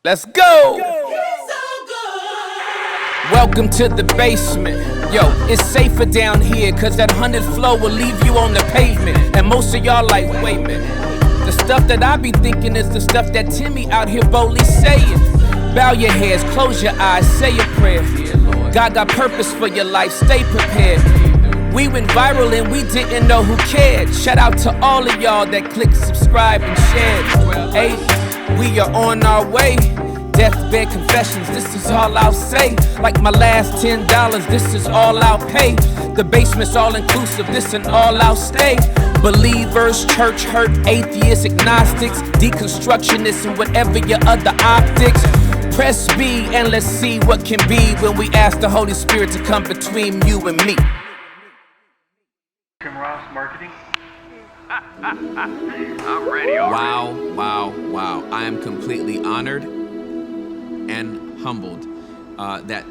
Let's go! Welcome to the basement. Yo, it's safer down here, cause that 100 flow will leave you on the pavement. And most of y'all like, wait a minute. The stuff that I be thinking is the stuff that Timmy out here boldly saying. Bow your heads, close your eyes, say a prayer. God got purpose for your life, stay prepared. We went viral and we didn't know who cared. Shout out to all of y'all that clicked subscribe and shared. Hey, we are on our way. Deathbed confessions, this is all I'll say. Like my last $10, this is all I'll pay. The basement's all inclusive, this and all I'll stay. Believers, church hurt, atheists, agnostics, deconstructionists, and whatever your other optics. Press B and let's see what can be when we ask the Holy Spirit to come between you and me. Tim Ross Marketing. I'm ready already. Wow. I am completely honored and humbled that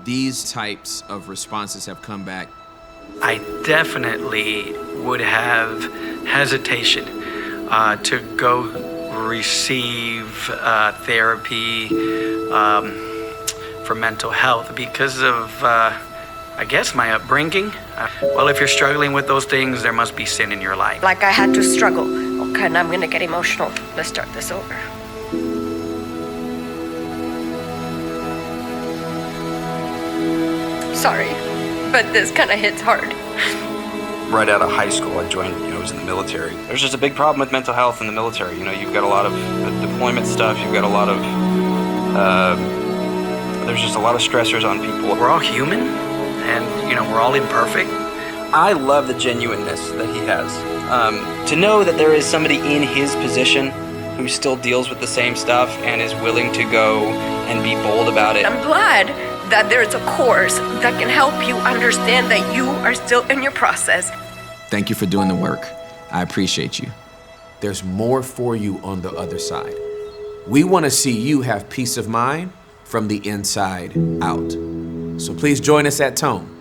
these types of responses have come back. I definitely would have hesitation to go receive therapy for mental health because of, I guess, my upbringing. Well, if you're struggling with those things, there must be sin in your life. Like I had to struggle. Okay, and I'm gonna get emotional. Let's start this over. Sorry, but this kind of hits hard. Right out of high school, I joined, I was in the military. There's just a big problem with mental health in the military. You've got a lot of deployment stuff. You've got a lot of, there's just a lot of stressors on people. We're all human, and, we're all imperfect. I love the genuineness that he has. To know that there is somebody in his position who still deals with the same stuff and is willing to go and be bold about it. I'm glad that there's a course that can help you understand that you are still in your process. Thank you for doing the work. I appreciate you. There's more for you on the other side. We want to see you have peace of mind from the inside out. So please join us at Tome.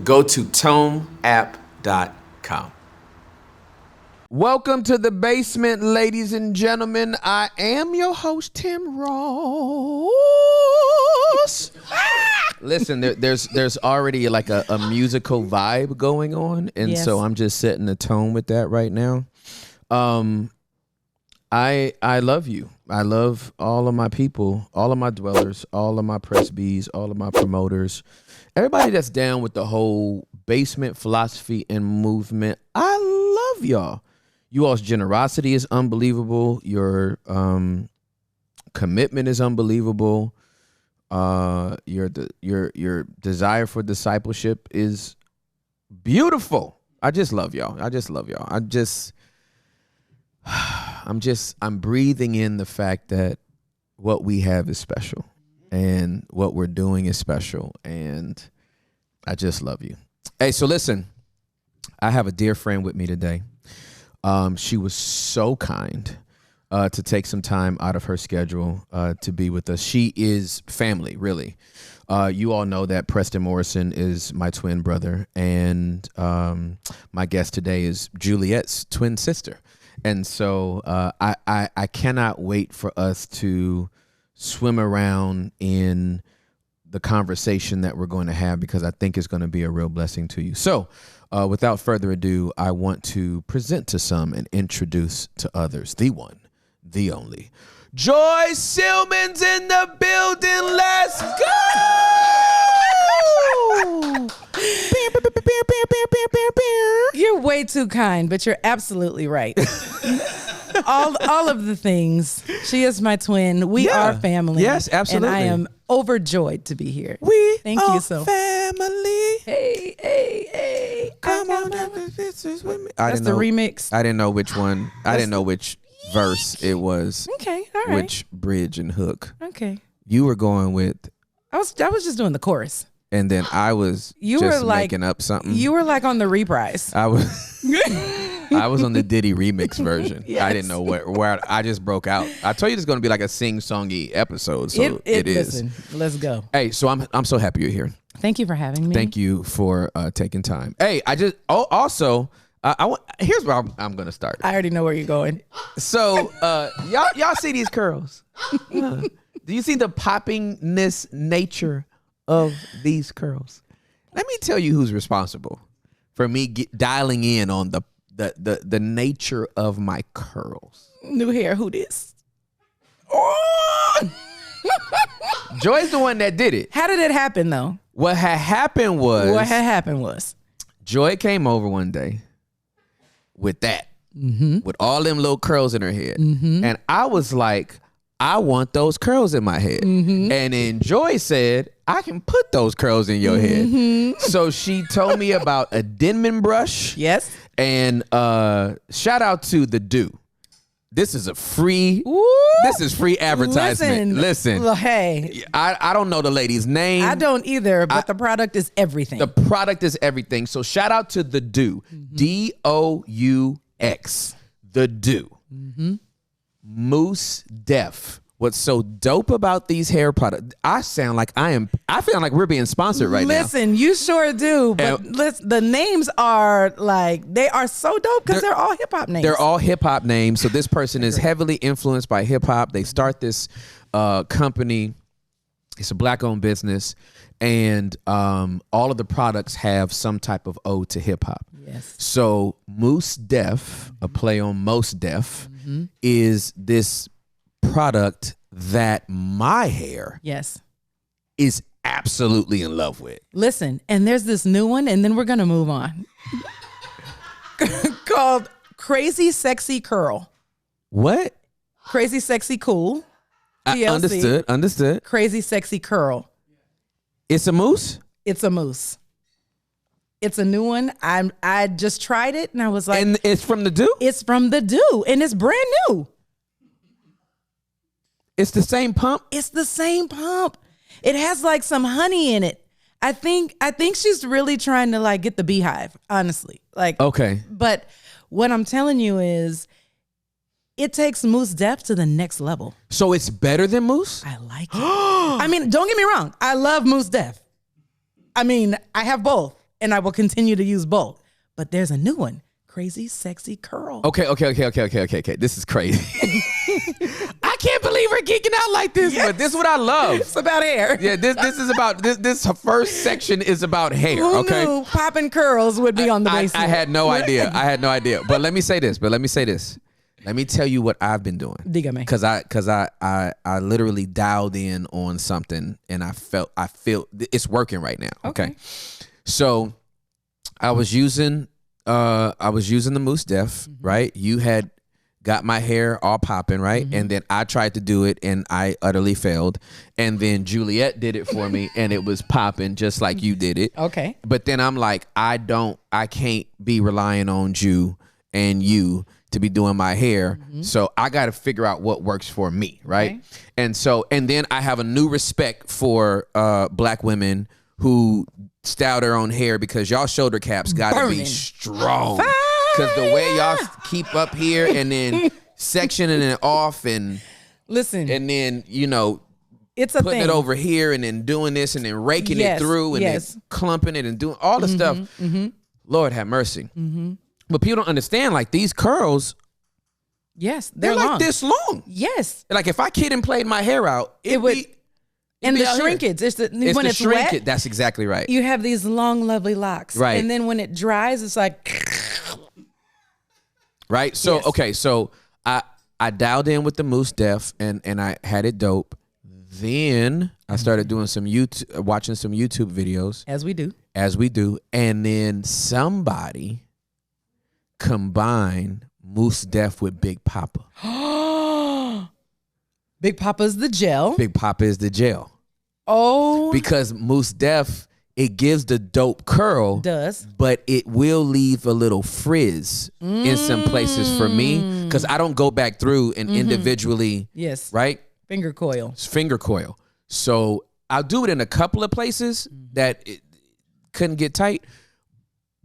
Go to tomeapp.com. Welcome to the basement, ladies and gentlemen. I am your host, Tim Ross. Listen, there's already like a musical vibe going on, and so I'm just setting the tone with that right now. I love you. I love all of my people, all of my dwellers, all of my press bees, all of my promoters, everybody that's down with the whole basement philosophy and movement. I love y'all. You all's generosity is unbelievable. Your commitment is unbelievable. Your desire for discipleship is beautiful. I just love y'all. I'm breathing in the fact that what we have is special and what we're doing is special, and I just love you. Hey, so listen, I have a dear friend with me today. She was so kind to take some time out of her schedule to be with us. She is family, really. You all know that Preston Morrison is my twin brother, and my guest today is Juliet's twin sister. And so I cannot wait for us to swim around in the conversation that we're going to have, because I think it's going to be a real blessing to you. So without further ado, I want to present to some and introduce to others the one, the only, Joy Silman's in the building. Let's go! You're way too kind, but you're absolutely right. all of the things. She is my twin. We are family. Yes, absolutely. And I am overjoyed to be here. Thank you so much. Family. Hey. Come on, this is with me. That's the remix. I didn't know which one. I didn't know which verse it was. Okay, all right. Which bridge and hook. Okay. You were going with. I was just doing the chorus. And then I was making up something. You were like on the reprise. I was on the Diddy remix version. Yes. I didn't know where I just broke out. I told you this is going to be like a sing-songy episode, so it is. Listen, let's go. Hey, so I'm so happy you're here. Thank you for having me. Thank you for taking time. Hey, here's where I'm going to start. I already know where you're going. So y'all see these curls? Do you see the poppingness nature of these curls? Let me tell you who's responsible for me dialing in on the nature of my curls. New hair, who this? Oh! Joy's the one that did it. How did it happen, though? What had happened was Joy came over one day with that, with all them little curls in her head. And I was like, I want those curls in my head. And then Joy said, I can put those curls in your head. So she told me about a Denman brush. Yes. And shout out to The Do. This is a free. This is free advertisement. Listen. Hey, I don't know the lady's name. I don't either, but the product is everything. The product is everything. So shout out to The Do. DOUX. The Do. Mousse Def. What's so dope about these hair products? I feel like we're being sponsored right now. Listen, you sure do. But the names are they are so dope because they're all hip hop names. They're all hip hop names. So this person is heavily influenced by hip hop. They start this company. It's a black owned business. And all of the products have some type of ode to hip hop. Yes. So Mousse Def, a play on Most Def, is this product that my hair is absolutely in love with. Listen, and there's this new one, and then we're gonna move on. Called Crazy Sexy Curl. What? Crazy Sexy Cool. TLC. Understood. Crazy Sexy Curl. It's a mousse? It's a mousse. It's a new one. I just tried it and I was like, and it's from The Do? It's from The Do, and it's brand new. It's the same pump? It's the same pump. It has some honey in it. I think she's really trying to get the beehive, honestly. Okay. But what I'm telling you is it takes Mousse Def to the next level. So it's better than mousse? I like it. I mean, don't get me wrong. I love Mousse Def. I mean, I have both and I will continue to use both. But there's a new one. Crazy Sexy Curl. Okay. This is crazy. I can't believe we're geeking out like this, but this is what I love. It's about hair. Yeah, this is about this first section is about hair. Who okay, knew popping curls would be on the basement? I had no idea. But let me say this. Let me tell you what I've been doing. Dígame. Because I literally dialed in on something and I feel it's working right now. Okay. So I was using the Mousse Def, right? You had got my hair all popping, right? And then I tried to do it and I utterly failed. And then Juliet did it for me and it was popping just like you did it. Okay. But then I'm like, I can't be relying on you and you to be doing my hair. So I got to figure out what works for me, right? Okay. And then I have a new respect for black women who style their own hair because y'all shoulder caps got to be strong. Because the way y'all keep up here and then sectioning it off and listen, and then it's a putting thing. it over here and then doing this and then raking it through and then clumping it and doing all the stuff. Lord have mercy. But people don't understand these curls. Yes, they're long. like this long. Yes, if I kid and played my hair out, it would. And the shrinkage, when it's shrinkage. wet, that's exactly right. You have these long, lovely locks, right? And then when it dries, it's like, right. So okay, so I dialed in with the Mousse Def and I had it dope. Then I started doing watching some YouTube videos, as we do, and then somebody combined Mousse Def with Big Papa. Big Papa's the gel. Big Papa is the gel. Oh. Because Mousse Def, it gives the dope curl. Does. But it will leave a little frizz in some places for me. Because I don't go back through and individually. Yes. Right? Finger coil. It's finger coil. So I'll do it in a couple of places that it couldn't get tight.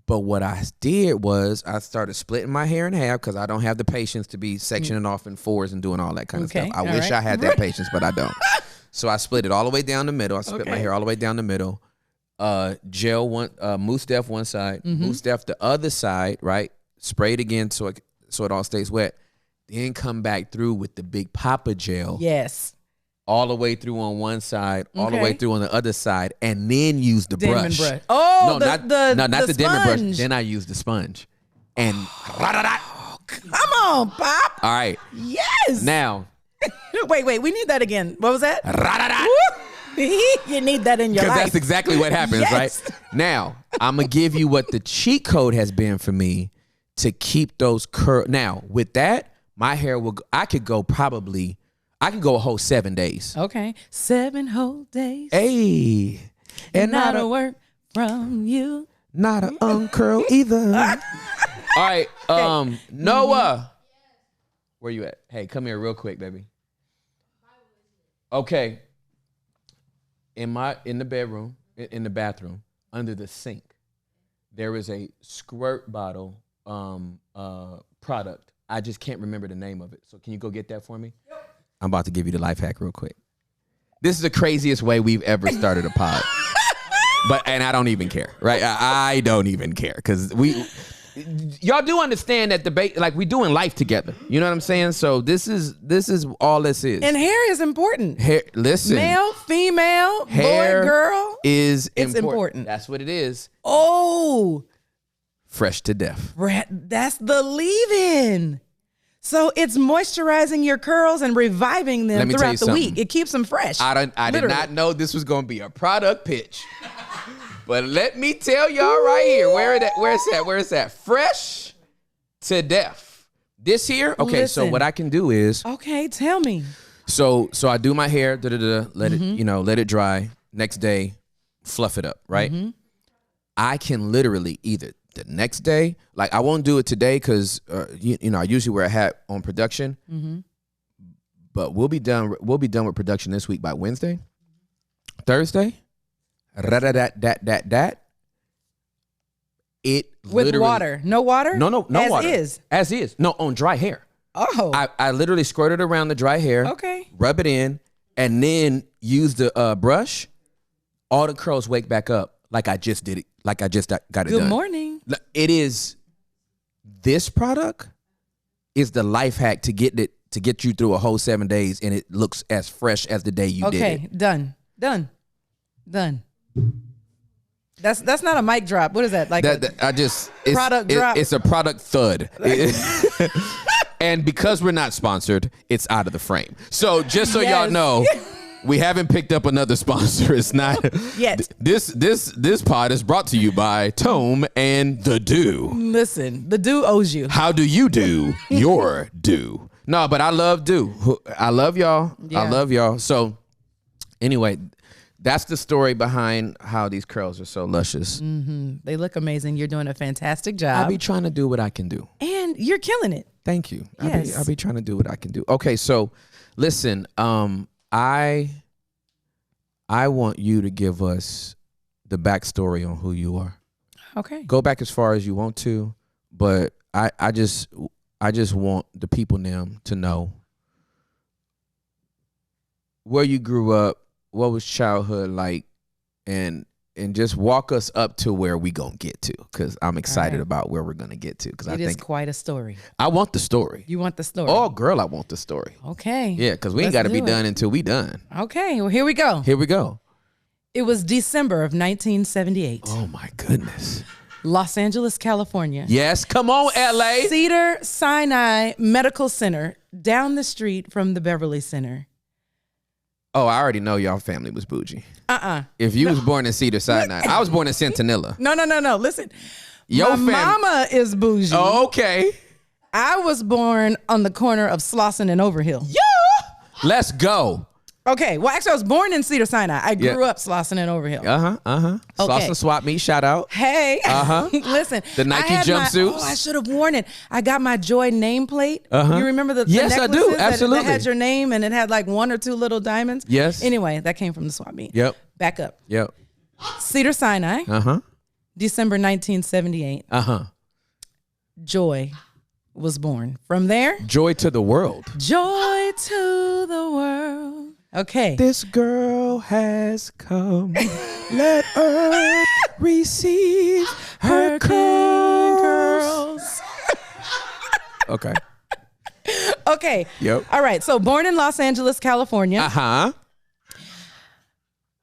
But what I did was I started splitting my hair in half because I don't have the patience to be sectioning off in fours and doing all that kind of stuff. I wish I had that patience, but I don't. So I split it all the way down the middle. I split my hair all the way down the middle. Gel one, Mousse Def one side, Mousse Def the other side, right? Spray it again so it all stays wet. Then come back through with the Big Papa gel. Yes. all the way through on one side, all the Okay. way through on the other side, and then use the Denman brush. brush. Oh, no, not the Denman brush. sponge. Then I use the sponge. And Come on, Pop. all right. Yes. Now, Wait. We need that again. What was that? You need that in your because life. that's exactly what happens, Yes. right? Now, I'm going to give you what the cheat code has been for me to keep those curls. Now, with that, my hair I could go a whole 7 days. Okay. 7 whole days. Hey. And not not a a word from you. not a uncurl either. All right, Noah. Where you at? Hey, come here real quick, baby. Okay. In the bedroom, in the bathroom, under the sink, there is a squirt bottle product. I just can't remember the name of it. So can you go get that for me? Yep. I'm about to give you the life hack real quick. This is the craziest way we've ever started a pod. And I don't even care, right? I don't even care because y'all do understand that like we doing life together. You know what I'm saying? So this is all this is. And hair is important. Hair, listen. Male, female, Hair boy, girl. is It's important. important. That's what it is. Oh, Fresh to death. that's the leave-in. So it's moisturizing your curls and reviving them Let me tell throughout you the something. week. It keeps them fresh. I did Literally. not know this was going to be a product pitch. But let me tell y'all right here, where it's at. Fresh to death. This here, okay, so Listen. what I can do is, Okay, tell me. so I do my hair, let it, let it dry. Next day, fluff it up, right? I can literally either the next day, like I won't do it today because I usually wear a hat on production. But we'll be done with production this week by Wednesday, Thursday. It With literally, water. No water? No As water. is. As is. No, on dry hair. Oh. I literally squirt it around the dry hair. Okay. Rub it in, and then use the brush. All the curls wake back up like I just did it. Like I just got it done. Good morning. It is. This product is the life hack to get you through a whole 7 days, and it looks as fresh as the day you did it. Okay, done. That's not a mic drop. What is that? Like It's product drop. It's a product thud. And because we're not sponsored, it's out of the frame. So just so y'all Yes. know, we haven't picked up another sponsor. It's not Yet. This pod is brought to you by Tome and The Dew. Listen, the dude owes you. How do you do your Dew? No, but I love Dew. I love y'all. Yeah. I love y'all. So anyway, that's the story behind how these curls are so luscious. They look amazing. You're doing a fantastic job. I be trying to do what I can do. And you're killing it. Thank you. Yes. I be trying to do what I can do. Okay, so listen, I want you to give us the backstory on who you are. Okay. Go back as far as you want to, but I just want the people now to know where you grew up, what was childhood like, and just walk us up to where we gonna get to, because I'm excited right. about where we're gonna get to, because I It is think quite a story. I want the story. You want the story? Oh, girl, I want the story. Okay. Yeah, because we ain't Let's got to be do it. done until we done. Okay. Well, here we go. Here we go. It was December of 1978. Oh my goodness. Los Angeles, California. Yes, come on, LA. Cedar Sinai Medical Center, down the street from the Beverly Center. Oh, I already know y'all family was bougie. Uh-uh. If you was born in Cedar Sinai, I was born in Centinela. No. Listen. Your My fam- mama is bougie. Okay. I was born on the corner of Slauson and Overhill. Yeah. Let's go. Okay. Well, actually, I was born in Cedar Sinai. I Yeah. grew up Slauson and Overhill. Okay. Slauson Swap Meet, shout out. Hey, Uh-huh. listen. The Nike I had jumpsuits. I should have worn it. I got my Joy nameplate. Uh-huh. You remember the Yes, I do. necklaces Absolutely. that had your name and it had like 1 or 2 little diamonds? Yes. Anyway, that came from the swap meet. Yep. Back up. Yep. Cedar Sinai, Uh-huh. December 1978. Uh-huh. Joy was born. From there, Joy to the world. joy to the world. Okay. This girl has come. Let earth receive her curls. Okay. Okay. Yep. All right. So born in Los Angeles, California. Uh-huh.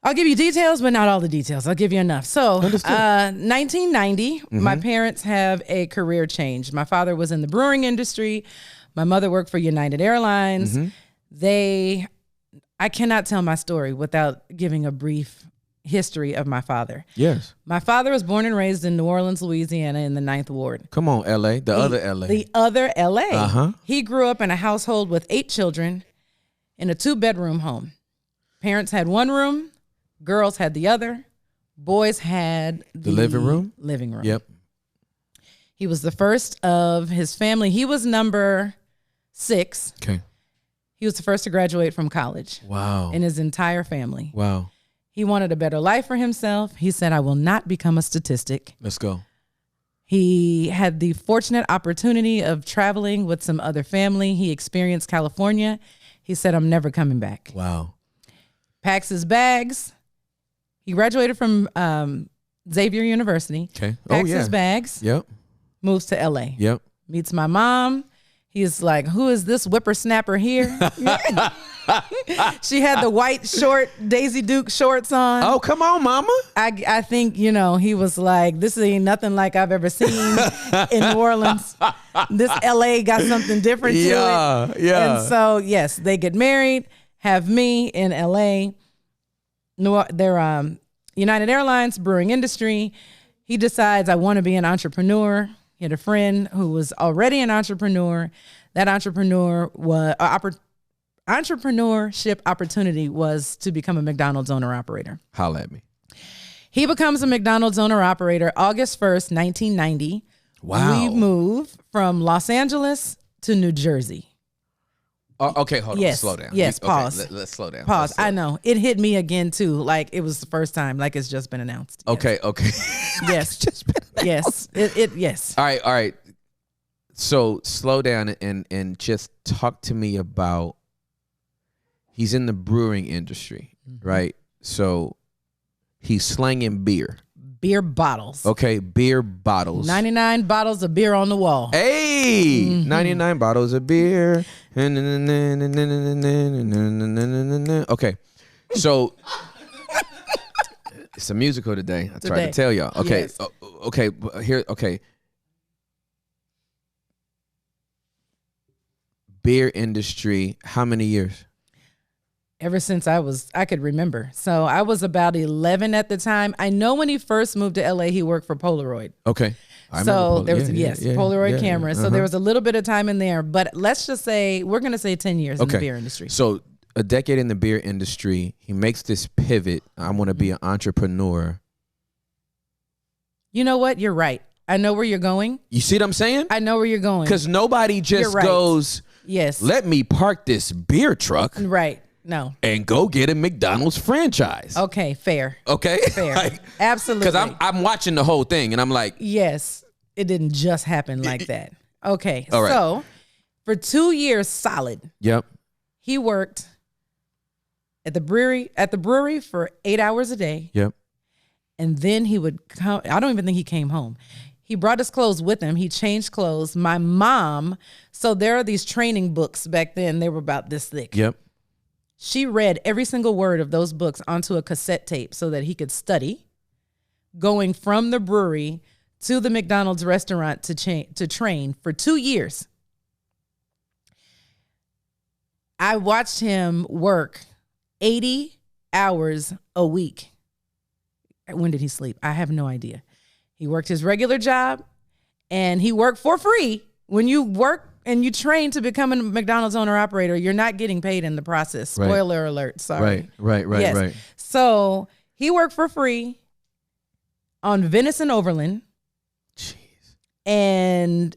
I'll give you details, but not all the details. I'll give you enough. So, 1990, my parents have a career change. My father was in the brewing industry. My mother worked for United Airlines. I cannot tell my story without giving a brief history of my father. Yes. My father was born and raised in New Orleans, Louisiana in the 9th Ward. Come on, LA. The other LA. The other LA. Uh-huh. He grew up in a household with 8 children in a 2-bedroom home. Parents had one room, girls had the other, boys had The living room? Living room. Yep. He was the first of his family. He was number 6. Okay. He was the first to graduate from college Wow. in his entire family. Wow. He wanted a better life for himself. He said, I will not become a statistic. Let's go. He had the fortunate opportunity of traveling with some other family. He experienced California. He said, I'm never coming back. Wow. Packs his bags. He graduated from Xavier University. Okay. Packs his bags. Yep. Moves to LA. Yep. Meets my mom. He's like, who is this whippersnapper here? She had the white short Daisy Duke shorts on. Oh, come on, mama. I think, he was like, this ain't nothing like I've ever seen in New Orleans. This LA got something different to it. Yeah. And so, yes, they get married, have me in LA. They're United Airlines, brewing industry. He decides, I want to be an entrepreneur. He had a friend who was already an entrepreneur. That entrepreneurship opportunity was to become a McDonald's owner operator. Holla at me. He becomes a McDonald's owner operator August 1st, 1990. Wow. We move from Los Angeles to New Jersey. Okay, hold on. Yes, Slow down. yes, Okay, pause. let's slow down. Pause. Let's slow I know. It hit me again too. Like it was the first time. Like it's just been announced. Yes. Okay. Yes. Yes. Yes. All right. So slow down and just talk to me about. He's in the brewing industry, right? So he's slanging beer. Beer bottles. Okay, beer bottles. 99 bottles of beer on the wall. Hey, 99 bottles of beer. Okay, so it's a musical today. I tried to tell y'all. Okay, Yes. Okay, here. Okay, beer industry. How many years? Ever since I could remember. So I was about 11 at the time. I know when he first moved to LA, he worked for Polaroid. Okay. I So remember there was, Polaroid yeah, camera. So there was a little bit of time in there, but let's just say, we're going to say 10 years in the beer industry. So a decade in the beer industry, he makes this pivot. I want to be an entrepreneur. You know what? You're right. I know where you're going. You see what I'm saying? I know where you're going. Because nobody just right. goes, Yes. let me park this beer truck Right. No. and go get a McDonald's franchise. Okay. Fair. Okay? Fair. Absolutely. Because I'm watching the whole thing and I'm like, Yes. It didn't just happen like that. Okay. All right. So for 2 years solid, yep. he worked at the brewery for 8 hours a day. Yep. And then he would come. I don't even think he came home. He brought his clothes with him. He changed clothes. My mom, so there are these training books back then. They were about this thick. Yep. She read every single word of those books onto a cassette tape so that he could study going from the brewery to the McDonald's restaurant to train for 2 years. I watched him work 80 hours a week. When did he sleep? I have no idea. He worked his regular job and he worked for free. When you work and you train to become a McDonald's owner operator, you're not getting paid in the process. Right. Spoiler alert. Sorry. Right. Yes. So he worked for free on Venice and Overland. Jeez. And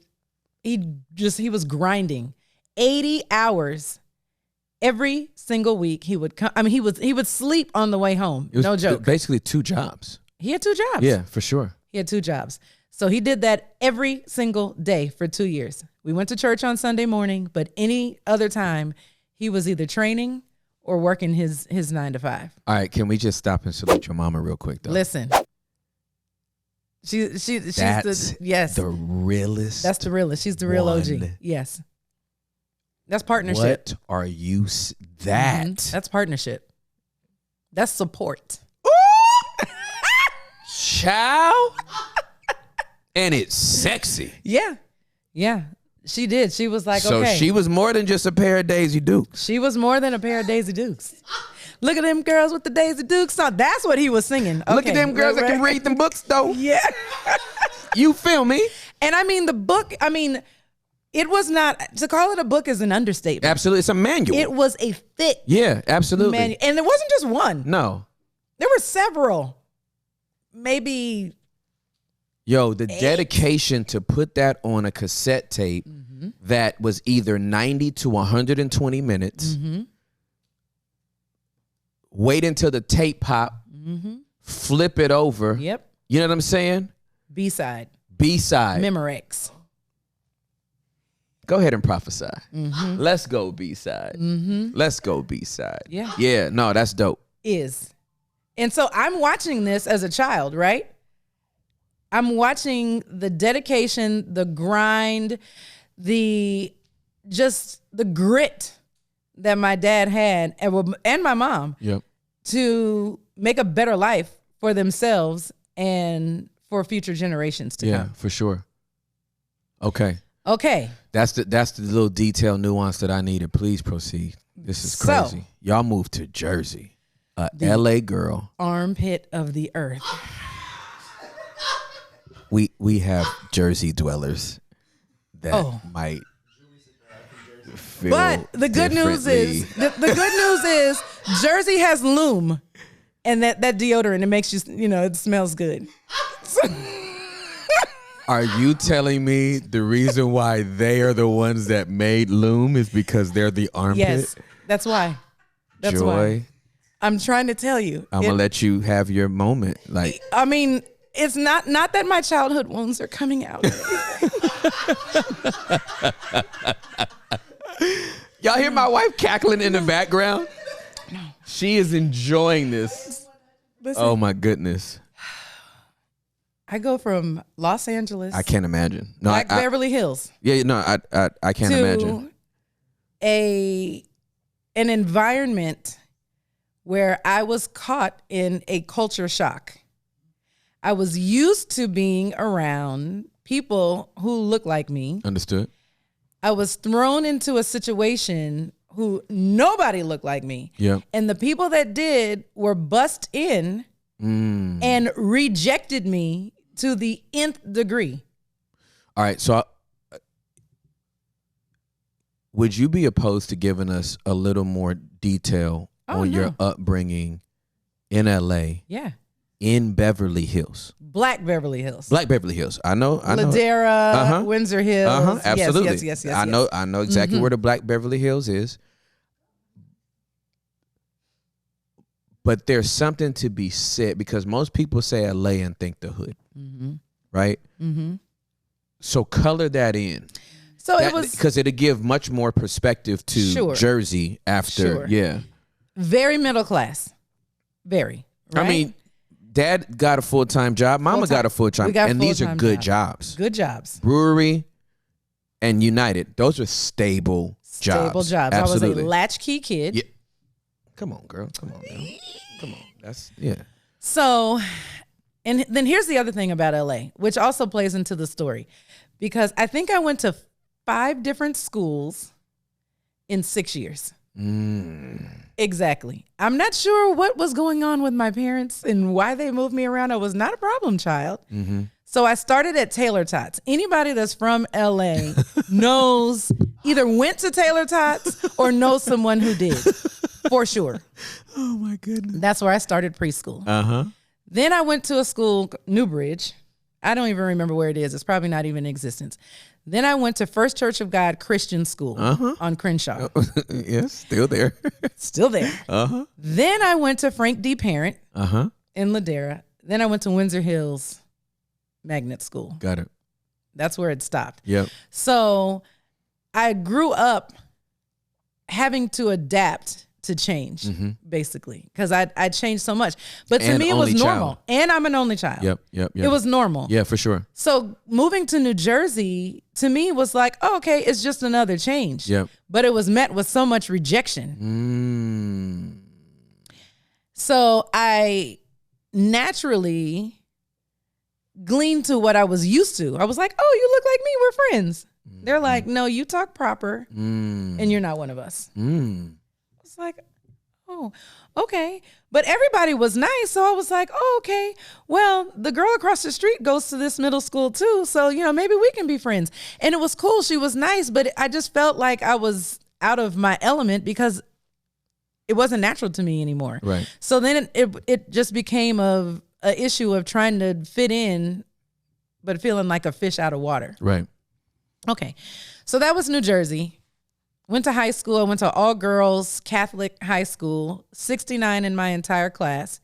he was grinding 80 hours every single week. He would come. I mean, he would sleep on the way home. It was No joke. Basically 2 jobs. He had 2 jobs. Yeah, for sure. He had 2 jobs. So he did that every single day for 2 years. We went to church on Sunday morning, but any other time he was either training or working his 9 to 5. All right, can we just stop and salute your mama real quick, though? Listen. She's That's yes. the realest. That's the realest. She's the real OG. one. Yes. That's partnership. What are you? That. That's partnership. That's support. Child. And it's sexy. Yeah. Yeah. She did. She was like, So okay. she was more than just a pair of Daisy Dukes. She was more than a pair of Daisy Dukes. Look at them girls with the Daisy Dukes on. That's what he was singing. Look Okay. at them girls that can read them books, though. Yeah. You feel me? And I mean, the book, it was not, to call it a book is an understatement. Absolutely. It's a manual. It was a thick Yeah, absolutely. manual. And there wasn't just one. No. There were several. Maybe Yo, the dedication to put that on a cassette tape that was either 90 to 120 minutes, wait until the tape pop, flip it over. Yep. You know what I'm saying? B-side. B-side. Memorex. Go ahead and prophesy. Let's go B-side. Let's go B-side. Yeah. Yeah, no, that's dope. Is. And so I'm watching this as a child, right? I'm watching the dedication, the grind, the grit that my dad had and my mom Yep. to make a better life for themselves and for future generations to Yeah, come. for sure. Okay. Okay. That's the little detail nuance that I needed. Please proceed. This is So- crazy. Y'all moved to Jersey. A LA girl. Armpit of the earth. We have Jersey dwellers that might feel But the good news is the good news is Jersey has Loom and that deodorant. It makes you, it smells good. Are you telling me the reason why they are the ones that made Loom is because they're the armpit? Yes, that's why. That's Joy, why. I'm trying to tell you. I'm gonna let you have your moment. Like, I mean, it's not that my childhood wounds are coming out. y'all hear my wife cackling in the background? She is enjoying this. Listen, Oh my goodness. I go from Los Angeles, I can't imagine. No, Black Beverly Hills, yeah, no, I can't imagine. to an environment where I was caught in a culture shock. I was used to being around people who look like me. Understood. I was thrown into a situation who nobody looked like me. Yeah. And the people that did were bussed in and rejected me to the nth degree. All right, so would you be opposed to giving us a little more detail on your upbringing in LA, Yeah. in Beverly Hills? Black Beverly Hills. Black Beverly Hills. I know. Ladera, Windsor Hills. Absolutely. Yes. I know exactly where the Black Beverly Hills is. But there's something to be said because most people say LA and think the hood, right? Mm-hmm. So color that in. So it was because it'll give much more perspective to Jersey after. Yeah. very middle class. Very. Right? I mean, Dad got a full-time job. Mama Full-time. got a full-time. We got And these are full-time good jobs. jobs. Good jobs. Brewery and United. Those are stable jobs. Stable jobs. Absolutely. I was a latchkey kid. Yeah. Come on, girl. Come on now. Come on. That's, yeah. So, and then here's the other thing about LA, which also plays into the story, because I think I went to 5 different schools in 6 years. Exactly. I'm not sure what was going on with my parents and why they moved me around. I was not a problem child. So I started at Taylor Tots. Anybody that's from LA knows, either went to Taylor Tots or knows someone who did, for sure. Oh, my goodness. That's where I started preschool. Uh-huh. Then I went to a school, Newbridge. I don't even remember where it is. It's probably not even in existence. Then I went to First Church of God Christian School on Crenshaw. Yes, still there. Still there. Then I went to Frank D. Parent Uh-huh. in Ladera. Then I went to Windsor Hills Magnet School. Got it. That's where it stopped. Yep. So I grew up having to adapt to change, basically, because I changed so much. But to And me, it was only normal. child. And I'm an only child. Yep. It was normal. Yeah, for sure. So moving to New Jersey, to me, was like, oh, okay, it's just another change. Yep. But it was met with so much rejection. So I naturally gleaned to what I was used to. I was like, oh, you look like me. We're friends. They're like, no, you talk proper and you're not one of us. I was like, oh, okay. But everybody was nice. So I was like, oh, okay. Well, the girl across the street goes to this middle school too. So, maybe we can be friends. And it was cool. She was nice, but I just felt like I was out of my element because it wasn't natural to me anymore. Right. So then it just became an issue of trying to fit in, but feeling like a fish out of water. Right. Okay. So that was New Jersey. Went to high school. I went to all girls Catholic high school, 69 in my entire class.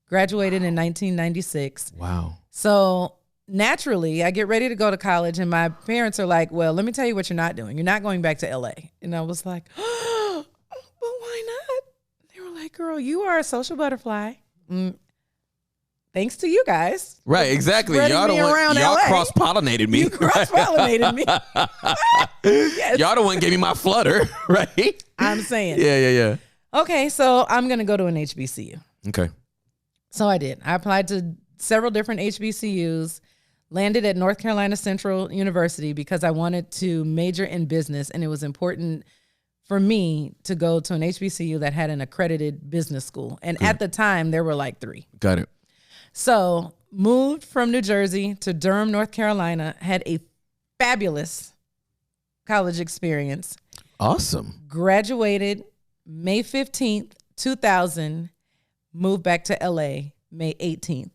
Graduated in 1996. Wow. So naturally, I get ready to go to college, and my parents are like, well, let me tell you what you're not doing. You're not going back to LA. And I was like, oh, but why not? They were like, girl, you are a social butterfly. Thanks to you guys. Right, exactly. Spreading me around Y'all LA. cross-pollinated me. You cross-pollinated me. Yes. Y'all the one gave me my flutter, right? I'm saying. Yeah. Okay, so I'm going to go to an HBCU. Okay. So I did. I applied to several different HBCUs, landed at North Carolina Central University because I wanted to major in business, and it was important for me to go to an HBCU that had an accredited business school. And at the time, there were like 3. Got it. So moved from New Jersey to Durham, North Carolina, had a fabulous college experience. Awesome. Graduated May 15th, 2000, moved back to LA May 18th,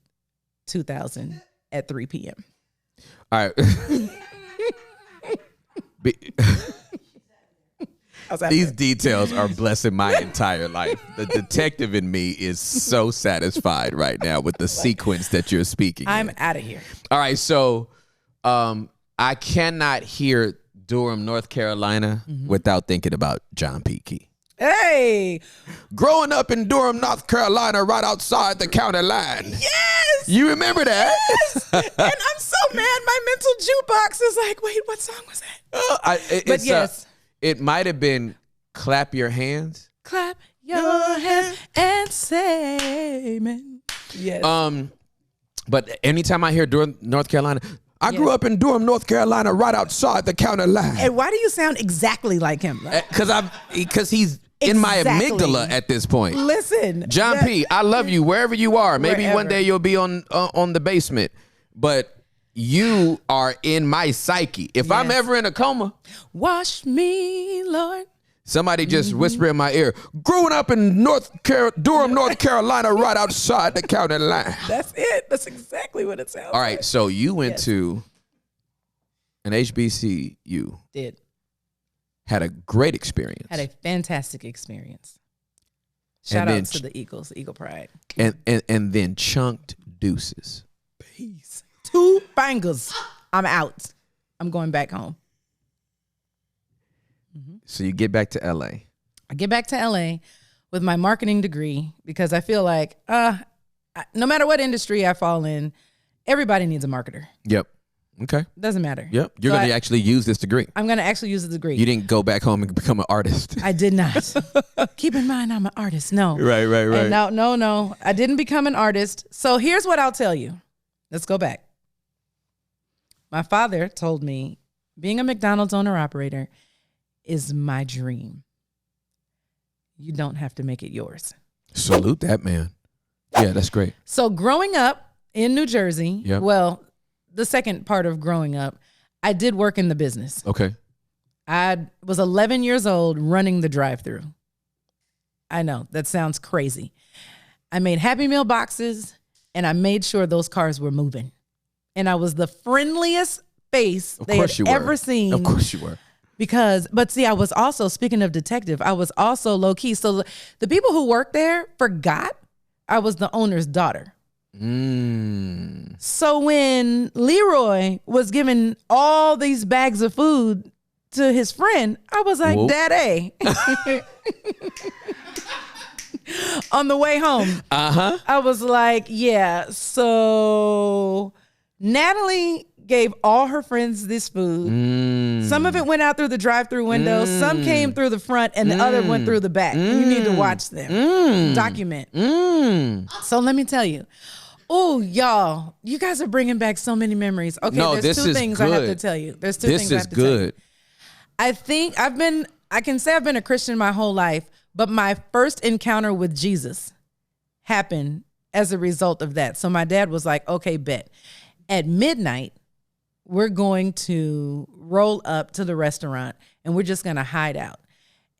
2000 at 3 p.m. All right. These details are blessing my entire life. The detective in me is so satisfied right now with the sequence that you're speaking. I'm out of here. All right, so I cannot hear Durham, North Carolina without thinking about John P. Key. Hey! Growing up in Durham, North Carolina, right outside the county line. Yes! You remember that? Yes! And I'm so mad my mental jukebox is like, wait, what song was that? But yes. It might have been Clap Your Hands. Clap your hands and say amen. Yes. But anytime I hear Durham, North Carolina, I grew up in Durham, North Carolina, right outside the county line. And why do you sound exactly like him? Because he's in my amygdala at this point. Listen, John P., I love you wherever you are. Maybe Wherever. one day you'll be on the basement, but you are in my psyche. If I'm ever in a coma, wash me, Lord. somebody just whisper in my ear, growing up in Durham, North Carolina, right outside the county line. That's it. That's exactly what it sounds All right, so you went to an HBCU. Did. Had a great experience. Had a fantastic experience. Shout out to the Eagles, Eagle Pride. And then chunked deuces. Peace. 2 bangers. I'm out. I'm going back home. So you get back to LA. I get back to LA with my marketing degree because I feel like no matter what industry I fall in, everybody needs a marketer. Yep. Okay. Doesn't matter. Yep. You're going to actually use this degree. I'm going to actually use the degree. You didn't go back home and become an artist. I did not. Keep in mind, I'm an artist. No. Right. And no. I didn't become an artist. So here's what I'll tell you. Let's go back. My father told me being a McDonald's owner-operator is my dream. You don't have to make it yours. Salute that man. Yeah, that's great. So growing up in New Jersey, well, the second part of growing up, I did work in the business. Okay. I was 11 years old running the drive-thru. I know, that sounds crazy. I made Happy Meal boxes, and I made sure those cars were moving. And I was the friendliest face they had ever seen. Of course you were. But see, I was also, speaking of detective, I was also low key. So the people who worked there forgot I was the owner's daughter. So when Leroy was giving all these bags of food to his friend, I was like, Daddy. On the way home, I was like, yeah, so Natalie gave all her friends this food. Some of it went out through the drive-through window. Some came through the front, and the other went through the back. You need to watch them. Document. So let me tell you. Oh, y'all, you guys are bringing back so many memories. Okay, No, there's this two is things I have to good. tell you. There's two things I This have is to tell you. good. I think I can say I've been a Christian my whole life, but my first encounter with Jesus happened as a result of that. So my dad was like, okay, bet. At midnight, we're going to roll up to the restaurant and we're just going to hide out.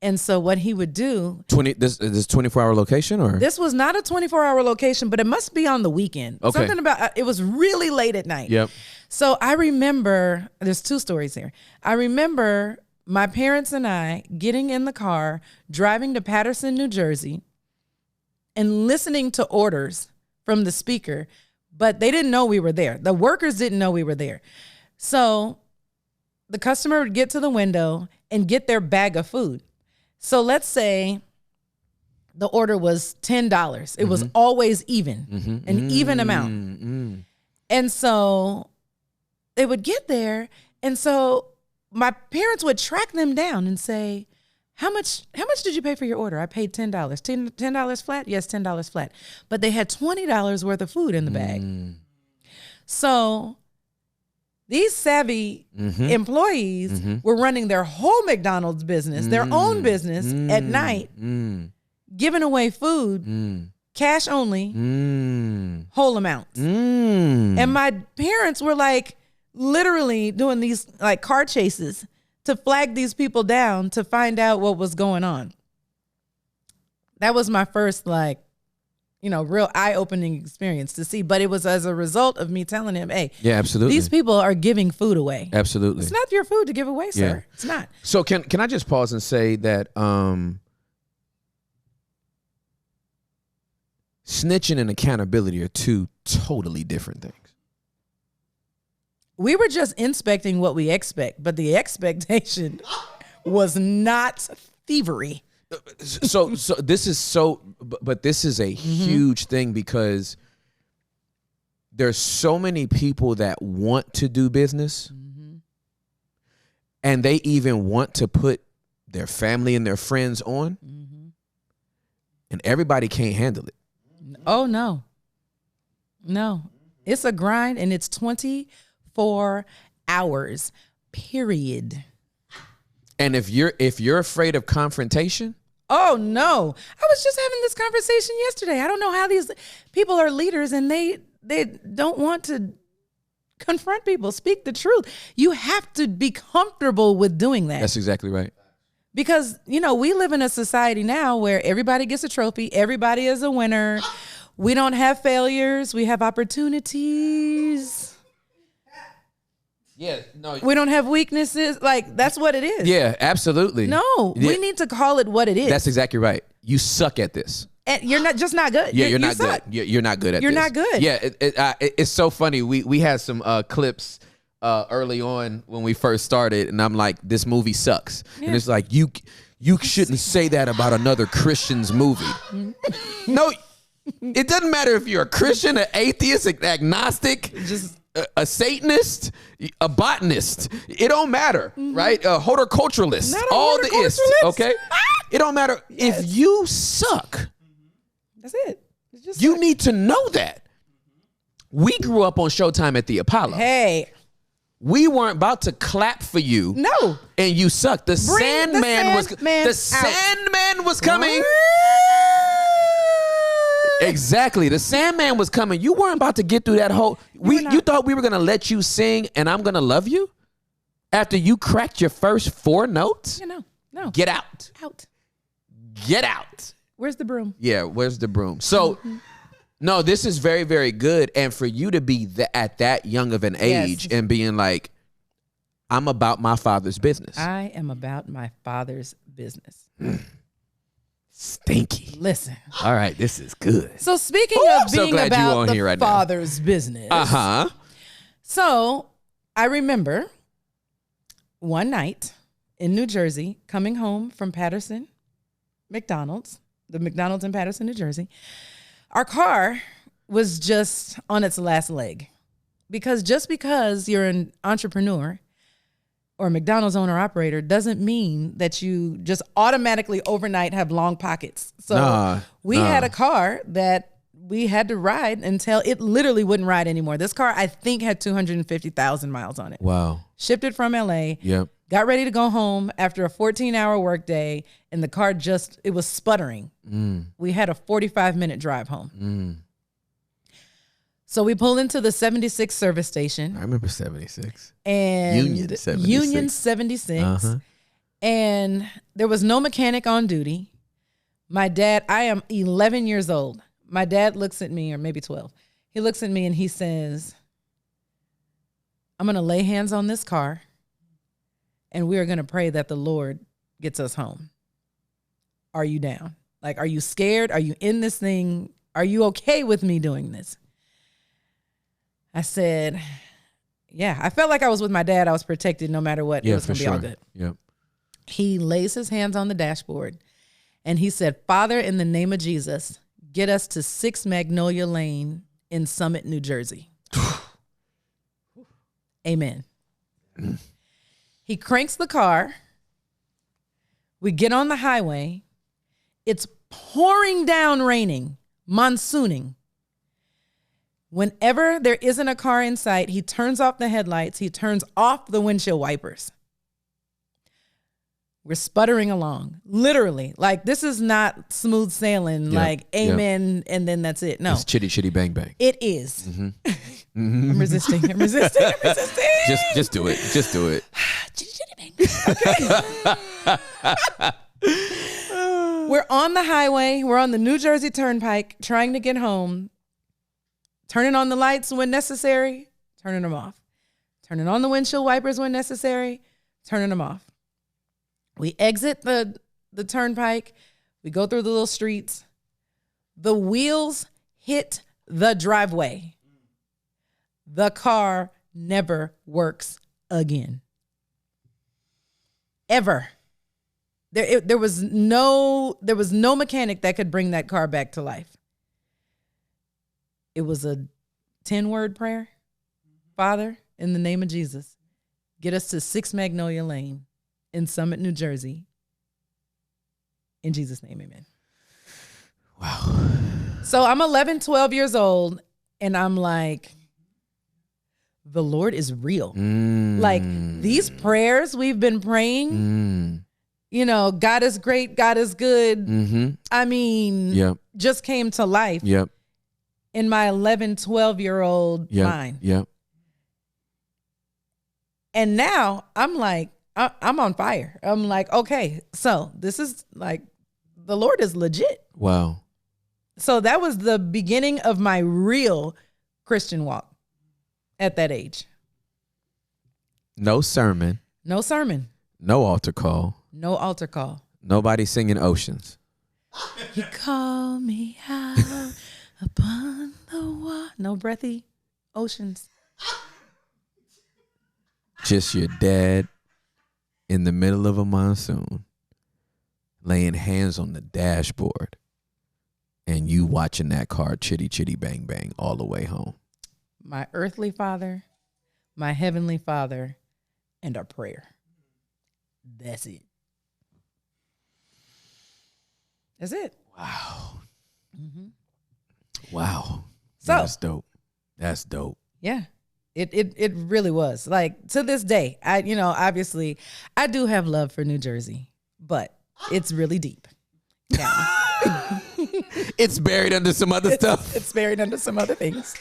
And so what he would do, This 24-hour location or? this was not a 24-hour location, but it must be on the weekend. Okay. Something about, it was really late at night. Yep. So I remember, there's two stories here. I remember my parents and I getting in the car, driving to Patterson, New Jersey, and listening to orders from the speaker, but they didn't know we were there. The workers didn't know we were there. So the customer would get to the window and get their bag of food. So let's say the order was $10. It was always even, an even amount. And so they would get there. And so my parents would track them down and say, how much did you pay for your order? I paid $10. $10 flat? Yes, $10 flat. But they had $20 worth of food in the bag. So these savvy employees were running their whole McDonald's business, their own business at night, giving away food, cash only, whole amounts. And my parents were like literally doing these like car chases to flag these people down to find out what was going on. That was my first real eye-opening experience to see. But it was as a result of me telling him, hey, Yeah, absolutely. these people are giving food away. Absolutely. It's not your food to give away, sir. Yeah. It's not. So can I just pause and say that snitching and accountability are two totally different things. We were just inspecting what we expect, but the expectation was not thievery. So this is but this is a huge thing because there's so many people that want to do business and they even want to put their family and their friends on and everybody can't handle it. Oh, no. No. It's a grind and it's 24 hours, period. And if you're afraid of confrontation, oh, no. I was just having this conversation yesterday. I don't know how these people are leaders and they don't want to confront people, speak the truth. You have to be comfortable with doing that. that's exactly right. Because, we live in a society now where everybody gets a trophy. Everybody is a winner. We don't have failures. We have opportunities. Yeah, no. We don't have weaknesses. Like, that's what it is. Yeah, absolutely. No, Yeah, we need to call it what it is. that's exactly right. You suck at this. And you're not good. Yeah, You you're not good. suck. You're not good at You're this. not good. Yeah, it's so funny. We had some clips early on when we first started, and I'm like, this movie sucks. And it's like, you shouldn't say that about another Christian's movie. No, it doesn't matter if you're a Christian, an atheist, an agnostic, just a Satanist, a botanist. It don't matter, right? A horticulturalist. Not a all the ist, horticulturalist. okay? It don't matter. If you suck, That's it. It's just you need to know that. We grew up on Showtime at the Apollo. hey, We weren't about to clap for you. no. And you sucked. The Bring Sandman the Sandman was coming. Exactly. The Sandman was coming. You weren't about to get through that whole you thought we were gonna let you sing and I'm gonna love you? After you cracked your first 4 notes? No. Get out. out. Get out. Where's the broom? Yeah, where's the broom? So no, this is very, very good. And for you to be at that young of an age and being like, I'm about my father's business. I am about my father's business. Stinky. Listen. All right, this is good. So speaking I'm of so being glad you about on the here right now. father's business. Uh-huh. So I remember one night in New Jersey, coming home from Patterson, McDonald's, the McDonald's in Patterson, New Jersey. Our car was just on its last leg because just because you're an entrepreneur or a McDonald's owner operator doesn't mean that you just automatically overnight have long pockets. So we had a car that we had to ride until it literally wouldn't ride anymore. This car, I think, had 250,000 miles on it. Wow. Shipped it from LA. Yep. Got ready to go home after a 14-hour workday, and the car it was sputtering. We had a 45-minute drive home. So we pulled into the 76 service station. I remember 76. And Union 76. Union 76. Uh-huh. And there was no mechanic on duty. My dad, I am 11 years old. My dad looks at me, or maybe 12. He looks at me and he says, I'm going to lay hands on this car and we are going to pray that the Lord gets us home. Are you down? Like, are you scared? Are you in this thing? Are you okay with me doing this? I said, yeah. I felt like I was with my dad. I was protected no matter what. It was going to be all good. Yep. He lays his hands on the dashboard and he said, Father, in the name of Jesus, get us to 6 Magnolia Lane in Summit, New Jersey. Amen. He cranks the car. We get on the highway. It's pouring down raining, monsooning. Whenever there isn't a car in sight, he turns off the headlights. He turns off the windshield wipers. We're sputtering along, literally. Like, this is not smooth sailing, like amen, and then that's it. No. It's chitty chitty bang bang. It is. I'm resisting. Just do it. Just do it. Okay. We're on the highway. We're on the New Jersey Turnpike trying to get home. Turning on the lights when necessary, turning them off. Turning on the windshield wipers when necessary, turning them off. We exit the turnpike. We go through the little streets. The wheels hit the driveway. The car never works again. Ever. There was no mechanic that could bring that car back to life. It was a 10-word prayer. Father, in the name of Jesus, get us to 6 Magnolia Lane in Summit, New Jersey. In Jesus' name, amen. Wow. So I'm 11, 12 years old, and I'm like, the Lord is real. Like, these prayers we've been praying, you know, God is great, God is good. I mean, just came to life in my 11, 12-year-old mind. And now I'm like, I'm on fire. I'm like, okay, so this is like, the Lord is legit. Wow. So that was the beginning of my real Christian walk at that age. No sermon. No sermon. No altar call. No altar call. Nobody singing Oceans. You call me out upon the water. No breathy oceans. Just your dad in the middle of a monsoon, laying hands on the dashboard, and you watching that car chitty chitty bang bang all the way home. My earthly father, my heavenly father, and a prayer. That's it. That's it. Wow. Wow. So that's dope. That's dope. Yeah. It really was. Like, to this day, obviously I do have love for New Jersey, but it's really deep. Yeah. It's buried under some other stuff. It's buried under some other things.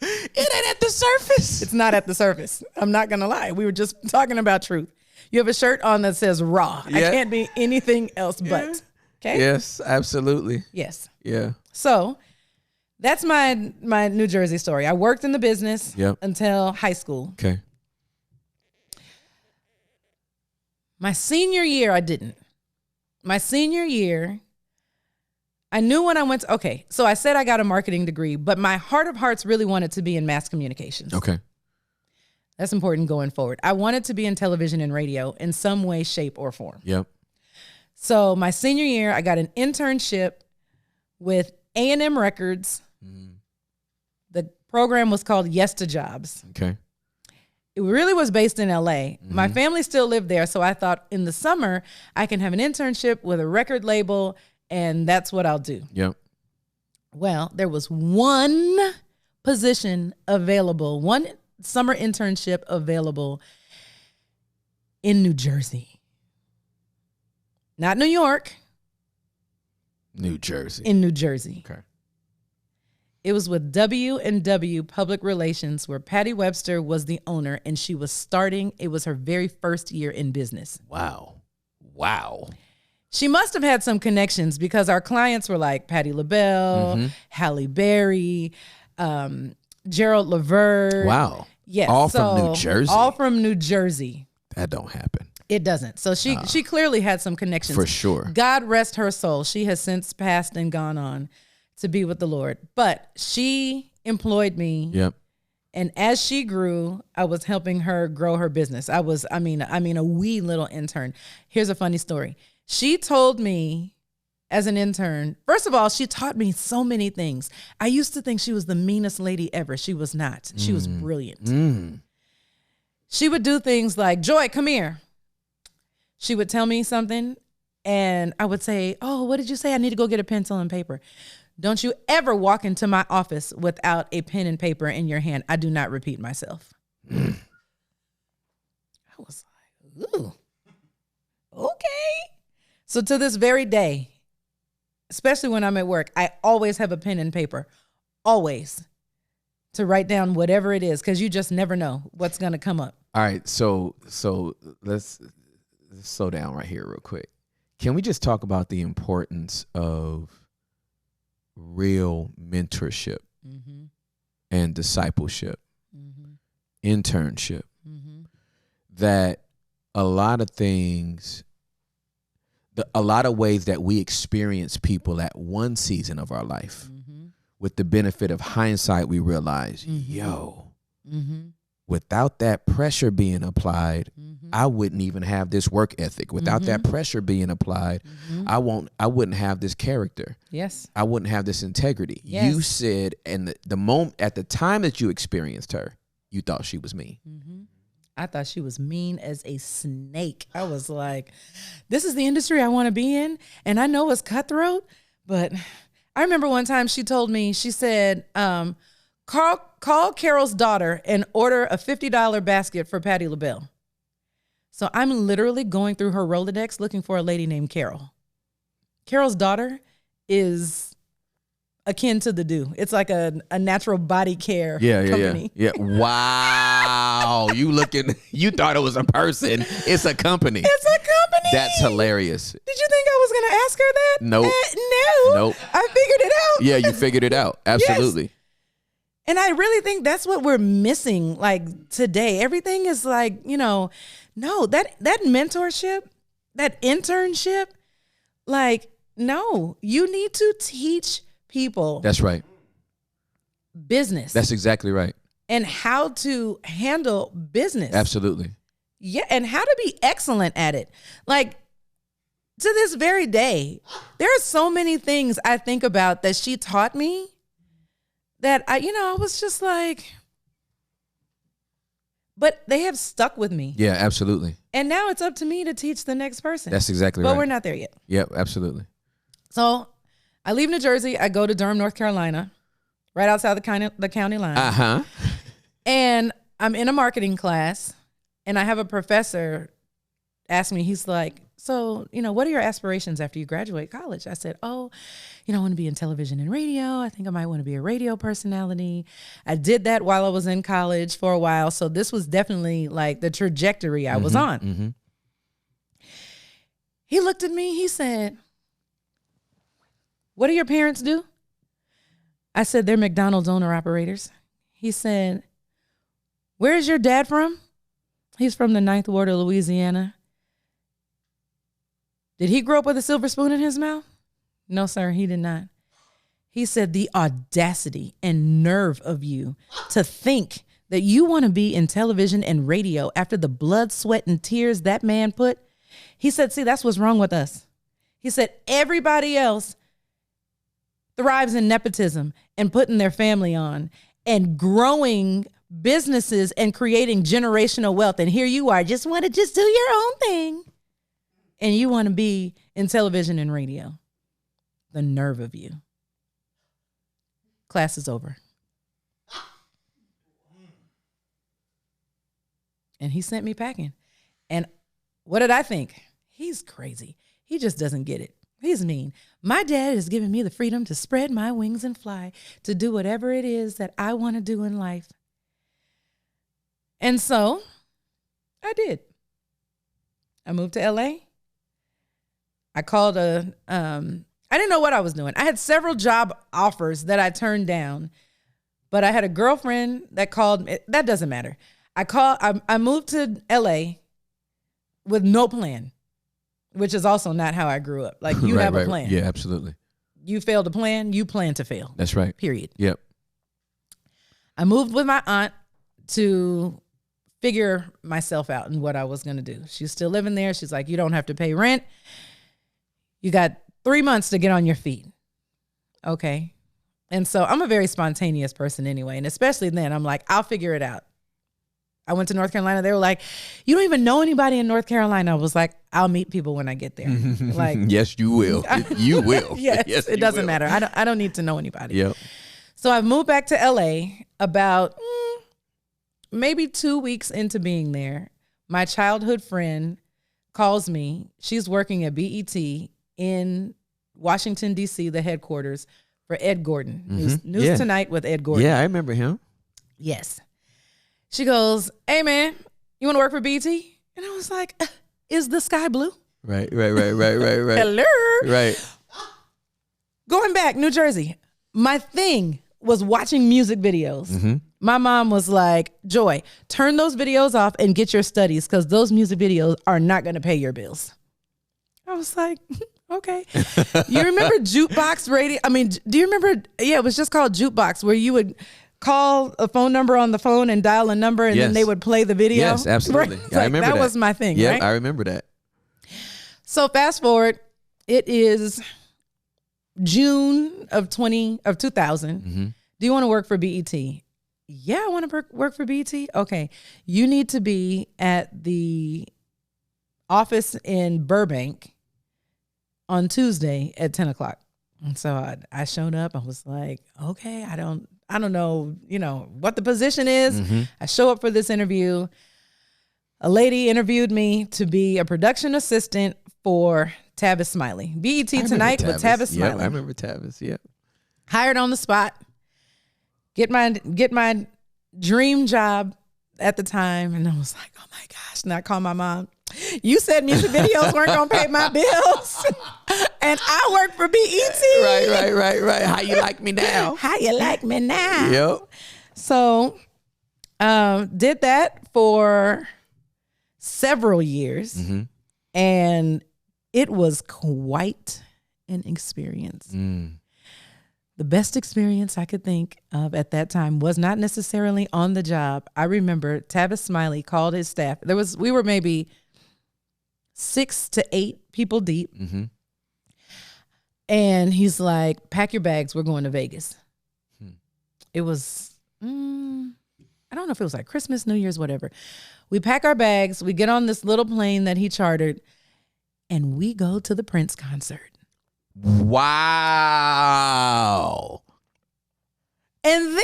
It ain't at the surface. It's not at the surface. I'm not going to lie. We were just talking about truth. You have a shirt on that says raw. I can't be anything else but. Okay? Yes, absolutely. Yes. Yeah. So that's my New Jersey story. I worked in the business until high school. Okay. My senior year, I didn't. My senior year, I knew when I went to, okay, so I said I got a marketing degree, but my heart of hearts really wanted to be in mass communications. Okay. That's important going forward. I wanted to be in television and radio in some way, shape, or form. Yep. So my senior year, I got an internship with A&M Records The program was called Yes to Jobs. Okay. It really was based in LA. My family still lived there, so I thought in the summer I can have an internship with a record label, and that's what I'll do. Yep. Well, there was one position available, one summer internship available in New Jersey. Not New York, New Jersey. in New Jersey. Okay. It was with W&W Public Relations, where Patty Webster was the owner, and she was starting. It was her very first year in business. Wow. Wow. She must have had some connections because our clients were like Patti LaBelle, Halle Berry, Gerald Levert. Wow. Yes. All from New Jersey. All from New Jersey. That don't happen. It doesn't. So she clearly had some connections. For sure. God rest her soul. She has since passed and gone on to be with the Lord. But she employed me. Yep. And as she grew, I was helping her grow her business. I mean, a wee little intern. Here's a funny story. She told me as an intern, first of all, she taught me so many things. I used to think she was the meanest lady ever. She was not. She was brilliant. She would do things like, Joy, come here. She would tell me something and I would say, oh, what did you say? I need to go get a pencil and paper. Don't you ever walk into my office without a pen and paper in your hand. I do not repeat myself. I was like, ooh, okay. So to this very day, especially when I'm at work, I always have a pen and paper, always, to write down whatever it is, because you just never know what's going to come up. All right. So let's slow down right here real quick. Can we just talk about the importance of real mentorship and discipleship, internship, that a lot of things, a lot of ways that we experience people at one season of our life, with the benefit of hindsight, we realize, without that pressure being applied, I wouldn't even have this work ethic. Without that pressure being applied, I wouldn't have this character. Yes. I wouldn't have this integrity. Yes. You said, and the moment, at the time that you experienced her, you thought she was mean. I thought she was mean as a snake. I was like, this is the industry I want to be in. And I know it's cutthroat, but I remember one time she told me, she said, call Carol's daughter and order a $50 basket for Patti LaBelle. So I'm literally going through her Rolodex looking for a lady named Carol. Carol's daughter is akin to the Do. It's like a natural body care company. Yeah. Wow. You thought it was a person. It's a company. It's a company. That's hilarious. Did you think I was going to ask her that? Nope. No. Nope. I figured it out. Yeah, you figured it out. Absolutely. Yes. And I really think that's what we're missing, like, today. Everything is like, no, that mentorship, that internship, like, no, you need to teach people. That's right. Business. That's exactly right. And how to handle business. Absolutely. Yeah, and how to be excellent at it. Like, to this very day, there are so many things I think about that she taught me that I was just like, but they have stuck with me. Yeah, absolutely. And now it's up to me to teach the next person. That's exactly right. But we're not there yet. Yep, absolutely. So I leave New Jersey. I go to Durham, North Carolina, right outside the county line. And I'm in a marketing class, and I have a professor ask me, he's like, so, what are your aspirations after you graduate college? I said, I want to be in television and radio. I think I might want to be a radio personality. I did that while I was in college for a while. So this was definitely like the trajectory I was on. He looked at me. He said, what do your parents do? I said, they're McDonald's owner operators. He said, where is your dad from? He's from the 9th Ward of Louisiana. Did he grow up with a silver spoon in his mouth? No, sir, he did not. He said, the audacity and nerve of you to think that you want to be in television and radio after the blood, sweat, and tears that man put. He said, see, that's what's wrong with us. He said, everybody else thrives in nepotism and putting their family on. and growing businesses and creating generational wealth. And here you are, just want to just do your own thing. And you want to be in television and radio. The nerve of you. Class is over. And he sent me packing. And what did I think? He's crazy. He just doesn't get it. He's mean. My dad has given me the freedom to spread my wings and fly, to do whatever it is that I want to do in life. And so I did. I moved to LA. I called I didn't know what I was doing. I had several job offers that I turned down, but I had a girlfriend that called me. That doesn't matter. I moved to LA with no plan, which is also not how I grew up. Like, you have a plan. Yeah, absolutely. You fail to plan, you plan to fail. That's right. Period. Yep. I moved with my aunt to figure myself out and what I was going to do. She's still living there. She's like, you don't have to pay rent. You got 3 months to get on your feet. Okay. And so I'm a very spontaneous person anyway. And especially then, I'm like, I'll figure it out. I went to North Carolina. They were like, you don't even know anybody in North Carolina. I was like, I'll meet people when I get there. Like, yes, you will. You will. yes, it doesn't matter. I don't need to know anybody. Yep. So I've moved back to LA about maybe 2 weeks into being there. My childhood friend calls me. She's working at BET in Washington, D.C., the headquarters for Ed Gordon. News Tonight with Ed Gordon. Yeah, I remember him. Yes. She goes, hey, man, you want to work for BET? And I was like, is the sky blue? Right. Hello. Right. Going back, New Jersey, my thing was watching music videos. My mom was like, Joy, turn those videos off and get your studies, because those music videos are not going to pay your bills. I was like, okay. You remember Jukebox Radio? I mean, do you remember? Yeah, it was just called Jukebox, where you would call a phone number on the phone and dial a number, and then they would play the video. Yes, absolutely. Right? I remember that was my thing. Yeah, right? I remember that. So fast forward, it is June of 2000. Do you want to work for BET? Yeah, I want to work for BET. Okay, you need to be at the office in Burbank on Tuesday at 10 o'clock. And so I showed up. I was like, okay, I don't know, what the position is. I show up for this interview. A lady interviewed me to be a production assistant for Tavis Smiley. BET Tonight with Tavis Smiley. Yep, I remember Tavis. Yep. Hired on the spot. Get my dream job at the time. And I was like, oh my gosh. And I called my mom. You said music videos weren't going to pay my bills. And I work for BET. Right. How you like me now? How you like me now? Yep. So did that for several years. And it was quite an experience. The best experience I could think of at that time was not necessarily on the job. I remember Tavis Smiley called his staff. We were maybe 6 to 8 people deep. And he's like, pack your bags, we're going to Vegas. It was, I don't know if it was like Christmas, New Year's, whatever. We pack our bags, we get on this little plane that he chartered, and we go to the Prince concert. Wow. And then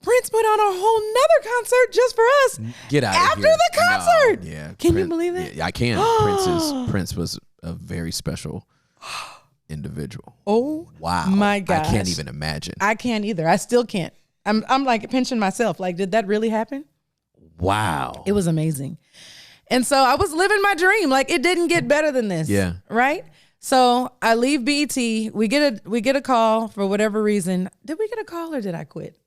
Prince put on a whole nother concert just for us. Get out after of here. the concert. No, yeah. Can you believe that? Yeah, I can. Prince was a very special individual. Oh, wow. my gosh. I can't even imagine. I can't either. I still can't. I'm like pinching myself. Like, did that really happen? Wow. It was amazing. And so I was living my dream. Like, it didn't get better than this. Yeah. Right? So I leave BET. We get a call for whatever reason. Did we get a call or did I quit?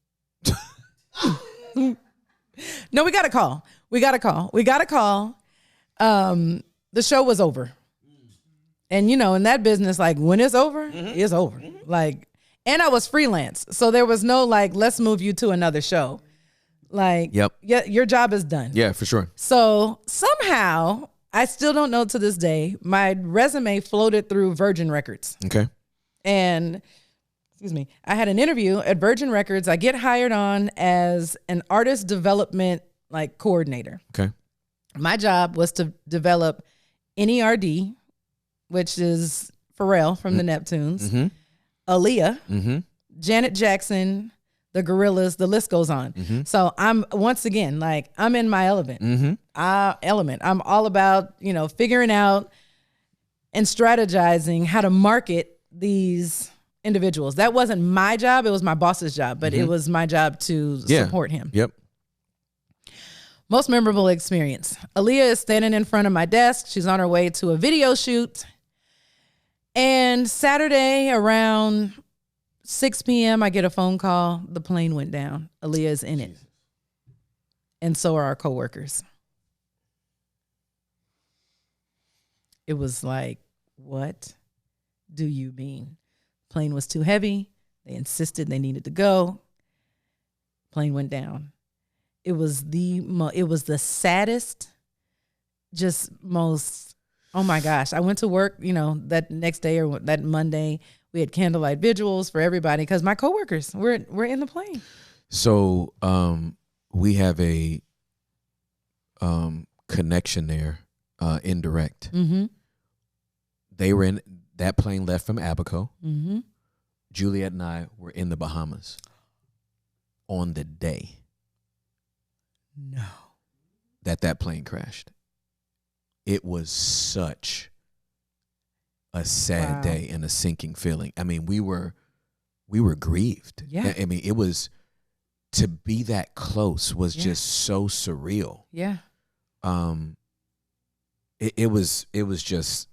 No, we got a call. We got a call. The show was over. And in that business, like, when it's over, it's over. Like, and I was freelance. So there was no like, let's move you to another show. Like, yep. Yeah, your job is done. Yeah, for sure. So somehow, I still don't know to this day, my resume floated through Virgin Records. Okay. And excuse me, I had an interview at Virgin Records. I get hired on as an artist development like coordinator. Okay. My job was to develop NERD, which is Pharrell from the Neptunes, Mm-hmm. Aaliyah, Mm-hmm. Janet Jackson, the Gorillas, the list goes on. Mm-hmm. So I'm once again, like, I'm in my element. Mm-hmm. I'm all about, figuring out and strategizing how to market these individuals. That wasn't my job. It was my boss's job, but it was my job to support him. Yep. Most memorable experience. Aaliyah is standing in front of my desk. She's on her way to a video shoot. And Saturday around 6 p.m., I get a phone call. The plane went down. Aaliyah is in it. And so are our coworkers. It was like, what do you mean? Plane was too heavy. They insisted they needed to go. Plane went down. It was the saddest, just most, oh my gosh. I went to work, that next day or that Monday. We had candlelight vigils for everybody because my coworkers were in the plane. So we have a connection there, indirect. Mm-hmm. They were in that plane left from Abaco. Mm-hmm. Juliet and I were in the Bahamas on the day No. that plane crashed. It was such a sad Wow. day and a sinking feeling. I mean, we were grieved. Yeah. I mean, it was, to be that close was Yeah. just so surreal. Yeah. It was just,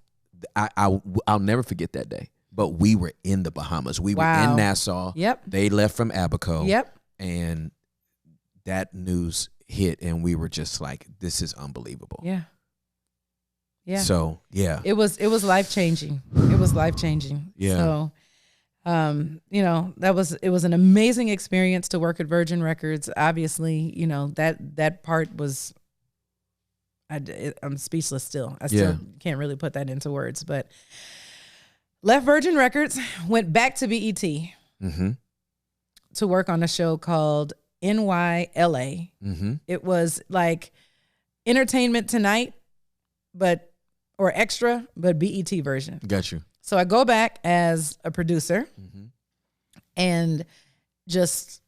I'll never forget that day. But we were in the Bahamas. We were Wow. in Nassau. Yep. They left from Abaco. Yep. And that news hit, and we were just like, this is unbelievable. Yeah. Yeah. So, yeah. It was life changing. It was life changing. Yeah. So, it was an amazing experience to work at Virgin Records. Obviously, that part was, I'm speechless still. I still can't really put that into words, but left Virgin Records, went back to BET Mm-hmm. to work on a show called NYLA. Mm-hmm. It was like Entertainment Tonight, or extra, but BET version. Got you. So I go back as a producer, Mm-hmm. and just,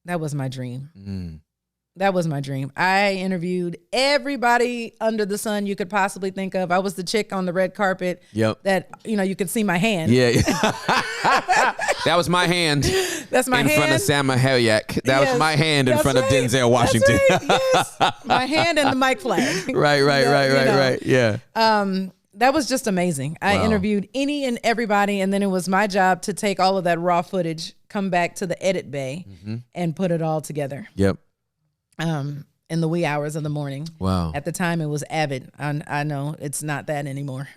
that was my dream. Mm. That was my dream. I interviewed everybody under the sun you could possibly think of. I was the chick on the red carpet Yep. that, you could see my hand. Yeah. That was my hand That's my in hand. front of Salma Hayek. That Yes, was my hand in that's front of right. Denzel Washington. That's right, yes. My hand and the mic flag. Right. know. Yeah. That was just amazing. I Wow. interviewed any and everybody, and then it was my job to take all of that raw footage, come back to the edit bay, and put it all together. Yep. In the wee hours of the morning. Wow. At the time, it was Avid. I know it's not that anymore.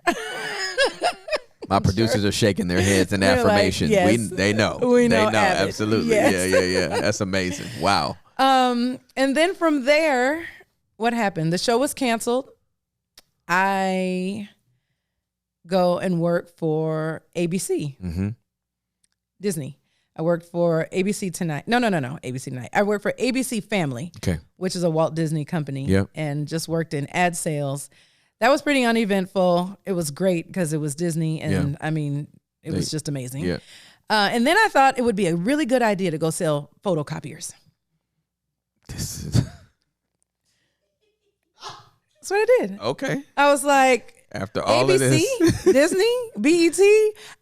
My producers are shaking their heads in They're like, affirmation. yes. They know. We know They know. Abbott. Absolutely. Yes. Yeah. That's amazing. Wow. And then from there, what happened? The show was canceled. I go and work for ABC, Mm-hmm. Disney. I worked for ABC Tonight. No, ABC Tonight. I worked for ABC Family, Okay. which is a Walt Disney company. Yep. And just worked in ad sales. That was pretty uneventful. It was great because it was Disney, and it was just amazing. Yeah. And then I thought it would be a really good idea to go sell photocopiers. This is That's what I did. okay. I was like, After all ABC, of this. Disney, BET.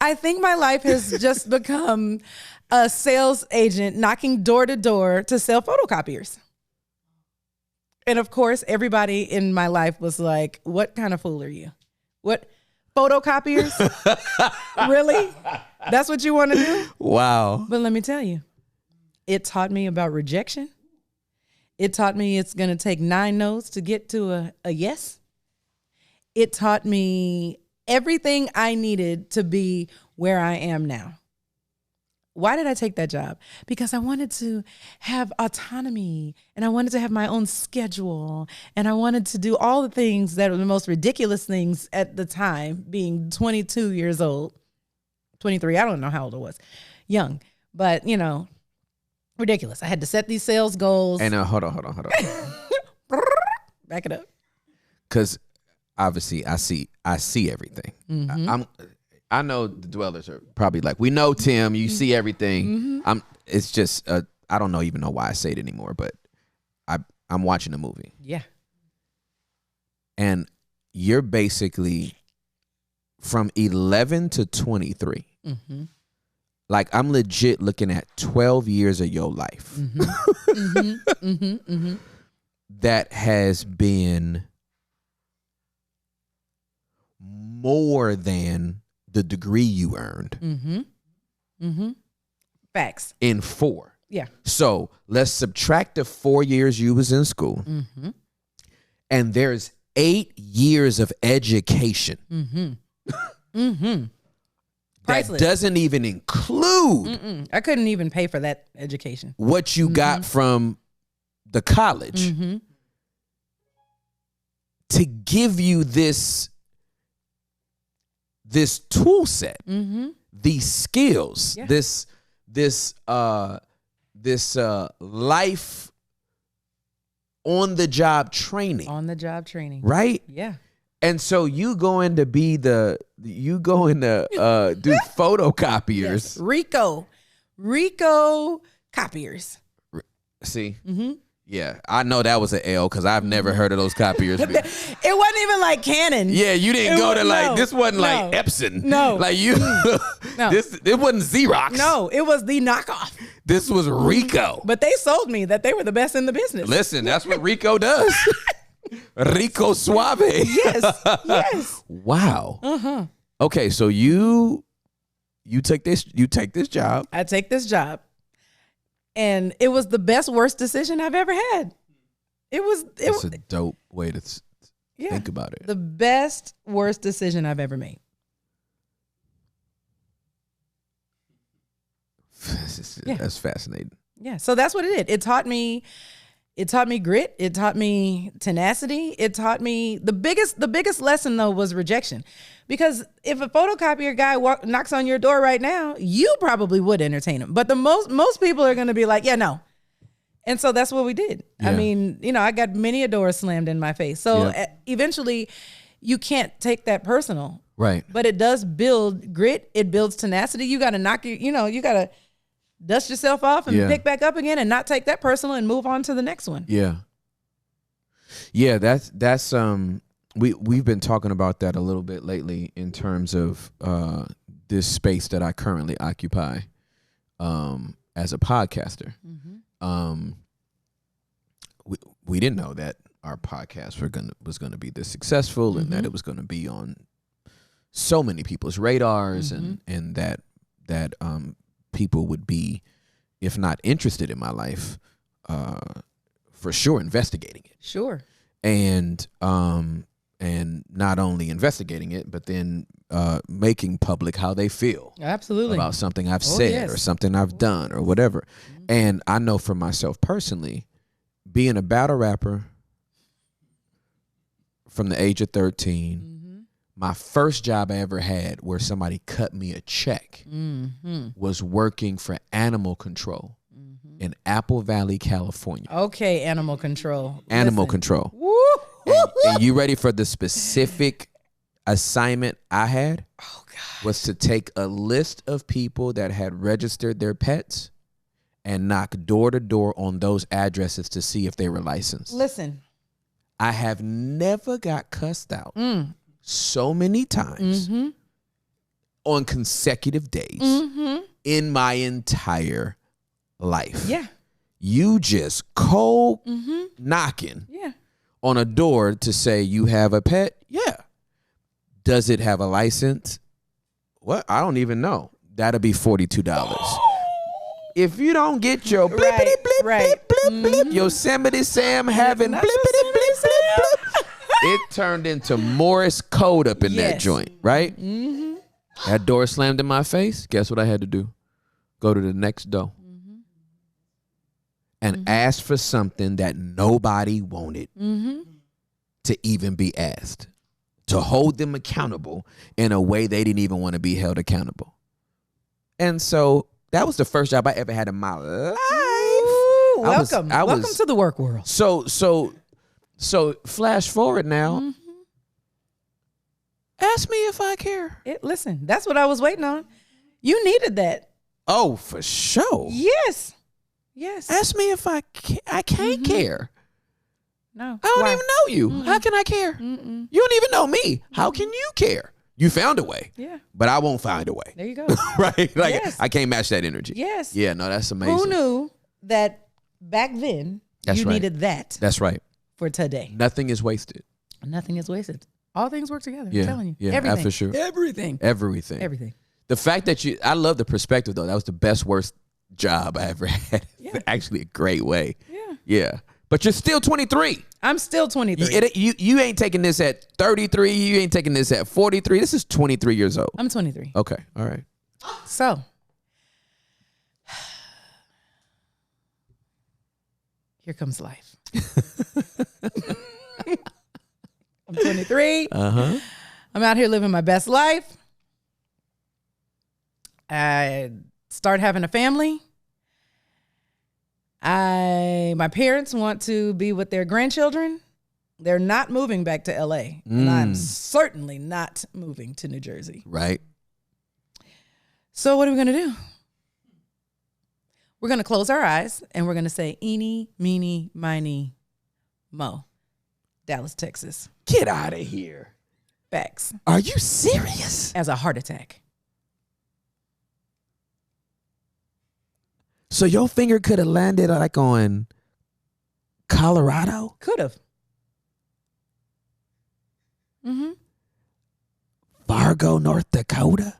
I think my life has just become a sales agent knocking door to door to sell photocopiers. And of course, everybody in my life was like, what kind of fool are you? What, photocopiers? Really? That's what you want to do? Wow. But let me tell you, it taught me about rejection. It taught me it's going to take 9 no's to get to a yes. It taught me everything I needed to be where I am now. Why did I take that job? Because I wanted to have autonomy, and I wanted to have my own schedule, and I wanted to do all the things that were the most ridiculous things at the time, being 22 years old, 23, I don't know how old I was. young, but ridiculous. I had to set these sales goals. And hold on. Back it up. Because obviously I see everything. I know the dwellers are probably like, we know Tim, you see everything. It's just I don't even know why I say it anymore, but I'm watching a movie. Yeah. And you're basically from 11 to 23. Like I'm legit looking at 12 years of your life. That has been more than the degree you earned. Facts. In 4. Yeah. So let's subtract the 4 years you was in school. And there's 8 years of education. That Priceless. doesn't even include I couldn't even pay for that education. what you got from the college to give you this tool set, these skills, Yeah. this life on the job training, On the job training. right? Yeah. And so you go in to do photocopiers. Rico copiers. See? Yeah, I know that was an L because I've never heard of those copiers. It wasn't even like Canon. Yeah, you didn't go to no, this wasn't like no, Epson. no. Like you, No. it wasn't Xerox. No, it was the knockoff. This was Rico. But they sold me that they were the best in the business. Listen, that's what Rico does. Rico Suave. Yes. Wow. Okay, so you take this job. I take this job. And it was the best, worst decision I've ever had. It's a dope way to yeah, think about it. The best, worst decision I've ever made. Yeah. That's fascinating. Yeah. So that's what it did. It taught me grit. It taught me tenacity. It taught me the biggest lesson though was rejection. Because if a photocopier guy knocks on your door right now, you probably would entertain him. But the most people are going to be like, yeah, no. And so that's what we did. Yeah. I mean, I got many a door slammed in my face. So eventually you can't take that personal. Right. But it does build grit. It builds tenacity. You got to you got to dust yourself off and pick back up again and not take that personal and move on to the next one. Yeah. Yeah, that's we've been talking about that a little bit lately in terms of this space that I currently occupy as a podcaster. We didn't know that our podcast was gonna be this successful and that it was gonna be on so many people's radars and that people would be, if not interested in my life, for sure investigating it. Sure. And not only investigating it, but then making public how they feel Absolutely. about something I've said or something I've done or whatever. And I know for myself personally, being a battle rapper from the age of 13, my first job I ever had where somebody cut me a check was working for Animal Control in Apple Valley, California. Okay, Animal Control. Animal Listen. Control. Woo! And you ready for the specific assignment I had? Oh, God. Was to take a list of people that had registered their pets and knock door to door on those addresses to see if they were licensed. Listen. I have never got cussed out so many times on consecutive days in my entire life. Yeah. You just cold knocking Yeah. on a door to say you have a pet? Yeah. Does it have a license? What? I don't even know. That'll be $42. If you don't get your blippity blip right. blip blip blip, Yosemite Sam having blippity blip blip blip, it turned into Morris code up in that Yes. joint, right? That door slammed in my face. Guess what I had to do? Go to the next door and ask for something that nobody wanted to even be asked, to hold them accountable in a way they didn't even want to be held accountable. And so That was the first job I ever had in my life. Ooh, welcome. I was- Welcome to the work world. So flash forward now. Mm-hmm. Ask me if I care. Listen, that's what I was waiting on. You needed that. Oh, for sure. Yes. Yes. Ask me if I can't care. No. I don't Why? even know you. How can I care? You don't even know me. How can you care? You found a way. Yeah. But I won't find a way. There you go. Right? Like Yes. I can't match that energy. Yes. Yeah, no, that's amazing. Who knew that back then That's you right. needed that That's right. for today? Nothing is wasted. Nothing is wasted. All things work together. Yeah. I'm telling you. Yeah, Everything. for sure. Everything. Everything. Everything. The fact that I love the perspective though. That was the best worst job I ever had. Yeah. Actually a great way. Yeah. Yeah. But you're still 23. I'm still 23. You ain't taking this at 33. You ain't taking this at 43. This is 23 years old. I'm 23. Okay. All right. So, here comes life. I'm 23. Uh-huh. I'm out here living my best life. I start having a family. My parents want to be with their grandchildren. They're not moving back to LA. And I'm certainly not moving to New Jersey. Right. So what are we going to do? We're going to close our eyes and we're going to say, eeny, meeny, miny, mo. Dallas, Texas. Get out of here. Facts. Are you serious? As a heart attack. So your finger could have landed like on Colorado? Could have. Mm-hmm. Fargo, North Dakota?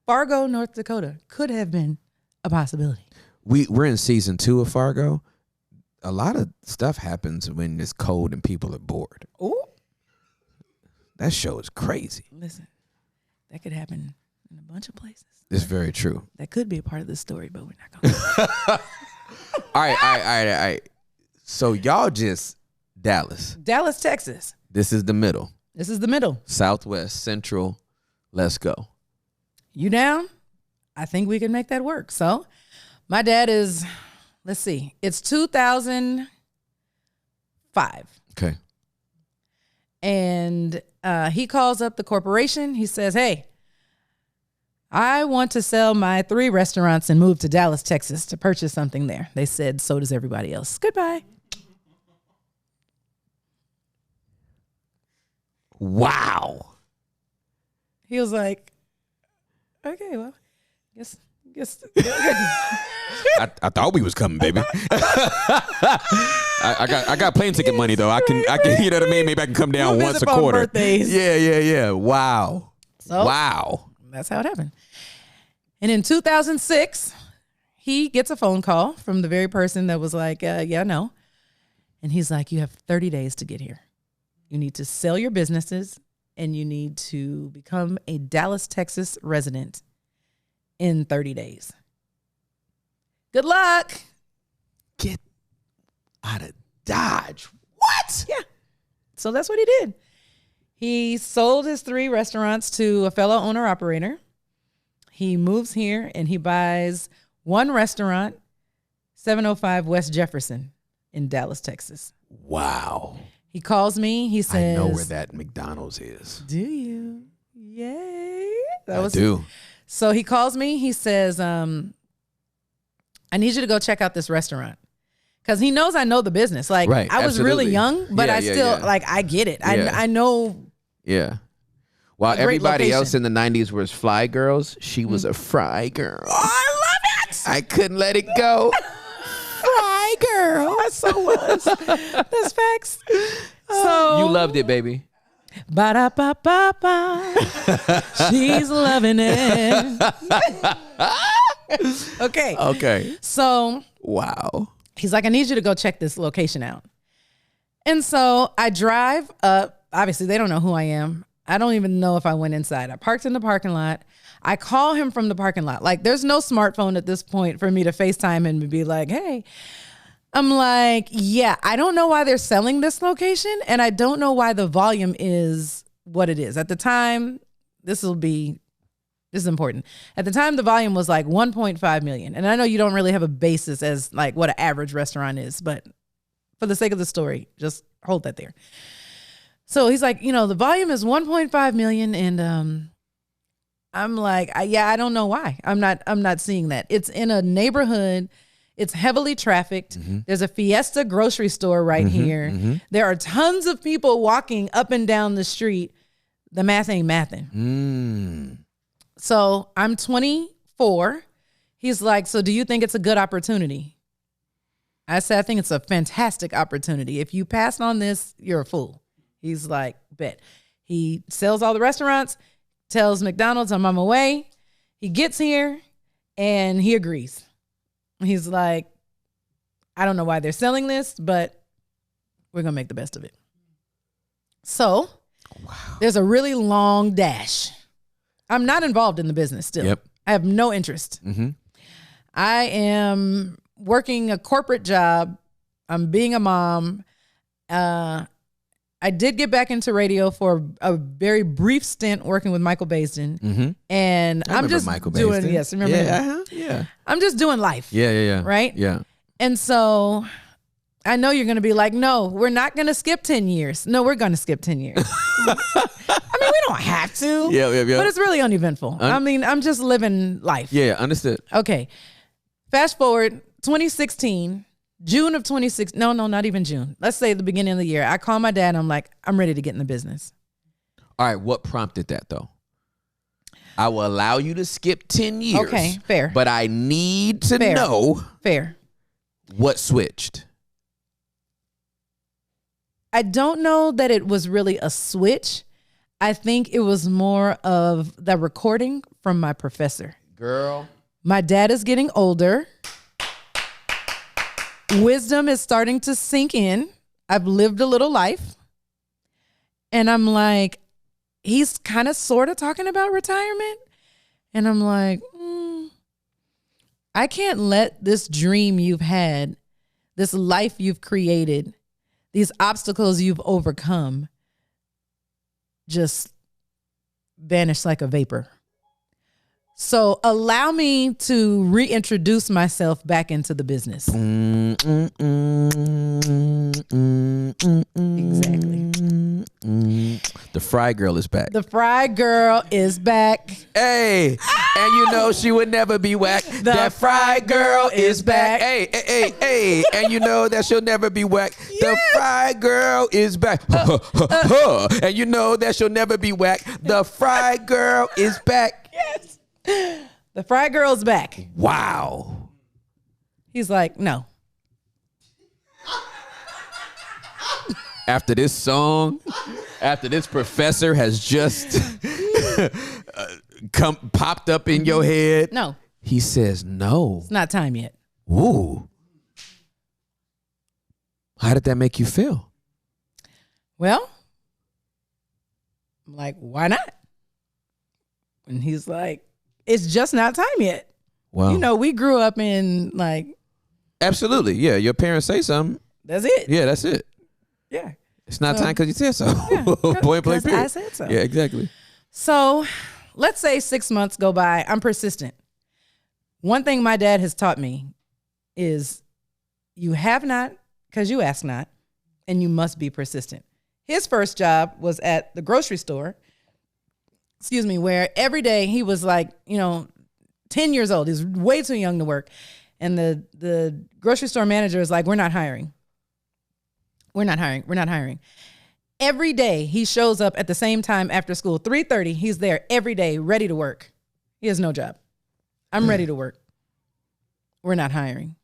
Fargo, North Dakota. Could have been a possibility. We're in season 2 of Fargo. A lot of stuff happens when it's cold and people are bored. Ooh. That show is crazy. Listen, that could happen in a bunch of places. It's very true. That could be a part of the story, but we're not going to. All right. So y'all just Dallas. Dallas, Texas. This is the middle. This is the middle. Southwest, Central. Let's go. You down? I think we can make that work. So my dad is, let's see, it's 2005. Okay. And he calls up the corporation. He says, hey, I want to sell my 3 restaurants and move to Dallas, Texas to purchase something there. They said, so does everybody else. Goodbye. Wow. He was like, okay, well, guess. I thought we was coming, baby. I got plane ticket money though. I can you know what I mean? Maybe I can come down We'll once a visit on quarter. birthdays. Yeah. Wow. So Wow. that's how it happened. And in 2006, he gets a phone call from the very person that was like, yeah, no. And he's like, you have 30 days to get here. You need to sell your businesses and you need to become a Dallas, Texas resident in 30 days. Good luck. Get out of Dodge. What? Yeah. So that's what he did. He sold his 3 restaurants to a fellow owner operator. He moves here and he buys 1 restaurant, 705 West Jefferson in Dallas, Texas. Wow. He calls me. He says, I know where that McDonald's is. Do you? Yay. I do. So he calls me. He says, I need you to go check out this restaurant. Because he knows I know the business. Like, Right, I was really absolutely. young, but Yeah, I yeah, still, yeah. like, I get it. Yeah. I know. Yeah. While A great everybody location. else in the 90s was fly girls, she was a fry girl. Oh, I love it. I couldn't let it go. Fry girl. I so was. That's facts. So You loved it, baby. Ba-da-ba-ba-ba. She's loving it. Okay. Okay. So Wow. he's like, I need you to go check this location out. And so I drive up. Obviously, they don't know who I am. I don't even know if I went inside. I parked in the parking lot. I call him from the parking lot. Like, there's no smartphone at this point for me to FaceTime him and be like, hey. I'm like, yeah, I don't know why they're selling this location, and I don't know why the volume is what it is. At the time, this will be This is important. At the time, the volume was like 1.5 million. And I know you don't really have a basis as like what an average restaurant is, but for the sake of the story, just hold that there. So he's like, the volume is 1.5 million. And I'm like, I don't know why. I'm not seeing that. It's in a neighborhood. It's heavily trafficked. There's a Fiesta grocery store right here. There are tons of people walking up and down the street. The math ain't mathing. So I'm 24. He's like, so do you think it's a good opportunity? I said, I think it's a fantastic opportunity. If you pass on this, you're a fool. He's like, bet. He sells all the restaurants, tells McDonald's I'm on my way. He gets here and he agrees. He's like, I don't know why they're selling this, but we're going to make the best of it. So there's a really long dash. I'm not involved in the business still. Yep. I have no interest. I am working a corporate job. I'm being a mom. I did get back into radio for a very brief stint working with Michael Baisden. And I'm just Michael doing, Baisden. yes, remember him? Yeah. I'm just doing life. Yeah. Right? Yeah. And so I know you're going to be like, no, we're not going to skip 10 years. No, we're going to skip 10 years. I mean, we don't have to. Yeah. But it's really uneventful. I'm just living life. Yeah, understood. Okay. Fast forward 2016, June of 2016. No, not even June. Let's say the beginning of the year. I call my dad and I'm like, I'm ready to get in the business. All right, what prompted that though? I will allow you to skip 10 years. Okay, fair. But I need to know Fair. what switched. I don't know that it was really a switch. I think it was more of the recording from my professor. Girl. My dad is getting older. Wisdom is starting to sink in. I've lived a little life. And I'm like, he's kind of sort of talking about retirement. And I'm like, I can't let this dream you've had, this life you've created, these obstacles you've overcome just vanish like a vapor. So allow me to reintroduce myself back into the business. Exactly. The Fry Girl is back. The Fry Girl is back. Hey, and you know she would never be whack. That Fry Girl is back. Hey, and you know that she'll never be whack. The Fry Girl is back. And you know that she'll never be whack. The Fry Girl is back. Yes. The Fry Girl's back. Wow. He's like, no. After this song, after this professor has just popped up in your head. No. He says no. It's not time yet. Ooh. How did that make you feel? Well, I'm like, why not? And he's like, it's just not time yet. Wow. You know, we grew up in like. Absolutely. Yeah. Your parents say something. That's it. Yeah, that's it. Yeah. It's not time because you said so. Yeah, Point blank. I said so. Yeah, exactly. So let's say 6 months go by. I'm persistent. One thing my dad has taught me is you have not because you ask not, and you must be persistent. His first job was at the grocery store, where every day he was like, 10 years old. He's way too young to work. And the grocery store manager is like, we're not hiring. We're not hiring. Every day he shows up at the same time after school, 3:30. He's there every day, ready to work. He has no job. I'm ready to work. We're not hiring.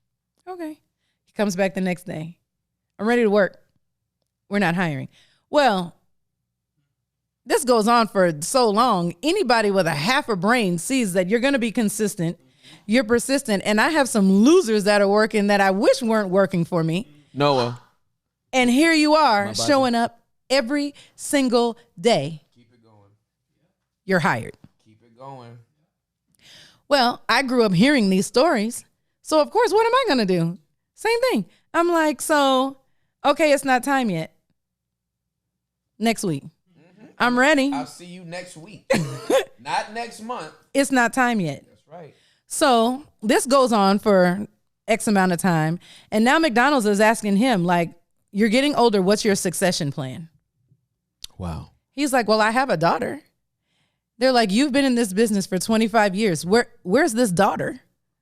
Okay. He comes back the next day. I'm ready to work. We're not hiring. Well, this goes on for so long. Anybody with a half a brain sees that you're going to be consistent. You're persistent. And I have some losers that are working that I wish weren't working for me. Noah. And here you are showing up every single day. Keep it going. You're hired. Keep it going. Well, I grew up hearing these stories. So, of course, what am I going to do? Same thing. I'm like, so, okay, it's not time yet. Next week. I'm ready. I'll see you next week. Not next month. It's not time yet. That's right. So this goes on for X amount of time. And now McDonald's is asking him, like, you're getting older. What's your succession plan? Wow. He's like, well, I have a daughter. They're like, you've been in this business for 25 years. Where's this daughter?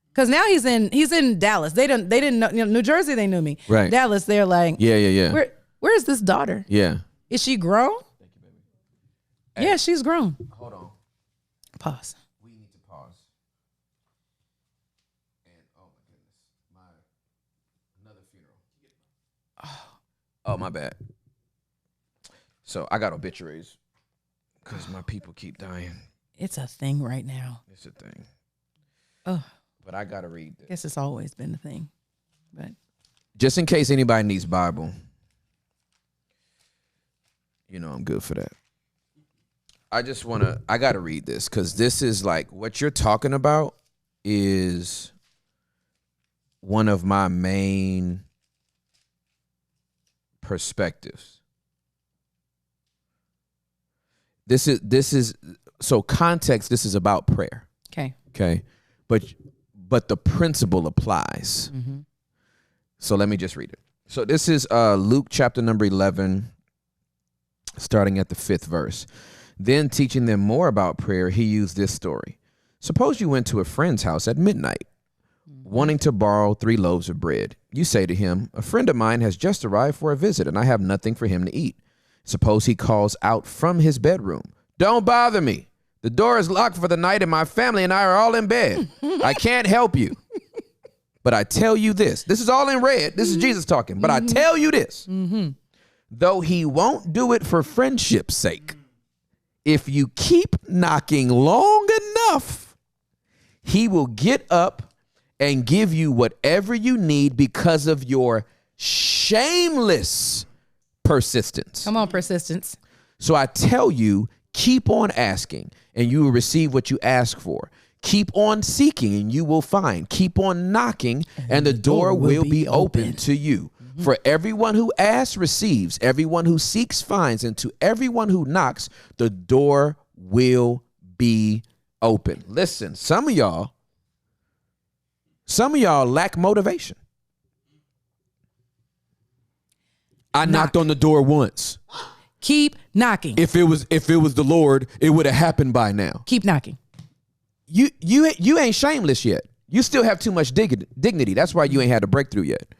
Because now he's in Dallas. They didn't know, New Jersey, they knew me. Right. Dallas, they're like, Yeah. Where's this daughter? Yeah. Is she grown? Thank you, baby. Yeah, she's grown. Hold on. Pause. We need to pause. And oh my goodness, another funeral. Oh my bad. So I got obituaries because my people keep dying. It's a thing right now. It's a thing. Oh, but I gotta read this. I guess it's always been a thing. But just in case anybody needs Bible, you know I'm good for that. I gotta read this because this is like what you're talking about is one of my main perspectives. This is so context. This is about prayer. Okay. But the principle applies. Mm-hmm. So let me just read it. So this is Luke chapter number 11, starting at the 5th verse. Then teaching them more about prayer, he used this story. Suppose you went to a friend's house at midnight, wanting to borrow 3 loaves of bread. You say to him, a friend of mine has just arrived for a visit, and I have nothing for him to eat. Suppose he calls out from his bedroom, don't bother me. The door is locked for the night, and my family and I are all in bed. I can't help you. But I tell you this. This is all in red. This is Jesus talking. But I tell you this. Though he won't do it for friendship's sake, if you keep knocking long enough, he will get up and give you whatever you need because of your shameless persistence. Come on, persistence. So I tell you, keep on asking and you will receive what you ask for. Keep on seeking and you will find. Keep on knocking and the door will be open to you. For everyone who asks receives, everyone who seeks finds, and to everyone who knocks, the door will be open. Listen, some of y'all lack motivation. I knocked on the door once. Keep knocking. If it was the Lord, it would have happened by now. Keep knocking. You ain't shameless yet. You still have too much dignity. That's why you ain't had a breakthrough yet.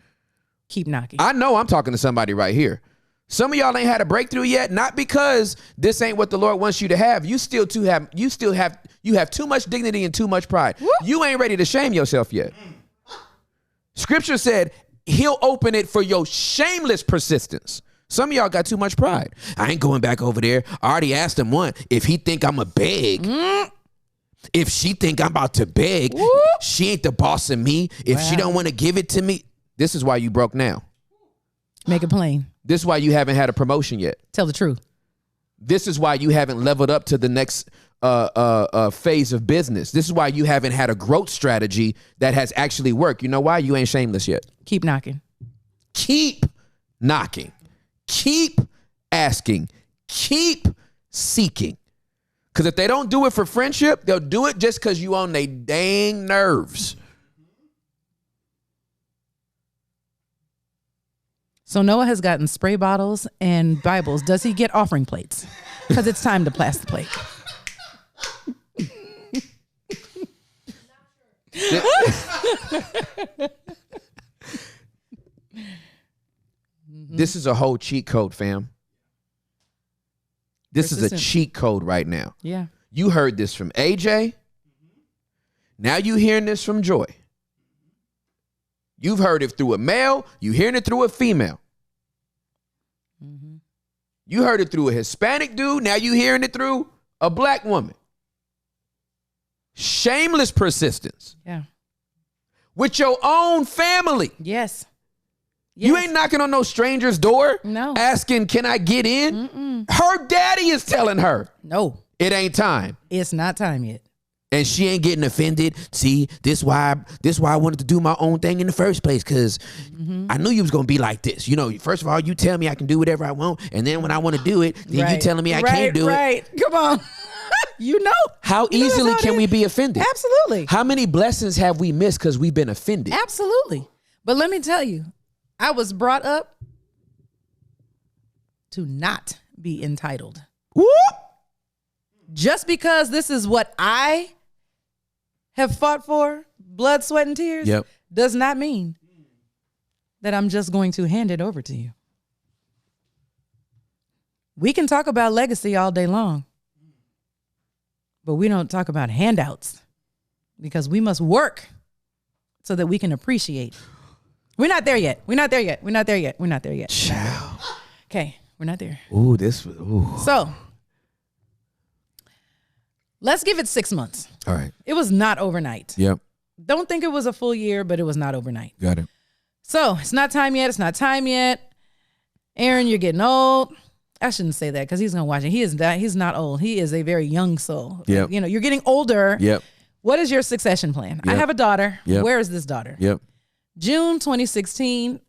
Keep knocking. I know I'm talking to somebody right here. Some of y'all ain't had a breakthrough yet, not because this ain't what the Lord wants you to have. You have too much dignity and too much pride. Woo. You ain't ready to shame yourself yet. Scripture said he'll open it for your shameless persistence. Some of y'all got too much pride. I ain't going back over there. I already asked him one. If he think I'm a beg, if she think I'm about to beg, she ain't the boss of me. If she don't want to give it to me, this is why you broke now. Make it plain. This is why you haven't had a promotion yet. Tell the truth. This is why you haven't leveled up to the next phase of business. This is why you haven't had a growth strategy that has actually worked. You know why? You ain't shameless yet. Keep knocking. Keep knocking. Keep asking. Keep seeking. Because if they don't do it for friendship, they'll do it just because you on their dang nerves. So Noah has gotten spray bottles and Bibles. Does he get offering plates? Because it's time to pass the plate. This is a whole cheat code, fam. This is a cheat code right now. Yeah. You heard this from AJ. Now you hearing this from Joy. You've heard it through a male. You hearing it through a female. You heard it through a Hispanic dude. Now you hearing it through a black woman. Shameless persistence. Yeah. With your own family. Yes. You ain't knocking on no stranger's door. No. Asking, can I get in? Her daddy is telling her. No. It ain't time. It's not time yet. And she ain't getting offended. See, this why I wanted to do my own thing in the first place, because I knew you was going to be like this. You know, first of all, you tell me I can do whatever I want, and then when I want to do it, then you telling me I can't do it. Right, come on. You know. How You know easily that's how can it we is. be offended? Absolutely. How many blessings have we missed because we've been offended? Absolutely. But let me tell you, I was brought up to not be entitled. Whoop. Just because this is what I have fought for, blood, sweat, and tears, Yep. does not mean that I'm just going to hand it over to you. We can talk about legacy all day long, but we don't talk about handouts because we must work so that we can appreciate. We're not there yet. We're not there yet. We're not there yet. We're not there yet. Child. Okay, we're not there. Ooh, this was. Ooh. So let's give it 6 months. All right. It was not overnight. Yep. Don't think it was a full year, but it was not overnight. Got it. So it's not time yet. It's not time yet. Aaron, you're getting old. I shouldn't say that because he's gonna watch it. He's not old. He is a very young soul. Yep. You know, you're getting older. Yep. What is your succession plan? I Yep. have a daughter. Yep. Where is this daughter? Yep. June 2016,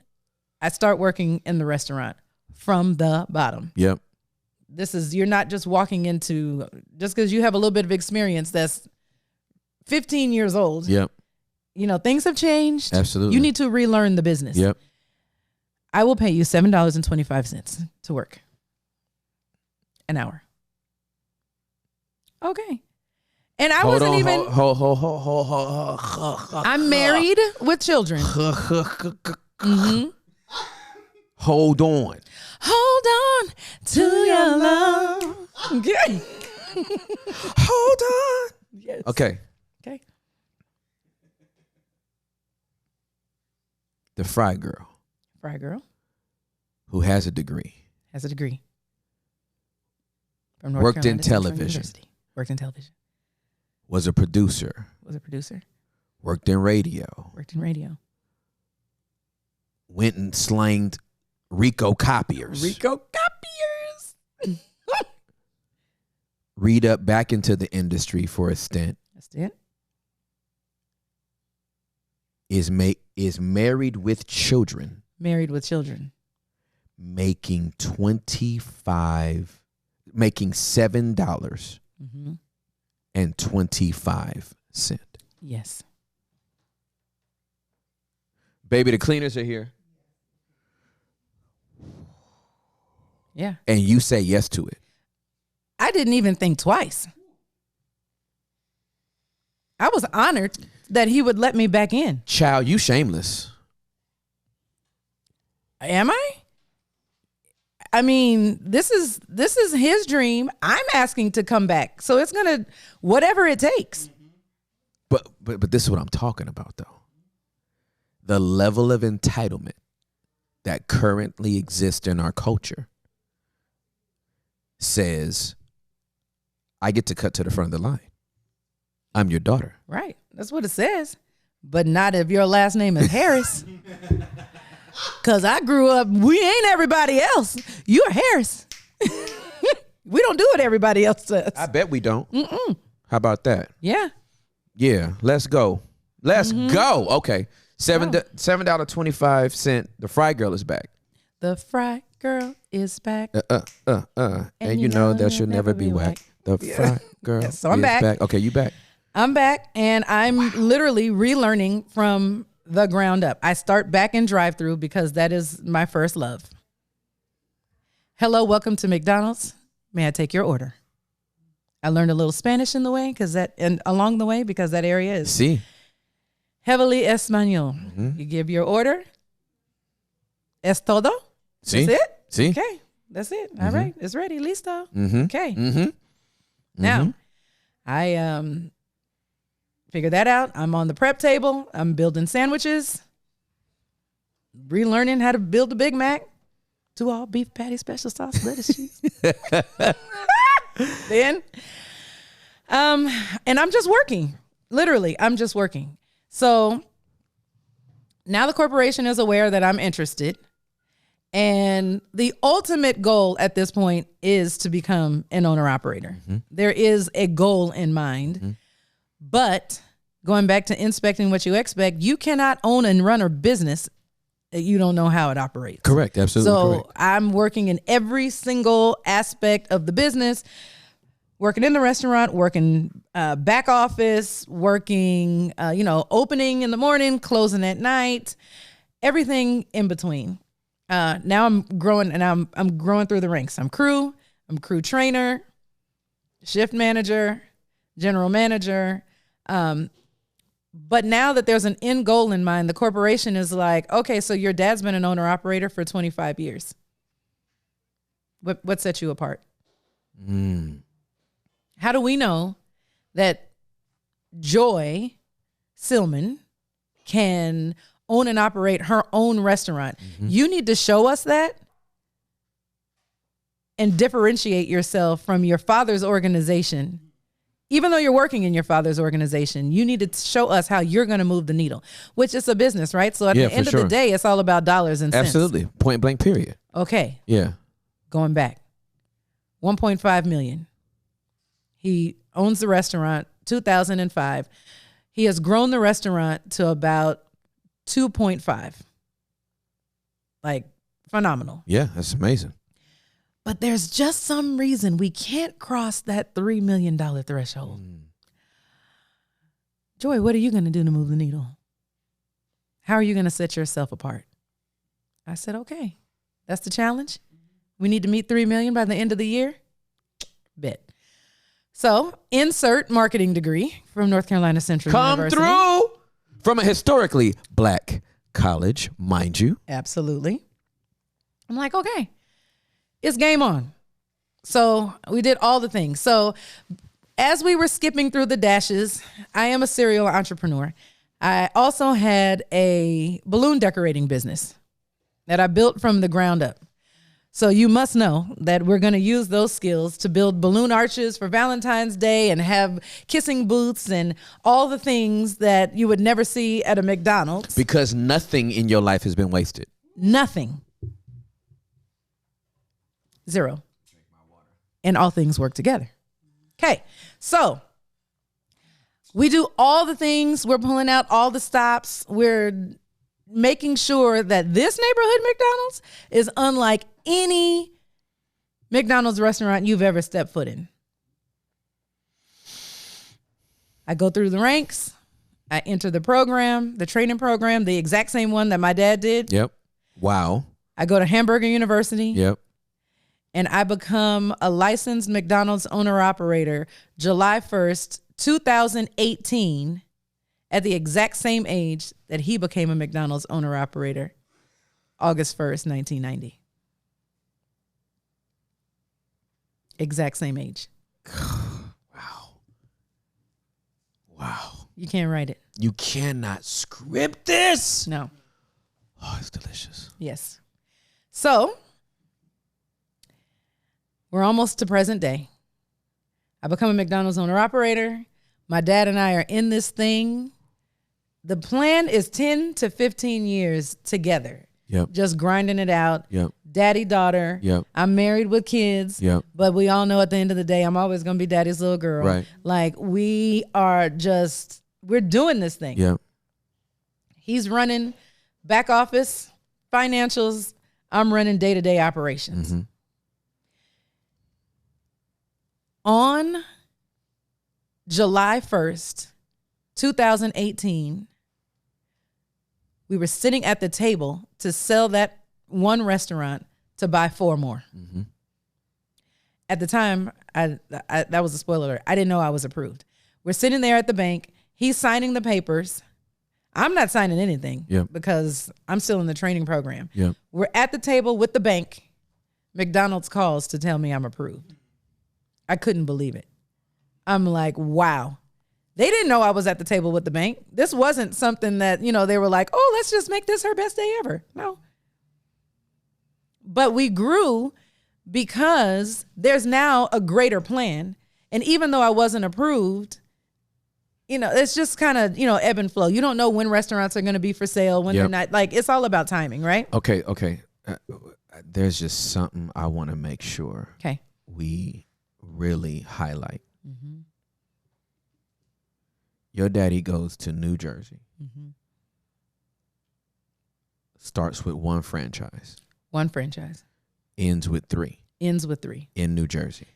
I start working in the restaurant from the bottom. Yep. You're not just walking into, just because you have a little bit of experience that's 15 years old. Yep. You know, things have changed. Absolutely. You need to relearn the business. Yep. I will pay you $7.25 to work an hour. Okay. And I wasn't even. I'm married with children. Mm-hmm. Hold on. Hold on to your love. Okay. Hold on. Yes. Okay. Okay. The fry girl Fry girl who has a degree. has a degree from North Worked in Carolina Central television. University. Worked in television. Was a producer. Was a producer. Worked in radio. Worked in radio. Went and slanged Rico copiers. Rico copiers. Read up back into the industry for a stint. That's it. Is married with children. Married with children. Making $7.25. Yes. Baby, the cleaners are here. Yeah. And you say yes to it. I didn't even think twice. I was honored that he would let me back in. Child, you shameless. Am I? I mean, this is his dream. I'm asking to come back. So it's gonna, whatever it takes. But this is what I'm talking about, though. The level of entitlement that currently exists in our culture says, I get to cut to the front of the line. I'm your daughter. Right. That's what it says. But not if your last name is Harris. Because I grew up, we ain't everybody else. You're Harris. We don't do what everybody else does. I bet we don't. How about that? Yeah. Yeah, let's go. Let's go. Okay. $7.25. The fry girl is back. The fry girl is back. And you know that she'll never be whacked. The fry girl Yes, so I'm is back. Okay, you back. I'm back and I'm literally relearning from the ground up. I start back in drive-thru because that is my first love. Hello, welcome to McDonald's. May I take your order? I learned a little Spanish along the way because that area is See. heavily Espanol. You give your order. Es todo? See. That's it? See. Okay, that's it. All right, it's ready. Listo. Mm-hmm. Okay. Mm-hmm. Now, I figure that out. I'm on the prep table. I'm building sandwiches, relearning how to build a Big Mac. 2 all beef patty, special sauce, lettuce, cheese. Then, and I'm just working. Literally, I'm just working. So now the corporation is aware that I'm interested. And the ultimate goal at this point is to become an owner-operator. There is a goal in mind. But going back to inspecting what you expect, you cannot own and run a business that you don't know how it operates. Correct. Absolutely So correct. I'm working in every single aspect of the business, working in the restaurant, working back office, working, opening in the morning, closing at night, everything in between. Now I'm growing, and I'm growing through the ranks. I'm crew trainer, shift manager, general manager. But now that there's an end goal in mind, the corporation is like, okay, so your dad's been an owner operator for 25 years. What sets you apart? How do we know that Joy Silman can own and operate her own restaurant? You need to show us that and differentiate yourself from your father's organization. Even though you're working in your father's organization, you need to show us how you're going to move the needle, which is a business, right? So at the end of the day, it's all about dollars and cents. Absolutely. Point blank, period. Okay. Yeah. Going back. 1.5 million. He owns the restaurant, 2005. He has grown the restaurant to about 2.5. Like, phenomenal. Yeah, that's amazing. But there's just some reason we can't cross that $3 million threshold. Joy, what are you going to do to move the needle? How are you going to set yourself apart? I said, okay, that's the challenge. We need to meet 3 million by the end of the year. Bet. So insert marketing degree from North Carolina Central University. Come through from a historically black college, mind you. Absolutely. I'm like, okay. It's game on. So we did all the things. So as we were skipping through the dashes, I am a serial entrepreneur. I also had a balloon decorating business that I built from the ground up. So you must know that we're going to use those skills to build balloon arches for Valentine's Day and have kissing booths and all the things that you would never see at a McDonald's. Because nothing in your life has been wasted. Nothing. Zero. And all things work together. Okay, so we do all the things. We're pulling out all the stops. We're making sure that this neighborhood McDonald's is unlike any McDonald's restaurant you've ever stepped foot in. I go through the ranks. I enter the program, the training program, the exact same one that my dad did. Yep. Wow. I go to Hamburger University. Yep. And I become a licensed McDonald's owner-operator July 1st, 2018, at the exact same age that he became a McDonald's owner-operator, August 1st, 1990. Exact same age. Wow. You can't write it. You cannot script this. No. Oh, it's delicious. Yes. So we're almost to present day. I become a McDonald's owner-operator. My dad and I are in this thing. The plan is 10 to 15 years together. Yep. Just grinding it out. Yep. Daddy, daughter. Yep. I'm married with kids. Yep. But we all know at the end of the day, I'm always going to be daddy's little girl. Right. Like, we're doing this thing. Yep. He's running back office, financials. I'm running day-to-day operations. Mm-hmm. On July 1st, 2018, we were sitting at the table to sell that one restaurant to buy 4 more. Mm-hmm. At the time, I that was a spoiler alert. I didn't know I was approved. We're sitting there at the bank. He's signing the papers. I'm not signing anything because I'm still in the training program. Yep. We're at the table with the bank. McDonald's calls to tell me I'm approved. I couldn't believe it. I'm like, wow. They didn't know I was at the table with the bank. This wasn't something that, they were like, oh, let's just make this her best day ever. No. But we grew because there's now a greater plan. And even though I wasn't approved, it's just kind of, ebb and flow. You don't know when restaurants are going to be for sale, when they're not. Like, it's all about timing, right? Okay. There's just something I want to make sure we really highlight. Mm-hmm. Your daddy goes to New Jersey. Mm-hmm. Starts with 1 franchise. 1 franchise. Ends with 3. Ends with 3. In New Jersey.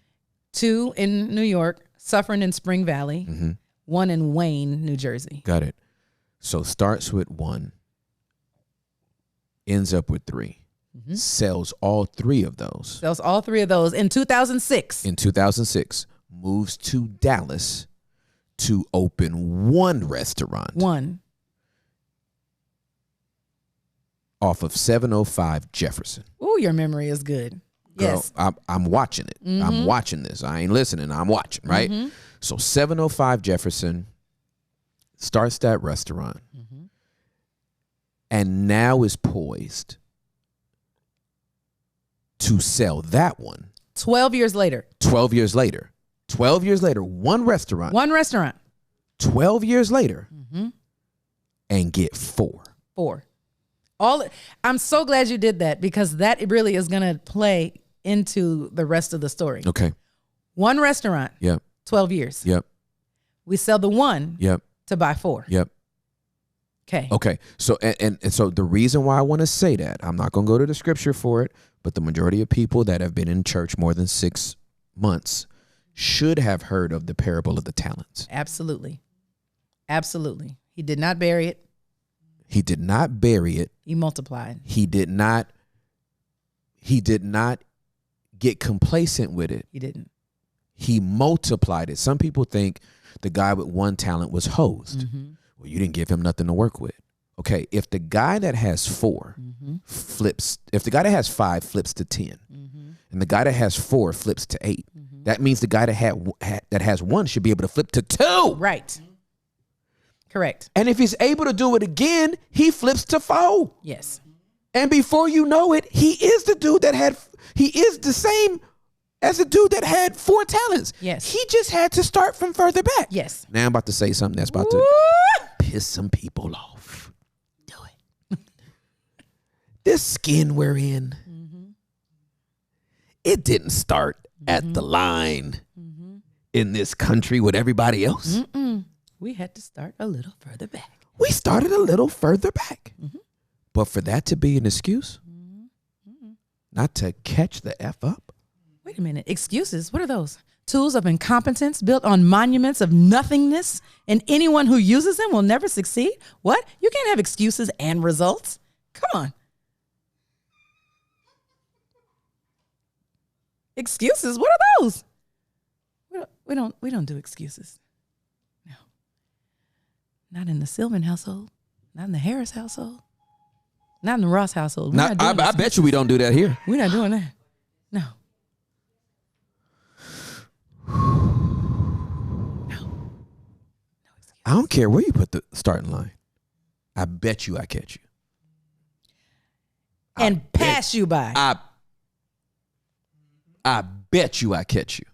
2 in New York, Suffern in Spring Valley, 1 in Wayne, New Jersey. Got it. So starts with 1, ends up with 3, sells all 3 of those. Sells all 3 of those in 2006. In 2006, moves to Dallas to open 1 restaurant. 1. Off of 705 Jefferson. Ooh, your memory is good. Girl, Yes. I'm watching it. I'm watching this. I ain't listening. I'm watching, right? So 705 Jefferson starts that restaurant and now is poised to sell that one 12 years later. 12 years later. 12 years later, 1 restaurant. 1 restaurant. 12 years later and get 4. 4. I'm so glad you did that because that really is going to play into the rest of the story. Okay. 1 restaurant, Yep. 12 years. Yep. We sell the 1 Yep. to buy 4. Yep. Okay. Okay. So and so the reason why I want to say that, I'm not going to go to the scripture for it, but the majority of people that have been in church more than 6 months should have heard of the parable of the talents. Absolutely. Absolutely. He did not bury it. He did not bury it. He multiplied. He did not get complacent with it. He didn't. He multiplied it. Some people think the guy with 1 talent was hosed. Well, you didn't give him nothing to work with. Okay, if the guy that has 4 flips, if the guy that has 5 flips to 10, and the guy that has 4 flips to 8, that means the guy that has 1 should be able to flip to 2. Right. Correct. And if he's able to do it again, he flips to 4. Yes. And before you know it, he is the same as the dude that had 4 talents. Yes. He just had to start from further back. Yes. Now I'm about to say something that's about to piss some people off. Do it. This skin we're in, it didn't start at the line in this country with everybody else. We had to start a little further back. We started a little further back. But for that to be an excuse, not to catch the F up. Wait a minute. Excuses? What are those? Tools of incompetence built on monuments of nothingness, and anyone who uses them will never succeed? What? You can't have excuses and results. Come on. Excuses? What are those? We don't do excuses. No. Not in the Sylvan household. Not in the Harris household. Not in the Ross household. I bet you we don't do that here. We're not doing that. No. I don't care where you put the starting line. I bet you I catch you. And pass you by. I bet you I catch you.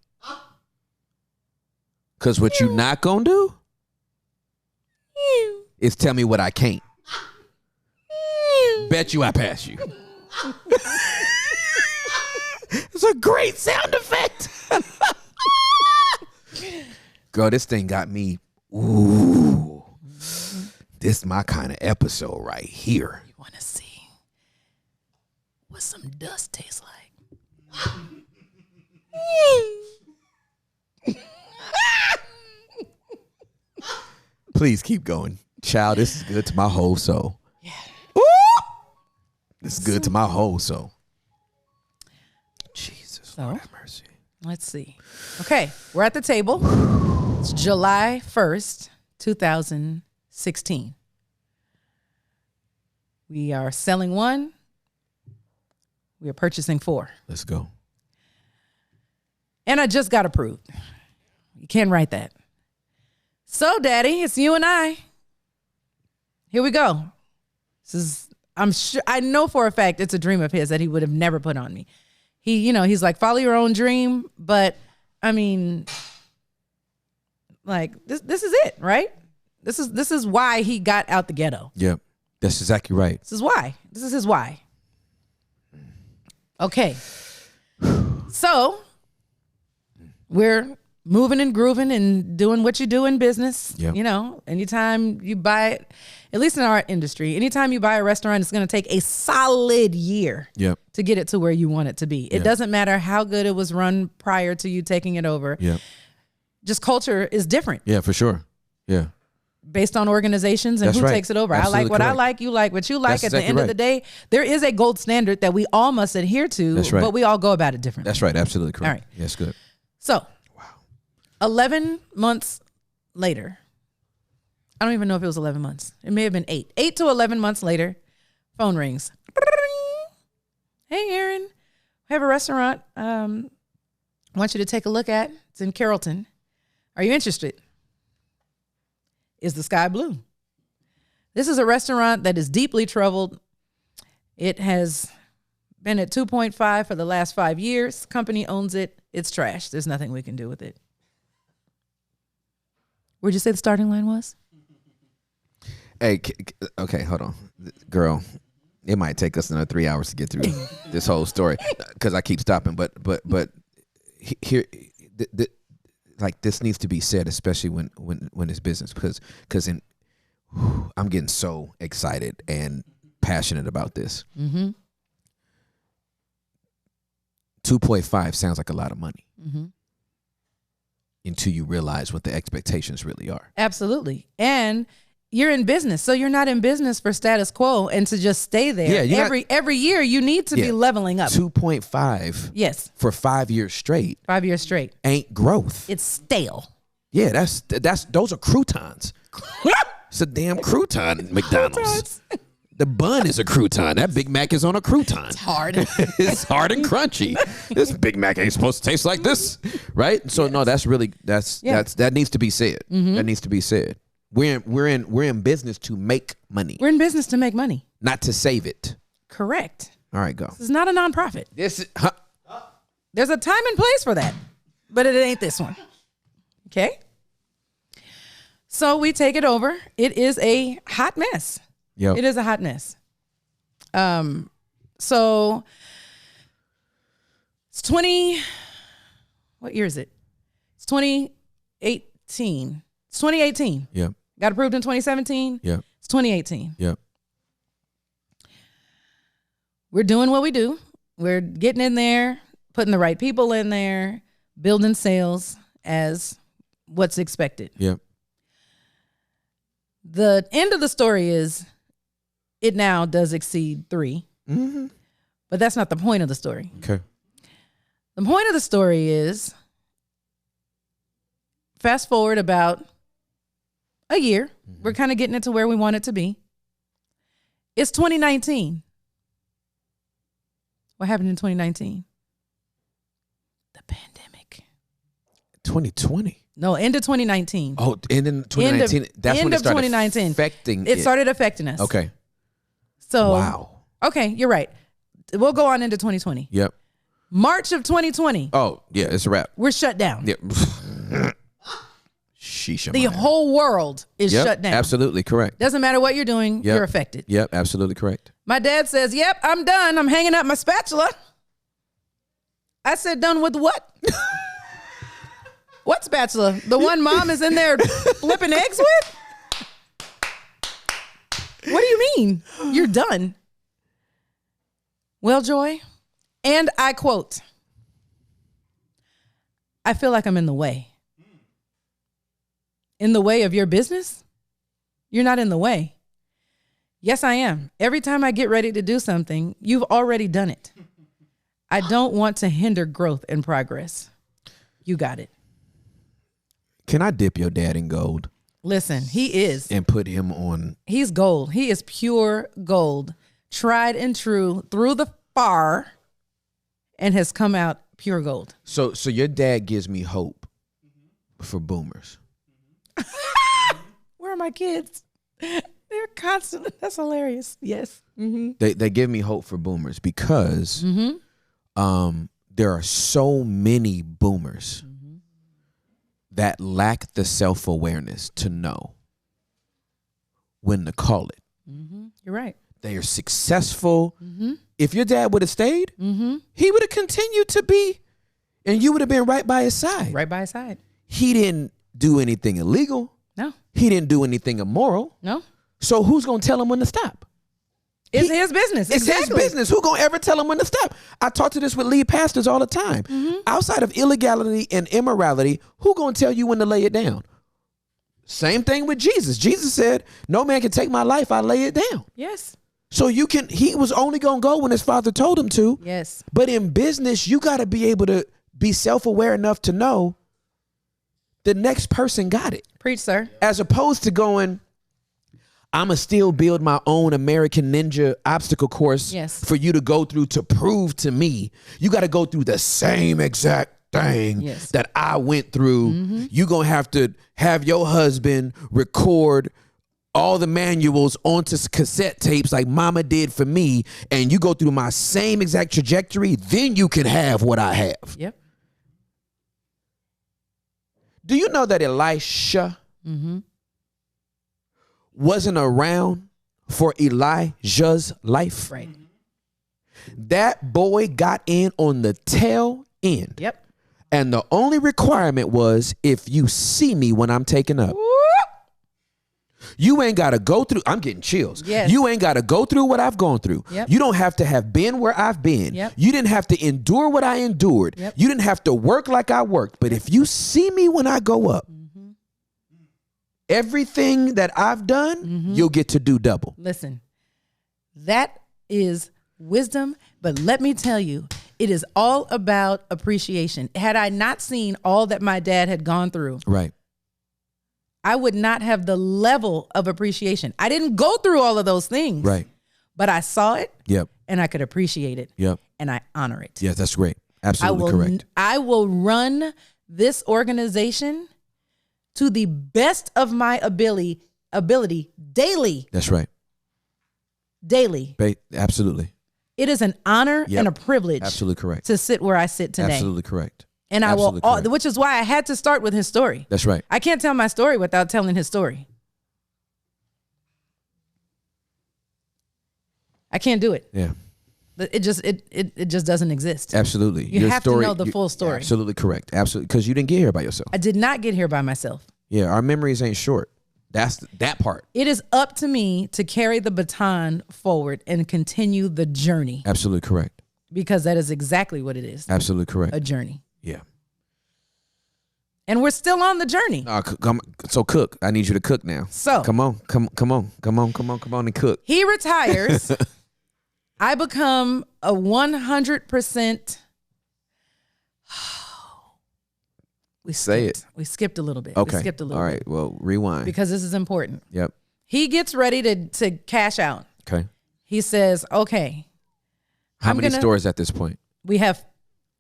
Because what you not going to do is tell me what I can't. Bet you I pass you. It's a great sound effect. Girl, this thing got me. Ooh. This is my kind of episode right here. You want to see what some dust tastes like? Please keep going. Child, this is good to my whole soul. Yeah. Ooh! This is good to my whole soul. Jesus, Lord have mercy. Let's see. Okay, we're at the table. It's July 1st, 2016. We are selling 1. We are purchasing 4. Let's go. And I just got approved. You can't write that. So, Daddy, it's you and I. Here we go. I know for a fact it's a dream of his that he would have never put on me. He's like, follow your own dream, but I mean, like this is it, right? This is why he got out the ghetto. Yep. That's exactly right. This is why. This is his why. Okay. So we're moving and grooving and doing what you do in business. Yep. You know, anytime you buy, at least in our industry, anytime you buy a restaurant, it's going to take a solid year Yep. to get it to where you want it to be. It Yeah. doesn't matter how good it was run prior to you taking it over. Yep. Just culture is different Yeah, for sure. Yeah. based on organizations and That's who right. takes it over. I Absolutely like what I correct. like, you like what you like. That's At the exactly end of right. the day, there is a gold standard that we all must adhere to, That's right. but we all go about it differently. That's right. Absolutely correct. All right. Yes, good. So, 11 months later, I don't even know if it was 11 months. It may have been 8. 8 to 11 months later, phone rings. Hey, Aaron, we have a restaurant I want you to take a look at. It's in Carrollton. Are you interested? Is the sky blue? This is a restaurant that is deeply troubled. It has been at 2.5 for the last 5 years. Company owns it. It's trash. There's nothing we can do with it. Where'd you say the starting line was? Hey, okay, hold on. Girl, it might take us another 3 hours to get through this whole story because I keep stopping. But here, like this needs to be said, especially when it's business, because I'm getting so excited and passionate about this. 2.5 sounds like a lot of money until you realize what the expectations really are. Absolutely. And you're in business. So you're not in business for status quo and to just stay there. Yeah, you're every year you need to be Yeah. leveling up. 2.5 Yes. for 5 years straight 5 years straight. ain't growth. It's stale. Yeah, those are croutons. It's a damn crouton at McDonald's. The bun is a crouton. That Big Mac is on a crouton. It's hard. It's hard and crunchy. This Big Mac ain't supposed to taste like this, right? So no, that's really that needs to be said. That needs to be said. We're in business to make money, We're in business to make money. not to save it. Correct. All right, go. This is not a nonprofit. This is There's a time and place for that, but it ain't this one. Okay? So we take it over. It is a hot mess. Yep. It is a hot mess. So it's 20, what year is it? It's 2018. It's 2018. Yep. Got approved in 2017. Yep. It's 2018. Yep. We're doing what we do. We're getting in there, putting the right people in there, building sales as what's expected. Yep. The end of the story is it now does exceed 3. But that's not the point of the story. Okay. The point of the story is fast forward about a year. We're kind of getting it to where we want it to be. It's 2019. What happened in 2019? The pandemic. 2020. No, end of 2019. Oh, and in 2019, that's when end it of started 2019. affecting It started affecting us. Okay. So Wow. Okay, you're right. We'll go on into 2020. Yep. March of 2020, Oh, yeah, it's a wrap. we're shut down. Yep. Sheesh. The whole world is Yep, shut down. absolutely correct. Doesn't matter what you're doing, Yep. you're affected. Yep, absolutely correct. My dad says, "Yep, I'm done. I'm hanging up my spatula." I said, "Done with what?" What spatula? The one mom is in there flipping eggs with? What do you mean? You're done. Well, Joy, and I quote, "I feel like I'm in the way." In the way of your business? You're not in the way. Yes, I am. Every time I get ready to do something, you've already done it. I don't want to hinder growth and progress. You got it. Can I dip your dad in gold Listen, he is. and put him on? He's gold. He is pure gold. Tried and true through the fire and has come out pure gold. So your dad gives me hope for boomers. Where are my kids? They're constantly. That's hilarious. Yes. They give me hope for boomers because there are so many boomers that lack the self-awareness to know when to call it. You're right. They are successful. If your dad would have stayed, he would have continued to be, and you would have been right by his side. Right by his side. he didn't do anything illegal. No. He didn't do anything immoral. No. So who's going to tell him when to stop? It's his business. It's his business. Who going to ever tell him when to stop? I talk to this with lead pastors all the time. Outside of illegality and immorality, who going to tell you when to lay it down? Same thing with Jesus. Jesus said, no man can take my life. I lay it down. Yes. So he was only going to go when his father told him to. Yes. But But in business, you got to be able to be self-aware enough to know the next person got it. preach, sir. As opposed to going, I'm going to still build my own American Ninja obstacle course Yes. for you to go through to prove to me. You got to go through the same exact thing Yes. that I went through. You're going to have your husband record all the manuals onto cassette tapes like mama did for me, and you go through my same exact trajectory, then you can have what I have. Yep. Do you know that Elisha wasn't around for Elijah's life? Right. That boy got in on the tail end. Yep. And the only requirement was, if you see me when I'm taken up. You ain't got to go through. I'm getting chills. Yes. You ain't got to go through what I've gone through. Yep. You don't have to have been where I've been. Yep. You didn't have to endure what I endured. Yep. You didn't have to work like I worked. But if you see me when I go up, everything that I've done, you'll get to do double. Listen, that is wisdom, but let me tell you, it is all about appreciation. Had I not seen all that my dad had gone through, Right. I would not have the level of appreciation. I didn't go through all of those things, Right. but I saw it Yep. and I could appreciate it Yep. and I honor it. Yes, that's great. Absolutely correct. I will run this organization to the best of my ability daily. That's right. Daily. Absolutely. It is an honor Yep. and a privilege Absolutely correct. to sit where I sit today. Absolutely correct. And I Absolutely will, correct. which is why I had to start with his story. That's right. I can't tell my story without telling his story. I can't do it. Yeah. It just doesn't exist. Absolutely. You have to know the full story. Absolutely correct. Absolutely. Because you didn't get here by yourself. I did not get here by myself. Yeah. Our memories ain't short. That's that part. It is up to me to carry the baton forward and continue the journey, Absolutely correct. because that is exactly what it is. Absolutely correct. A journey. Yeah. And we're still on the journey. So cook. I need you to cook now. So- come on and cook. He retires. I become a 100%. We Say skipped. We skipped a little bit. Okay. We skipped a little All bit. right. Well, rewind. Because this is important. Yep. He gets ready to cash out. Okay. He says, okay, How I'm many gonna- stores at this point? we have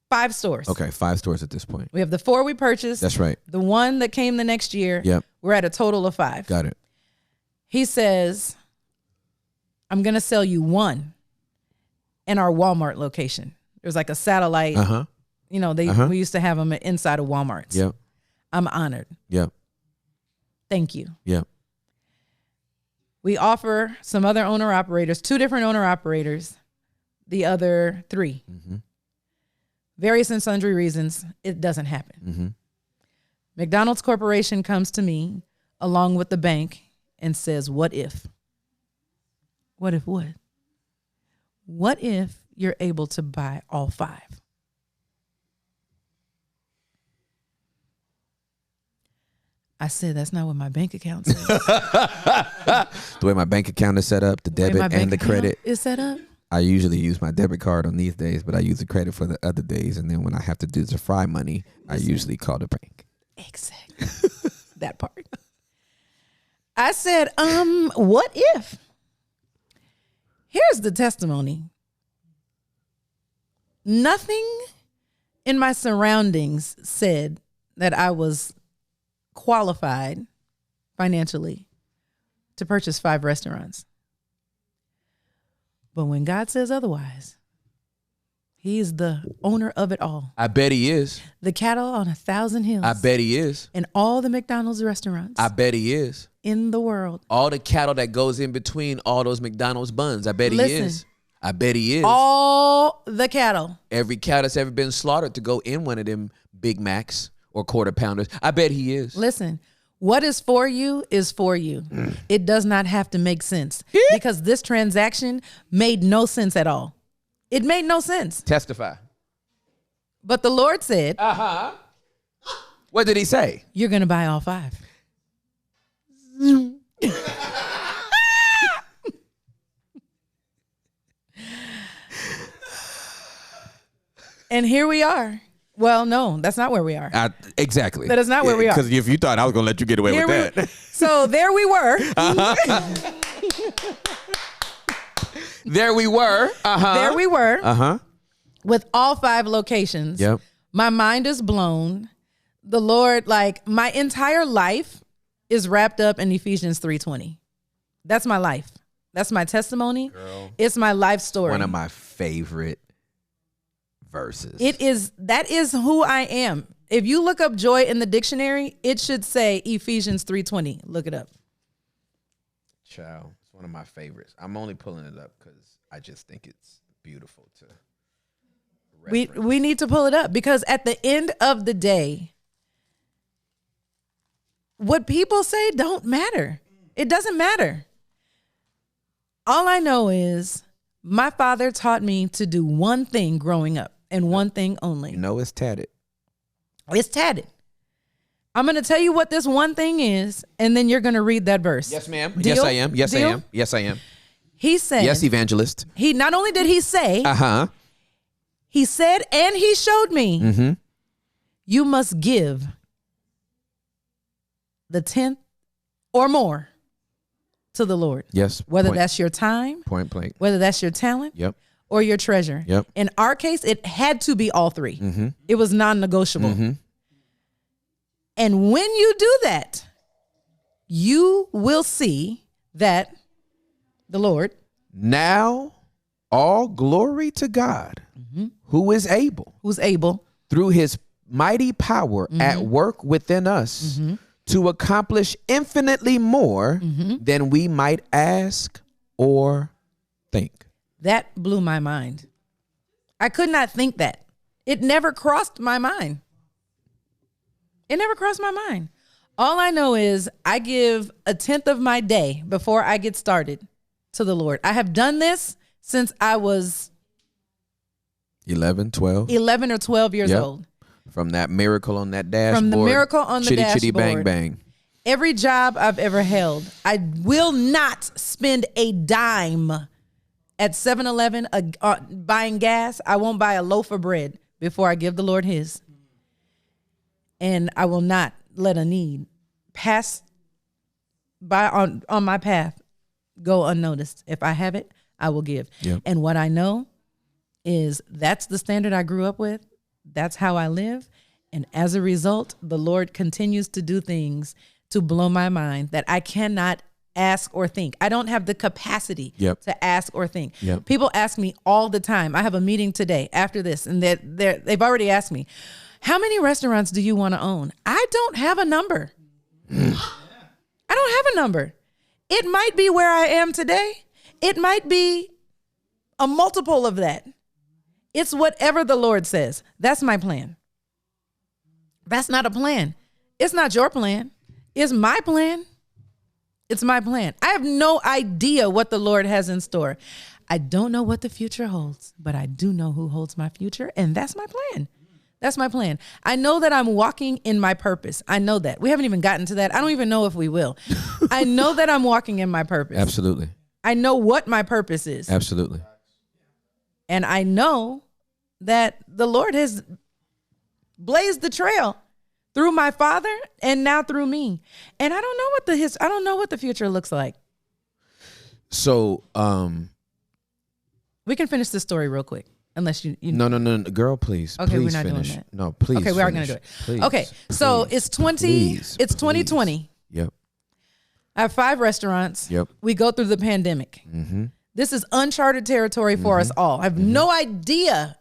5 stores. Okay. 5 stores at this point. We have the 4 we purchased. That's right. The one that came the next year. Yep. We're at a total of 5. Got it. He says, I'm going to sell you 1 in our Walmart location. There's like a satellite. Uh-huh. You know, we used to have them inside of Walmarts. Yep. I'm honored. Yep. Thank you. Yep. We offer some other owner operators, 2 different owner operators, the other 3. Various and sundry reasons, it doesn't happen. McDonald's Corporation comes to me along with the bank and says, what if? What if what? What if you're able to buy all 5? I said, that's not what my bank account says. The way my bank account is set up, the The way debit my bank and the account credit. is set up. I usually use my debit card on these days, but I use the credit for the other days. And then when I have to do the fry money, I usually call the bank. Exactly. That part. I said, what if? Here's the testimony. Nothing in my surroundings said that I was qualified financially to purchase 5 restaurants. But when God says otherwise, He's the owner of it all. I bet he is. The cattle on 1,000 hills. I bet he is. And all the McDonald's restaurants I bet he is. in the world. All the cattle that goes in between all those McDonald's buns. I bet he Listen. is. I bet he is. All the cattle. Every cow that's ever been slaughtered to go in one of them Big Macs or quarter pounders. I bet he is. Listen, what is for you is for you. It does not have to make sense because this transaction made no sense at all. It made no sense. Testify. But the Lord said, What did he say? you're going to buy all 5. And here we are. Well, no, that's not where we are. Exactly. That is not where we are. Because if you thought I was going to let you get away Here with we- that. So there we were. There we were. There we were. Uh-huh. With all 5 locations. Yep. My mind is blown. The Lord, like my entire life is wrapped up in Ephesians 3:20. That's my life. That's my testimony. Girl. It's my life story. One of my favorite verses. That is who I am. If you look up joy in the dictionary, it should say Ephesians 3:20. Look it up. Child, it's one of my favorites. I'm only pulling it up because I just think it's beautiful to reference. We need to pull it up because at the end of the day, what people say don't matter. It doesn't matter. All I know is my father taught me to do one thing growing up and one thing only. You know it's tatted. It's tatted. I'm going to tell you what this one thing is, and then you're going to read that verse. Yes, ma'am. Deal? Yes, I am. Yes, Deal? I am. Yes, I am. He said, Yes, evangelist. he not only did he say, Uh-huh. he said, and he showed me, Mm-hmm. you must give the 10th or more to the Lord. Yes. Whether point, that's your time, point blank. whether that's your talent, Yep. or your treasure. Yep. In our case, it had to be all 3. Mm-hmm. It was non-negotiable. Mm-hmm. And when you do that, you will see that the Lord, Now, all glory to God, who is able, who's able, through his mighty power at work within us, to accomplish infinitely more than we might ask or think. that blew my mind. I could not think that. It never crossed my mind. It never crossed my mind. All I know is I give a 10th of my day before I get started to the Lord. I have done this since I was 11, 12. 11 or 12 years Yep. old. From that miracle on that dashboard. From the miracle on the chitty, chitty, bang, dashboard. bang. Every job I've ever held, I will not spend a dime at 7-Eleven buying gas. I won't buy a loaf of bread before I give the Lord his. And I will not let a need pass by on my path go unnoticed. If I have it, I will give. Yep. And what I know is that's the standard I grew up with. That's how I live. And as a result, the Lord continues to do things to blow my mind that I cannot ask or think. I don't have the capacity Yep. to ask or think. Yep. People ask me all the time. I have a meeting today after this, and they've already asked me, how many restaurants do you want to own? I don't have a number. I don't have a number. It might be where I am today. It might be a multiple of that. It's whatever the Lord says. That's my plan. That's not a plan. It's not your plan. It's my plan. It's my plan. I have no idea what the Lord has in store. I don't know what the future holds, but I do know who holds my future, and that's my plan. That's my plan. I know that I'm walking in my purpose. I know that. We haven't even gotten to that. I don't even know if we will. I know that I'm walking in my purpose. Absolutely. I know what my purpose is. Absolutely. And I know that the Lord has blazed the trail through my father and now through me. And I don't know what the future looks like. So, We can finish this story real quick. Unless you no, girl, please. Okay, please we're not finish. doing that. No, please. Okay, we are going to do it. Please, okay, so please, it's 20. please, It's 2020. Yep. I have 5 restaurants. Yep. We go through the pandemic. Mm-hmm. This is uncharted territory for us all. I have no idea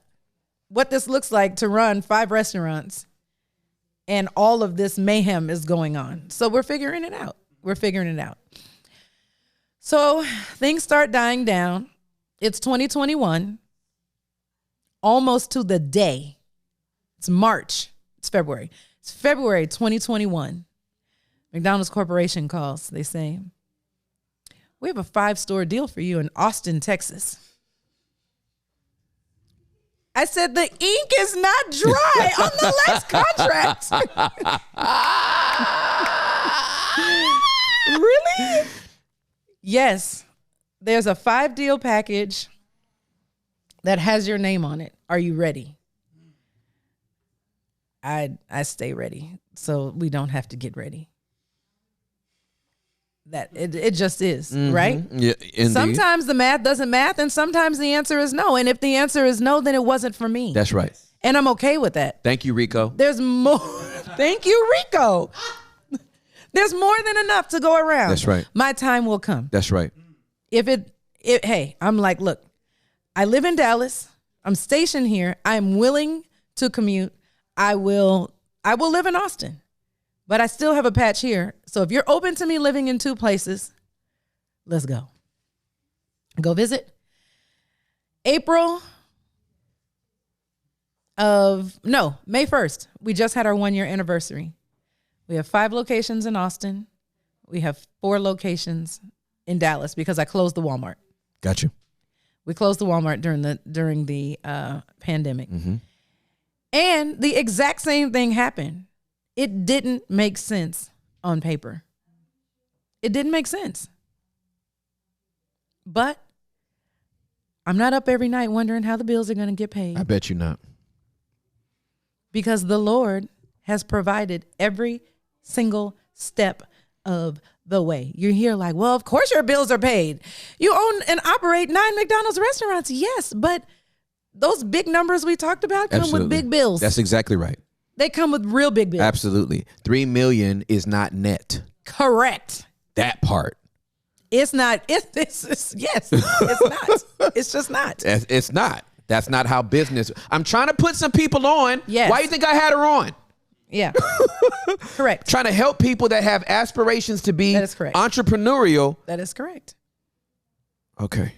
what this looks like to run 5 restaurants, and all of this mayhem is going on. So we're figuring it out. So things start dying down. It's 2021. Almost to the day. It's March. It's February. It's February 2021. McDonald's Corporation calls. They say, we have a 5-store deal for you in Austin, Texas. I said, the ink is not dry on the last contract. Really? Yes. There's a 5-deal package that has your name on it. Are you ready? I stay ready, so we don't have to get ready. That it just is, right? Yeah, indeed. Sometimes the math doesn't math, and sometimes the answer is no. And if the answer is no, then it wasn't for me. That's right. And I'm okay with that. Thank you, Rico. There's more. Thank you, Rico. There's more than enough to go around. That's right. My time will come. That's right. Hey, I'm like, look, I live in Dallas. I'm stationed here. I'm willing to commute. I will live in Austin, but I still have a patch here. So if you're open to me living in 2 places, let's go. Go visit. May 1st. We just had our 1-year anniversary. We have 5 locations in Austin. We have 4 locations in Dallas because I closed the Walmart. Got you. We closed the Walmart during the pandemic. Mm-hmm. And the exact same thing happened. It didn't make sense on paper. It didn't make sense. But I'm not up every night wondering how the bills are going to get paid. I bet you not. Because the Lord has provided every single step of the way. You're here like, well, of course your bills are paid. You own and operate 9 McDonald's restaurants. Yes, but those big numbers we talked about come with big bills. That's exactly right. They come with real big bills. Absolutely. $3 million is not net. Correct. That part. It's not. It's not. It's just not. It's not. That's not how business. I'm trying to put some people on. Yes. Why do you think I had her on? Yeah. Correct. Trying to help people that have aspirations to be That is correct. entrepreneurial. That is correct. Okay.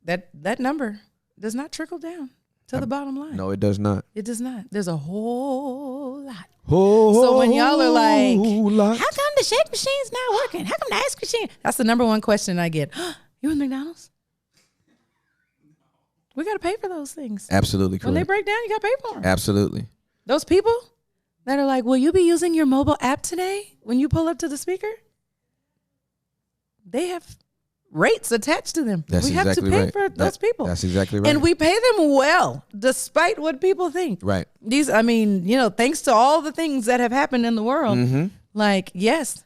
That number does not trickle down to the bottom line. No, it does not. It does not. There's a whole lot. Oh, So when y'all are like, lot. how come the shake machine's not working? How come the ice machine? That's the number one question I get. You in McDonald's? We got to pay for those things. Absolutely correct. When they break down, you got to pay for them. Absolutely. Those people that are like, will you be using your mobile app today when you pull up to the speaker? They have rates attached to them. That's we have exactly to pay right. for those people. That's exactly right. And we pay them well, despite what people think. Right. Thanks to all the things that have happened in the world, like, yes,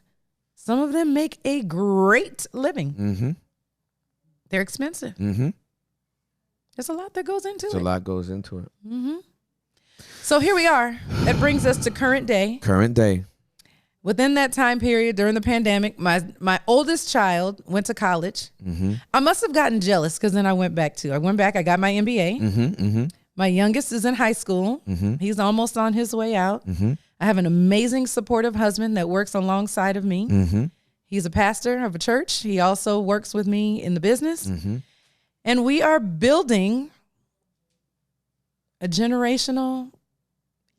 some of them make a great living. Mm-hmm. They're expensive. Mm-hmm. There's a lot that goes into There's it. a lot goes into it. Mm-hmm. So here we are. That brings us to current day. Current day. Within that time period during the pandemic, my oldest child went to college. Mm-hmm. I must have gotten jealous because then I went back, I got my MBA. Mm-hmm. Mm-hmm. My youngest is in high school. Mm-hmm. He's almost on his way out. Mm-hmm. I have an amazing, supportive husband that works alongside of me. Mm-hmm. He's a pastor of a church. He also works with me in the business. Mm-hmm. And we are building a generational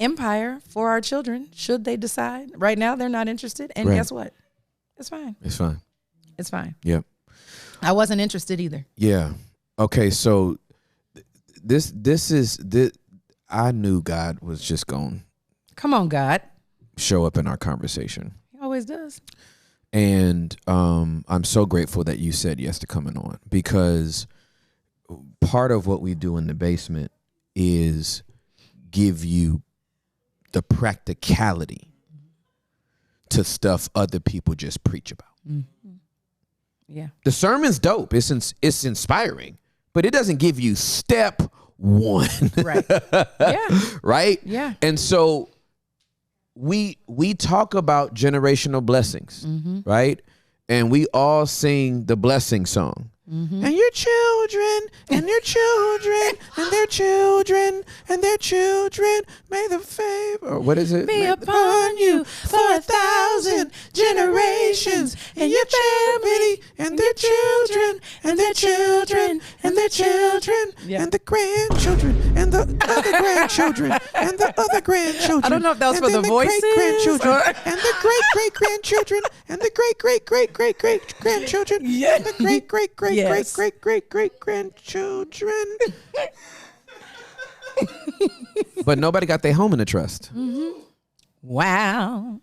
empire for our children, should they decide. Right now, they're not interested. And Right. guess what? It's fine. It's fine. It's fine. Yep. I wasn't interested either. Yeah. Okay. So this I knew God was just going Come on, God. to show up in our conversation. He always does. And I'm so grateful that you said yes to coming on, because part of what we do in the basement is give you the practicality to stuff other people just preach about. Mm-hmm. Yeah. The sermon's dope. It's inspiring, but it doesn't give you step one. Right. Yeah. Right? Yeah. And so we talk about generational blessings, right? And we all sing the blessing song. And your children, and their children, and their children, and their children, may the favor, what is it? Be upon you for 1,000 generations, and your family, and their children, and their children, and their children, Yeah. and the grandchildren, and the other grandchildren, and the other grandchildren. I don't know if that was and for then the voices great-grandchildren, or- and the great-great-grandchildren, and the great-great-great-great-great-grandchildren, Yeah. and the Yes. great-great-great-great-great-grandchildren. But nobody got their home in the trust. Wow.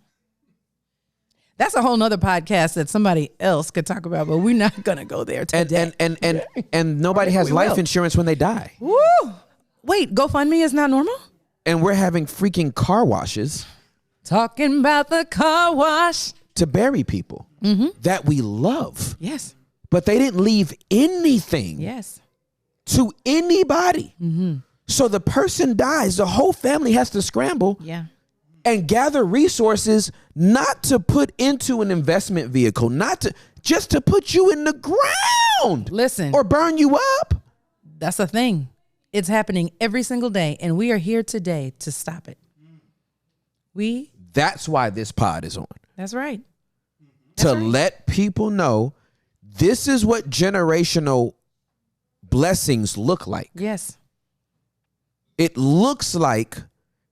That's a whole nother podcast that somebody else could talk about, but we're not gonna go there today. And nobody has We life will. insurance when they die. Woo! Wait, GoFundMe is not normal? And we're having freaking car washes Talking about the car wash. to bury people that we love. Yes. But they didn't leave anything Yes. to anybody. So the person dies, the whole family has to scramble Yeah. and gather resources not to put into an investment vehicle, just to put you in the ground. Listen. Or burn you up. That's the thing. It's happening every single day, and we are here today to stop it. That's why this pod is on. That's right. To let people know this is what generational blessings look like. Yes. It looks like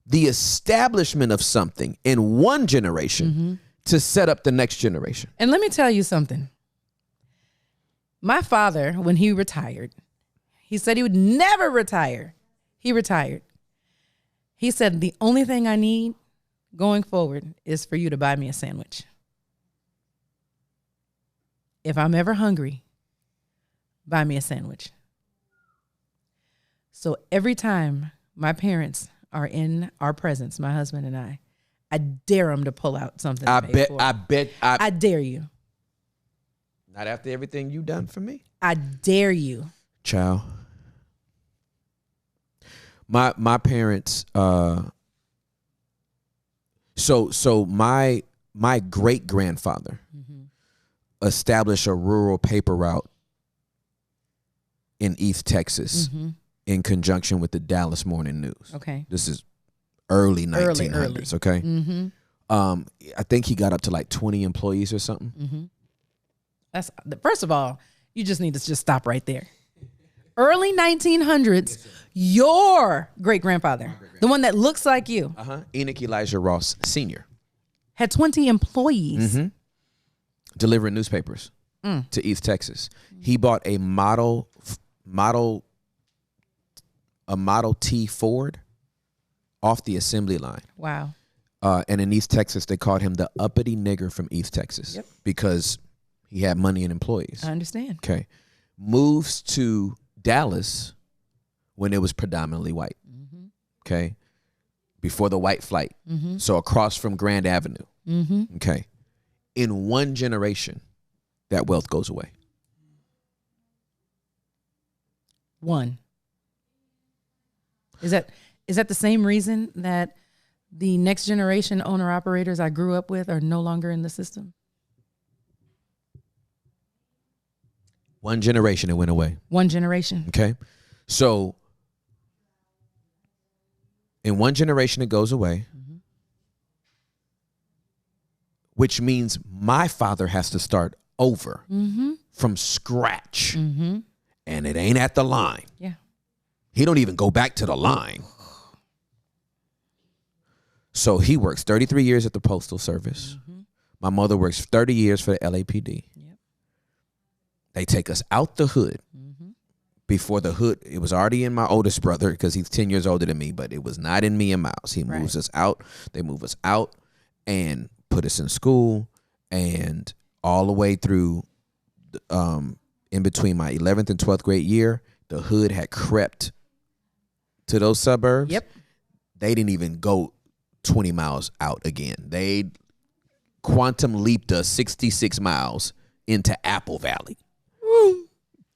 the establishment of something in one generation to set up the next generation. And let me tell you something. My father, when he retired, he said he would never retire. He retired. He said, the only thing I need going forward is for you to buy me a sandwich. If I'm ever hungry, buy me a sandwich. So every time my parents are in our presence, my husband and I dare them to pull out something. I to pay for it. I dare you. not after everything you done for me. I dare you. Child. My parents so my great grandfather established a rural paper route in East Texas in conjunction with the Dallas Morning News. Okay. This is early 1900s, early. okay? Mm-hmm. I think he got up to like 20 employees or something. Mm-hmm. That's first of all, you just need to just stop right there. Early 1900s, your great grandfather, the one that looks like you, Enoch Elijah Ross Sr. had 20 employees. delivering newspapers to East Texas. He bought a Model T Ford off the assembly line. Wow. And in East Texas, they called him the uppity nigger from East Texas because he had money and employees. I understand. Okay. Moves to Dallas when it was predominantly white. Okay. Before the white flight. So across from Grand Avenue. Okay. In one generation, that wealth goes away. One. Is that the same reason that the next generation owner operators I grew up with are no longer in the system? One generation, it went away. One generation. Okay. So in one generation, it goes away, which means my father has to start over from scratch. And it ain't at the line. Yeah. He don't even go back to the line. So he works 33 years at the Postal Service. My mother works 30 years for the LAPD. Yep. They take us out the hood. Before the hood, it was already in my oldest brother because he's 10 years older than me, but it was not in me and Miles. He moves us out. They move us out and put us in school, and all the way through in between my 11th and 12th grade year, the hood had crept to those suburbs. Yep. They didn't even go 20 miles out again. They quantum leaped us 66 miles into Apple Valley.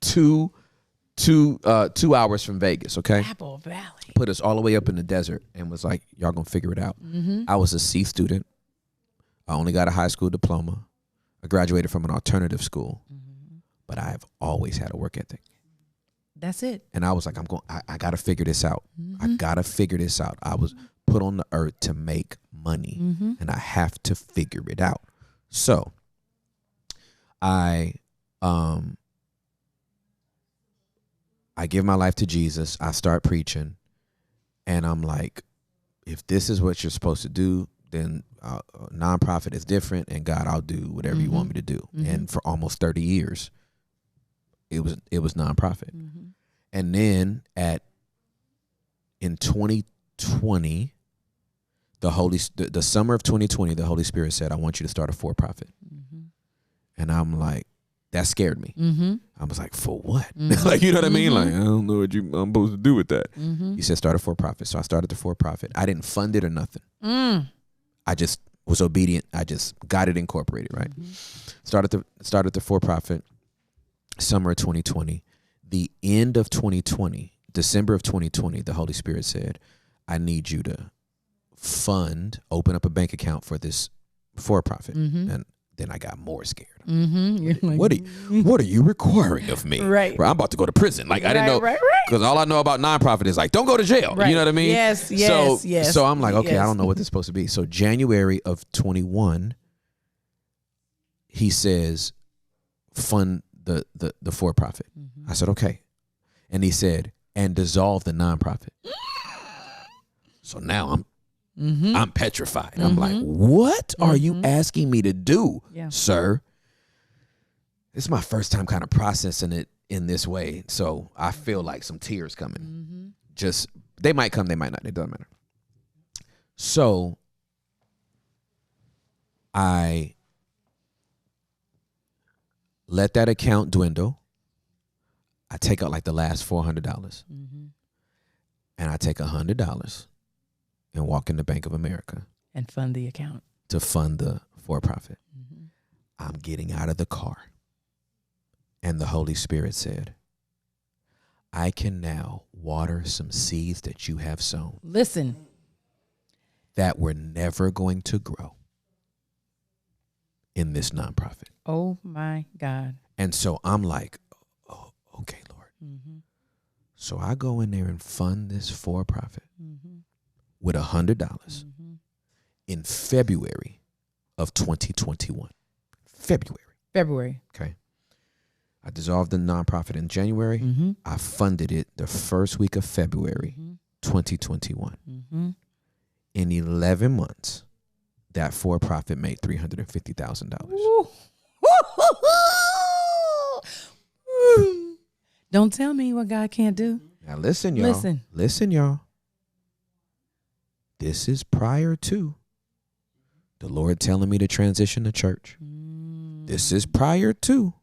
2 hours from Vegas, okay? Apple Valley. Put us all the way up in the desert and was like, y'all gonna figure it out. I was a C student. I only got a high school diploma. I graduated from an alternative school, but I've always had a work ethic. That's it. And I was like, I gotta figure this out. I gotta figure this out. I was put on the earth to make money, and I have to figure it out. So I give my life to Jesus. I start preaching. And I'm like, if this is what you're supposed to do, then nonprofit is different, and God, I'll do whatever you want me to do. And for almost 30 years, it was nonprofit. And then in 2020, the summer of 2020, the Holy Spirit said, I want you to start a for-profit. And I'm like, that scared me. I was like, for what? Like, you know what I mean? Like, I don't know what I'm supposed to do with that. He said, start a for-profit. So I started the for-profit. I didn't fund it or nothing. I just was obedient. I just got it incorporated, right? Started the for-profit summer of 2020. The end of 2020, December of 2020, the Holy Spirit said, I need you to open up a bank account for this for-profit. And then I got more scared. You're like, what are you requiring of me? Right. I'm about to go to prison. Like, I didn't know. Because all I know about nonprofit is like, don't go to jail. Right. You know what I mean? Yes. So I'm like, okay, I don't know what this is supposed to be. So January of 21, he says, fund the for-profit. I said, okay. And he said, and dissolve the nonprofit. So now I'm petrified. I'm like, what are you asking me to do, sir? It's my first time kind of processing it in this way. So I feel like some tears coming. Just, they might come, they might not. It doesn't matter. So I let that account dwindle. I take out like the last $400. And I take $100 and walk into Bank of America and fund the account to fund the for-profit. I'm getting out of the car, and the Holy Spirit said, I can now water some seeds that you have sown. Listen. That were never going to grow in this nonprofit. Oh my God. And so I'm like, oh, okay, Lord. So I go in there and fund this for-profit with $100 in February of 2021. February. Okay. I dissolved the nonprofit in January. I funded it the first week of February 2021. In 11 months, that for-profit made $350,000. Don't tell me what God can't do. Now listen, y'all. Listen, y'all. This is prior to the Lord telling me to transition to church. This is prior to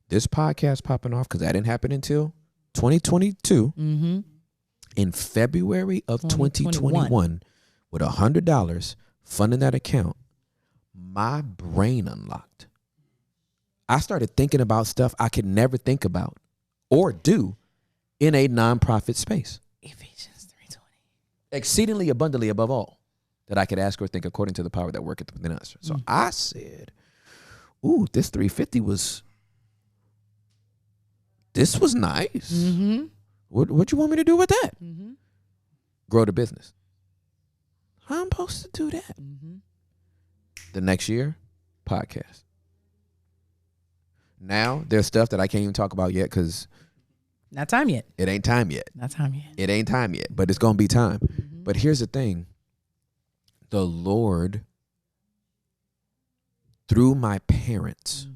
this podcast popping off, because that didn't happen until 2022. In February of 2021, with $100 funding that account, my brain unlocked. I started thinking about stuff I could never think about or do in a nonprofit space. Ephesians 3:20. Exceedingly abundantly above all that I could ask or think, according to the power that worketh within us. So I said, ooh, this 350 was nice. What you want me to do with that? Grow the business. How I'm supposed to do that? The next year, podcast. Now there's stuff that I can't even talk about yet because not time yet. It ain't time yet. It ain't time yet, but it's going to be time. But here's the thing. The Lord, through my parents,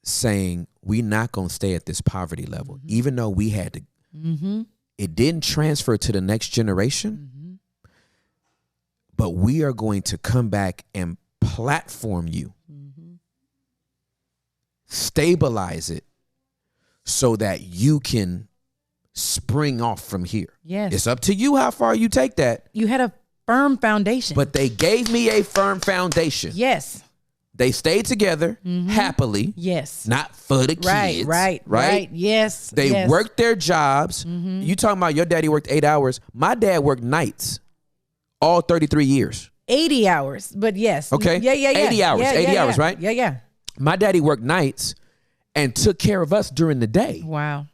saying, we're not going to stay at this poverty level, even though we had to. It didn't transfer to the next generation, but we are going to come back and platform you. Stabilize it so that you can spring off from here. Yes. It's up to you how far you take that. You had a firm foundation. But they gave me a firm foundation. Yes. They stayed together happily. Yes. Not for the kids. Right. Yes. They worked their jobs. You talking about your daddy worked 8 hours. My dad worked nights all 33 years. 80 hours, but yes. Okay. Yeah. 80 hours. 80 hours, right? Yeah. My daddy worked nights and took care of us during the day. Wow.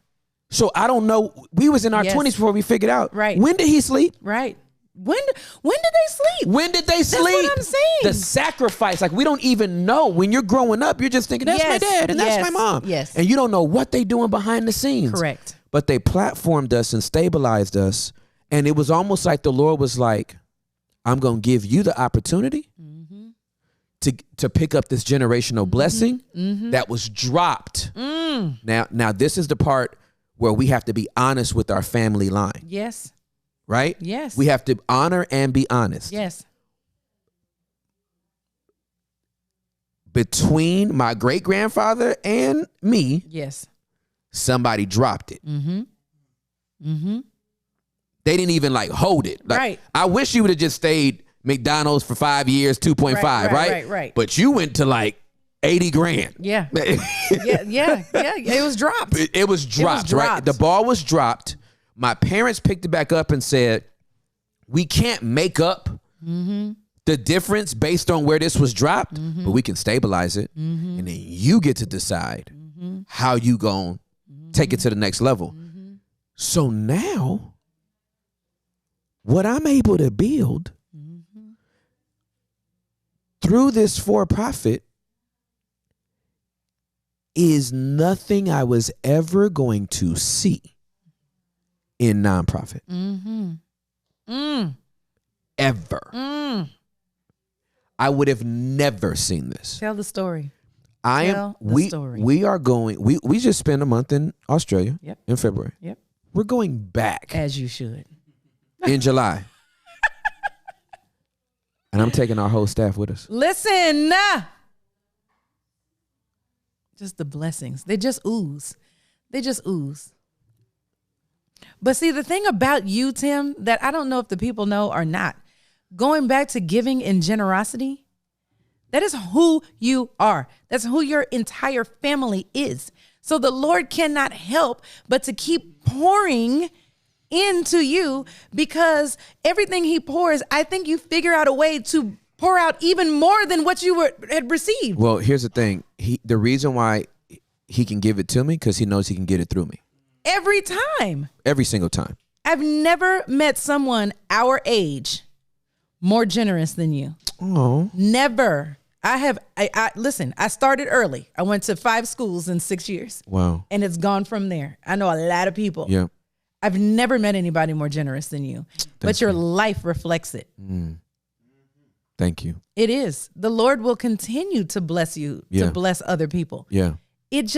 So I don't know. We was in our 20s before we figured out. Right. When did he sleep? Right. When did they sleep? When did they sleep? That's what I'm saying. The sacrifice. Like, we don't even know. When you're growing up, you're just thinking, that's my dad and that's my mom. Yes. And you don't know what they doing behind the scenes. Correct. but they platformed us and stabilized us. And it was almost like the Lord was like, I'm going to give you the opportunity to pick up this generational blessing that was dropped. Now, this is the part where we have to be honest with our family line. Yes. Right? Yes. We have to honor and be honest. Yes. Between my great grandfather and me, Yes. somebody dropped it. Mm-hmm. They didn't even like hold it. Like, Right. I wish you would have just stayed McDonald's for 5 years, 2.5, right? Right. But you went to like 80 grand. Yeah. yeah. It was dropped. It was dropped, right? dropped. The ball was dropped. My parents picked it back up and said, we can't make up the difference based on where this was dropped, but we can stabilize it. And then you get to decide how you gonna take it to the next level. So now, what I'm able to build through this for-profit is nothing I was ever going to see in nonprofit. Ever. I would have never seen this. Tell the story. Tell the story. We are going, we just spent a month in Australia in February. Yep. We're going back As you should. in July. And I'm taking our whole staff with us. Listen. Just the blessings. They just ooze. But see, the thing about you, Tim, that I don't know if the people know or not, going back to giving and generosity, that is who you are. That's who your entire family is. So the Lord cannot help but to keep pouring into you, because everything he pours, I think you figure out a way to pour out even more than what you had received. Well, here's the thing. The reason why he can give it to me, because he knows he can get it through me. Every time. Every single time. I've never met someone our age more generous than you. Oh. Never. Listen, I started early. I went to 5 schools in 6 years. Wow. And it's gone from there. I know a lot of people. Yeah. I've never met anybody more generous than you. But your life reflects it. Thank you. It is. The Lord will continue to bless you, to bless other people. Yeah. It's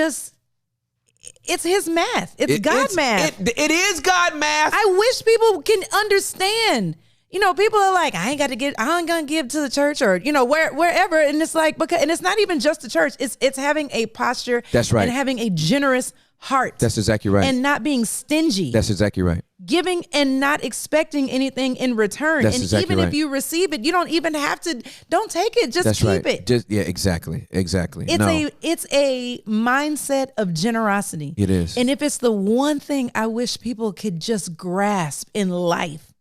his math. It's God math. It is God math. I wish people can understand. You know, people are like, I ain't gonna give to the church, or, you know, wherever. And it's like, and it's not even just the church. It's having a posture. That's right. And having a generous heart. That's exactly right. And not being stingy. That's exactly right. Giving and not expecting anything in return. That's and exactly even right. if you receive it, you don't even have to, don't take it. Just That's keep right. it. Exactly. It's a mindset of generosity. It is. And if it's the one thing I wish people could just grasp in life,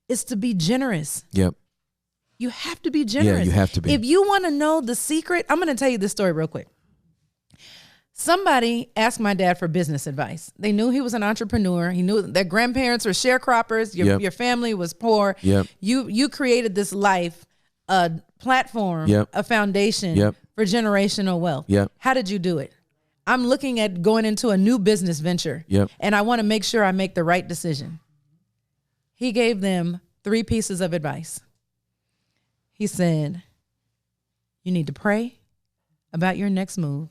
it's to be generous. Yep. You have to be generous. Yeah, you have to be. If you want to know the secret, I'm going to tell you this story real quick. Somebody asked my dad for business advice. They knew he was an entrepreneur. He knew their grandparents were sharecroppers. Your family was poor. Yep. You created this life, a platform, a foundation for generational wealth. Yep. How did you do it? I'm looking at going into a new business venture. Yep. And I want to make sure I make the right decision. He gave them 3 pieces of advice. He said, you need to pray about your next move.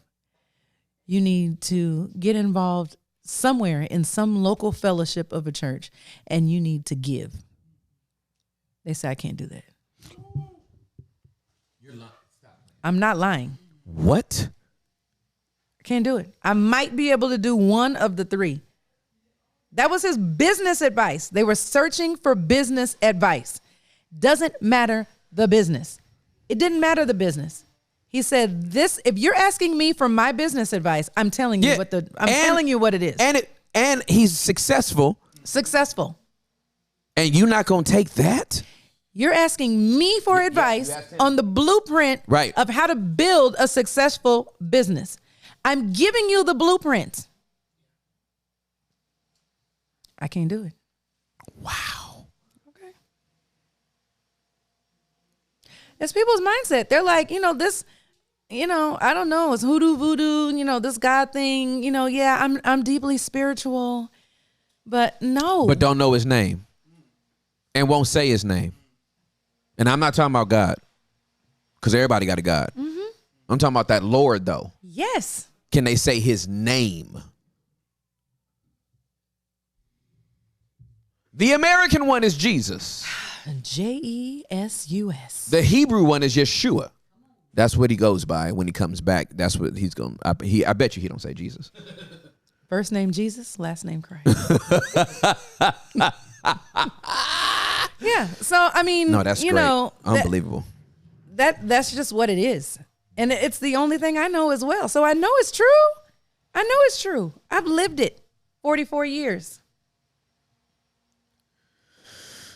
You need to get involved somewhere in some local fellowship of a church, and you need to give. They say, I can't do that. You're lying. Stop. I'm not lying. What? I can't do it. I might be able to do one of the 3. That was his business advice. They were searching for business advice. Doesn't matter the business. It didn't matter the business. He said, "This. If you're asking me for my business advice, I'm telling you telling you what it is." And he's successful. Successful. And you're not gonna take that? You're asking me for advice on the blueprint of how to build a successful business. I'm giving you the blueprint. I can't do it. Wow. Okay. It's people's mindset. They're like, this, I don't know. It's hoodoo, voodoo, this God thing. I'm deeply spiritual. But no. but don't know his name and won't say his name. And I'm not talking about God, because everybody got a God. I'm talking about that Lord, though. Yes. Can they say his name? The American one is Jesus. Jesus. The Hebrew one is Yeshua. That's what he goes by when he comes back. That's what he's going. I bet you he don't say Jesus. First name Jesus, last name Christ. Yeah. So I mean, No, that's you great. know, Unbelievable. that's just what it is, and it's the only thing I know as well. So I know it's true. I know it's true. I've lived it 44 years.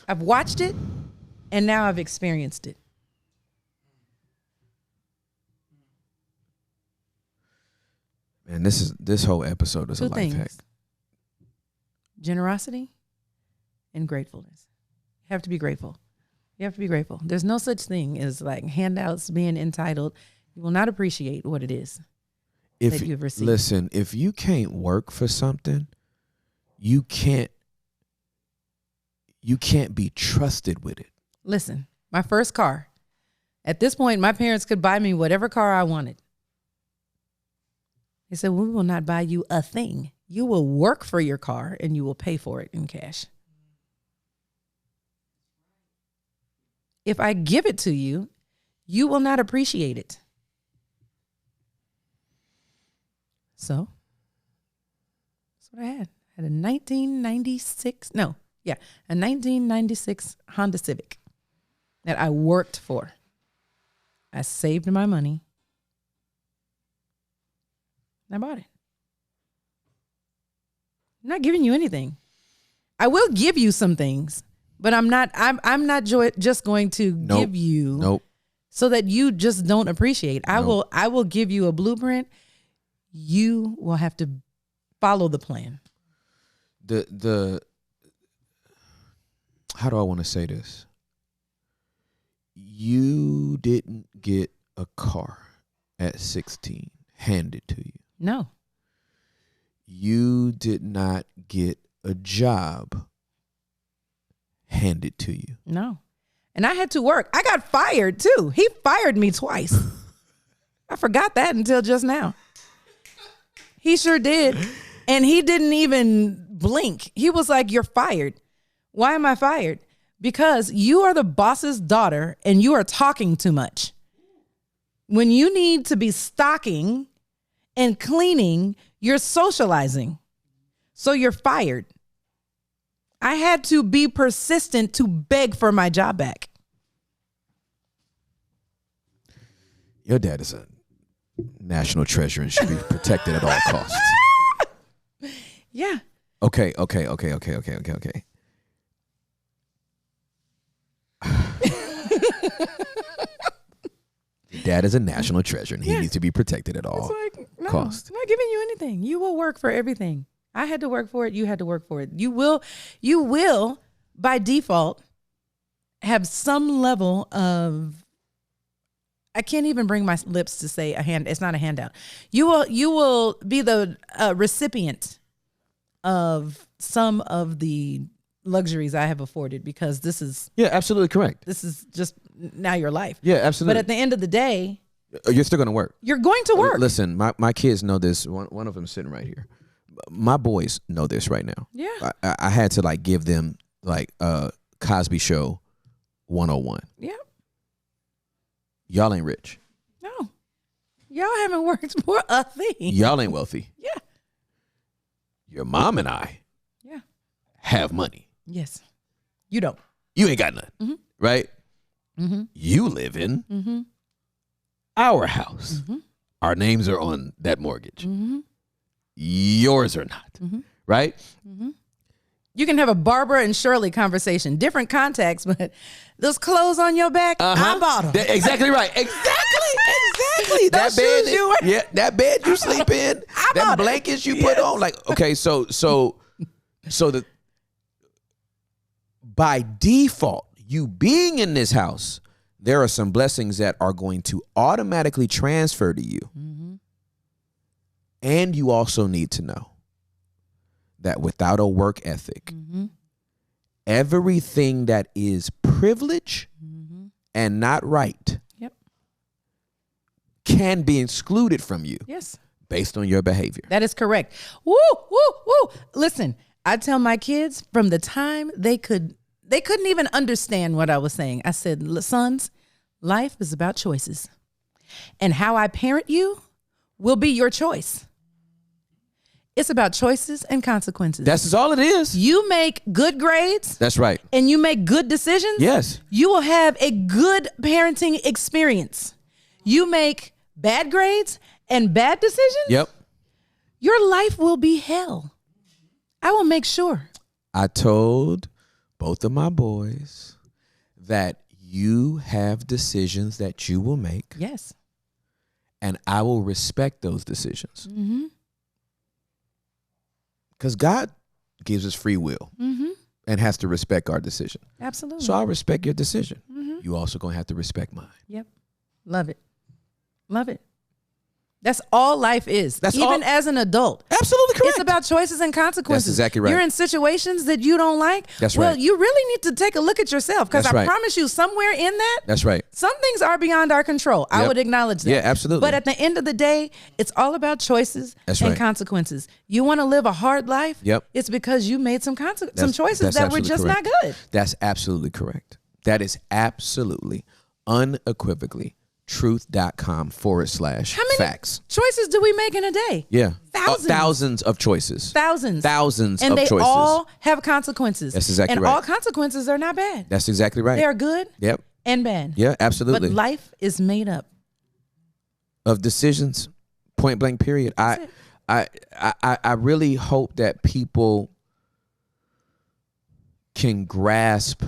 I've watched it, and now I've experienced it. Man, this whole episode is a Two life hack. things. Generosity and gratefulness. You have to be grateful. You have to be grateful. There's no such thing as like handouts, being entitled. You will not appreciate what it is that you've received. Listen, if you can't work for something, you can't be trusted with it. Listen, my first car. At this point, my parents could buy me whatever car I wanted. They said, we will not buy you a thing. You will work for your car and you will pay for it in cash. If I give it to you, you will not appreciate it. So, that's what I had. I had a 1996 Honda Civic that I worked for. I saved my money. I bought it. I'm not giving you anything. I will give you some things, but I'm not just going to give you so that you just don't appreciate. I will give you a blueprint. You will have to follow the plan. How do I want to say this? You didn't get a car at 16 handed to you. No. You did not get a job handed to you. No. And I had to work. I got fired too. He fired me twice. I forgot that until just now. He sure did. And he didn't even blink. He was like, you're fired. Why am I fired? Because you are the boss's daughter and you are talking too much. When you need to be stocking and cleaning, you're socializing. So you're fired. I had to be persistent to beg for my job back. Your dad is a national treasure and should be protected at all costs. Yeah. Okay. Dad is a national treasure and he needs to be protected at all costs. I'm not giving you anything. You will work for everything. I had to work for it. You had to work for it. You will by default have some level of, I can't even bring my lips to say it's not a handout. You will be the recipient of some of the luxuries I have afforded because this is. Yeah, absolutely correct. This is just now your life. Yeah, absolutely. But at the end of the day, you're still going to work. You're going to work. Listen, my kids know this. One of them is sitting right here. My boys know this right now. Yeah. I had to like give them like Cosby Show 101. Yeah. Y'all ain't rich. No. Y'all haven't worked for a thing. Y'all ain't wealthy. Yeah. Your mom and I have money. Yes. You don't. You ain't got none. Mm-hmm. Right? Mm-hmm. You live in our house. Mm-hmm. Our names are on that mortgage. Mm-hmm. Yours are not. Mm-hmm. Right? Mm-hmm. You can have a Barbara and Shirley conversation, different context, but those clothes on your back, I bought them. Exactly right. Exactly. Those shoes you wear. That bed you sleep in, that blankets you put on. Like, okay, so the by default, you being in this house, there are some blessings that are going to automatically transfer to you. Mm-hmm. And you also need to know that without a work ethic, everything that is privilege and not right Yep. can be excluded from you Yes. based on your behavior. That is correct. Woo, woo, woo. Listen, I tell my kids from the time they couldn't even understand what I was saying. I said, sons, life is about choices. And how I parent you will be your choice. It's about choices and consequences. That's all it is. You make good grades That's right. and you make good decisions. Yes. You will have a good parenting experience. You make bad grades and bad decisions. Yep. Your life will be hell. I will make sure. I told both of my boys that you have decisions that you will make, Yes. and I will respect those decisions. Because God gives us free will and has to respect our decision. Absolutely. So I'll respect your decision. You also going to have to respect mine. Yep. Love it. Love it. That's all life is. That's Even all- as an adult. Absolutely correct. It's about choices and consequences. That's exactly right. You're in situations that you don't like. That's well, right. you really need to take a look at yourself, because That's I right. promise you somewhere in that, That's right. some things are beyond our control. I Yep. would acknowledge that. Yeah, absolutely. But at the end of the day, it's all about choices That's and right. consequences. You want to live a hard life? Yep. It's because you made some choices That's that were absolutely just correct. not good. That's absolutely correct. That is absolutely, unequivocally, truth.com/facts. How many choices do we make in a day? Yeah. Thousands. Thousands of choices. Thousands. Thousands and of they choices. all have consequences. That's exactly and right. all consequences are not bad. That's exactly right. They are good Yep. and bad. Yeah, absolutely. But life is made up. Of decisions, point blank period. I really hope that people can grasp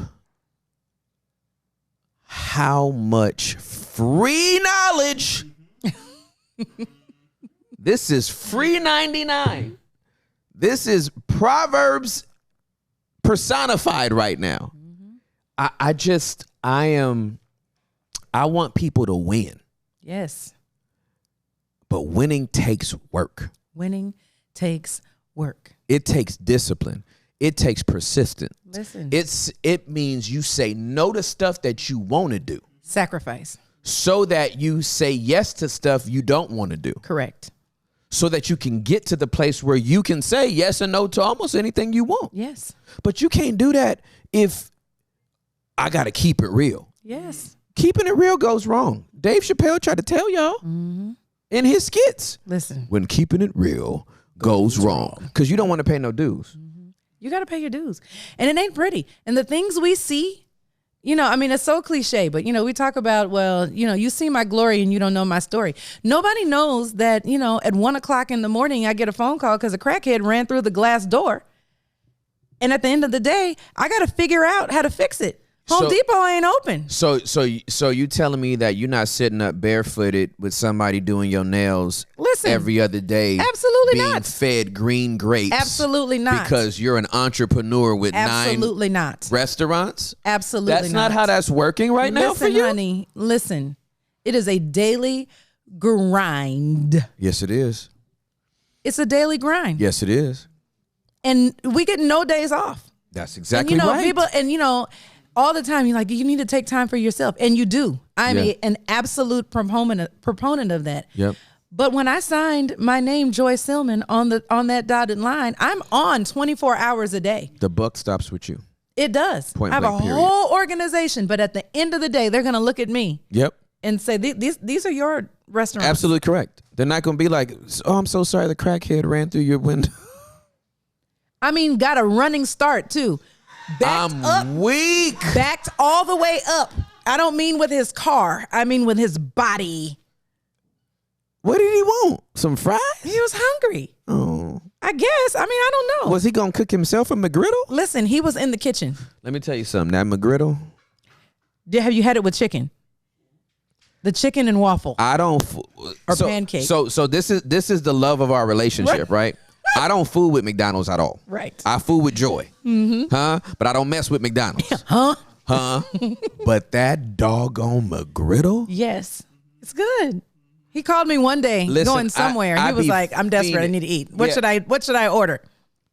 how much free knowledge this is. Free 99. This is Proverbs personified right now. I want people to win, Yes. but winning takes work. Winning takes work. It takes discipline. It takes persistence. Listen. It means you say no to stuff that you want to do Sacrifice. so that you say yes to stuff you don't want to do, Correct. so that you can get to the place where you can say yes and no to almost anything you want. Yes. But you can't do that if I got to keep it real. Yes. Keeping it real goes wrong. Dave Chappelle tried to tell y'all in his skits, Listen. when keeping it real goes wrong, because you don't want to pay no dues. You got to pay your dues. And it ain't pretty. And the things we see, I mean, it's so cliche, but, we talk about, well, you see my glory and you don't know my story. Nobody knows that, at 1 o'clock in the morning, I get a phone call because a crackhead ran through the glass door. And at the end of the day, I got to figure out how to fix it. Home So- Depot ain't open. So you telling me that you're not sitting up barefooted with somebody doing your nails Listen, every other day? absolutely being not. fed green grapes. Absolutely not. Because you're an entrepreneur with Absolutely 9 not. restaurants. Absolutely That's not how that's working right now for Listen, you. honey, listen. It is a daily grind. Yes, it is. It's a daily grind. Yes, it is. And we get no days off. That's exactly and right. people, and all the time you're like, you need to take time for yourself. And you do. I'm Yeah. an absolute proponent of that. Yep. But when I signed my name, Joy Silman, on that dotted line, I'm on 24 hours a day. The buck stops with you. It does. Point I have a blank, period. whole organization, but at the end of the day, they're going to look at me Yep. and say, these are your restaurants. Absolutely correct. They're not going to be like, oh, I'm so sorry the crackhead ran through your window. I mean, got a running start too. I'm weak. Backed all the way up. I don't mean with his car. I mean with his body. What did he want? Some fries? He was hungry. Oh. I guess. I mean, I don't know. Was he going to cook himself a McGriddle? Listen, he was in the kitchen. Let me tell you something. That McGriddle, Have you had it with chicken? The chicken and waffle. I don't Or pancake. So this is the love of our relationship, right? I don't fool with McDonald's at all. Right. I fool with Joy. Huh? But I don't mess with McDonald's. Huh? Huh? But that doggone McGriddle? Yes. It's good. He called me one day Listen, going somewhere. I He was be like, I'm desperate. I fiending. need to eat. What Yeah. should I order?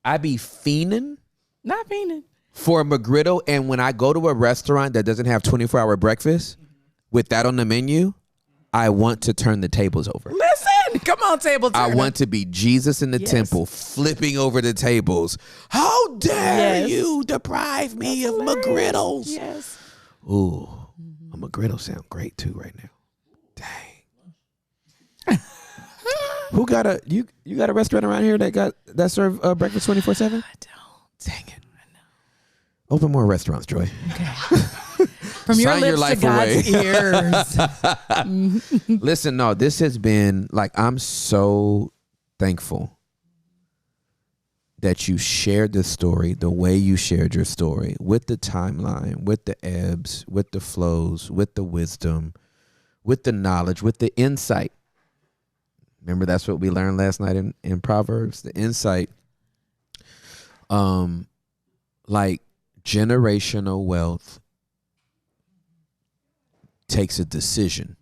I be fiending Not fiending. for a McGriddle, and when I go to a restaurant that doesn't have 24-hour breakfast with that on the menu, I want to turn the tables over. Listen, come on, table turner. I want to be Jesus in the temple, flipping over the tables. How dare you deprive me of McGriddles? Yes. Ooh, a McGriddle sound great too right now. Dang. Who got a you got a restaurant around here that serve breakfast 24/7? I don't. Dang it. Open more restaurants, Joy. From your Sign your lips to life God's ears. Listen, no, this has been like, I'm so thankful that you shared this story the way you shared your story, with the timeline, with the ebbs, with the flows, with the wisdom, with the knowledge, with the insight. Remember, that's what we learned last night in Proverbs, the insight. Like generational wealth takes a decision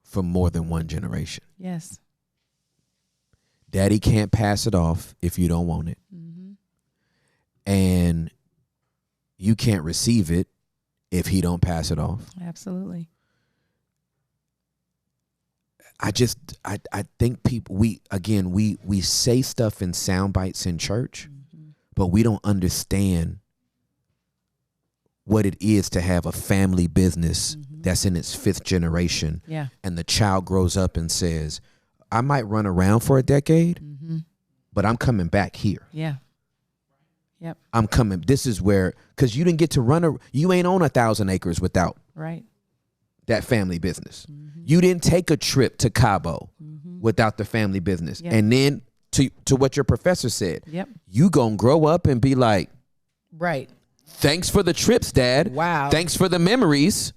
for more than one generation. Yes. Daddy can't pass it off if you don't want it. Mm-hmm. And you can't receive it if he don't pass it off. Absolutely. I think people, we say stuff in sound bites in church, but we don't understand what it is to have a family business that's in its 5th generation. Yeah. And the child grows up and says, I might run around for a decade, but I'm coming back here. Yeah. Yep. I'm coming. This is where, because you didn't get to you ain't on 1,000 acres without Right. that family business. You didn't take a trip to Cabo without the family business. Yep. And then to what your professor said, Yep. you gonna grow up and be like, Right. thanks for the trips, Dad. Wow. Thanks for the memories.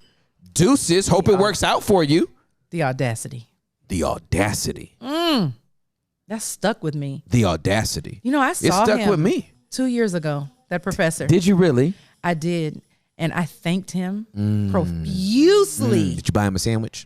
Deuces. Hope it works out for you. The audacity. The audacity. That stuck with me. The audacity. You know, I It saw stuck him with me. 2 years ago, that professor. Did you really? I did. And I thanked him profusely. Did you buy him a sandwich?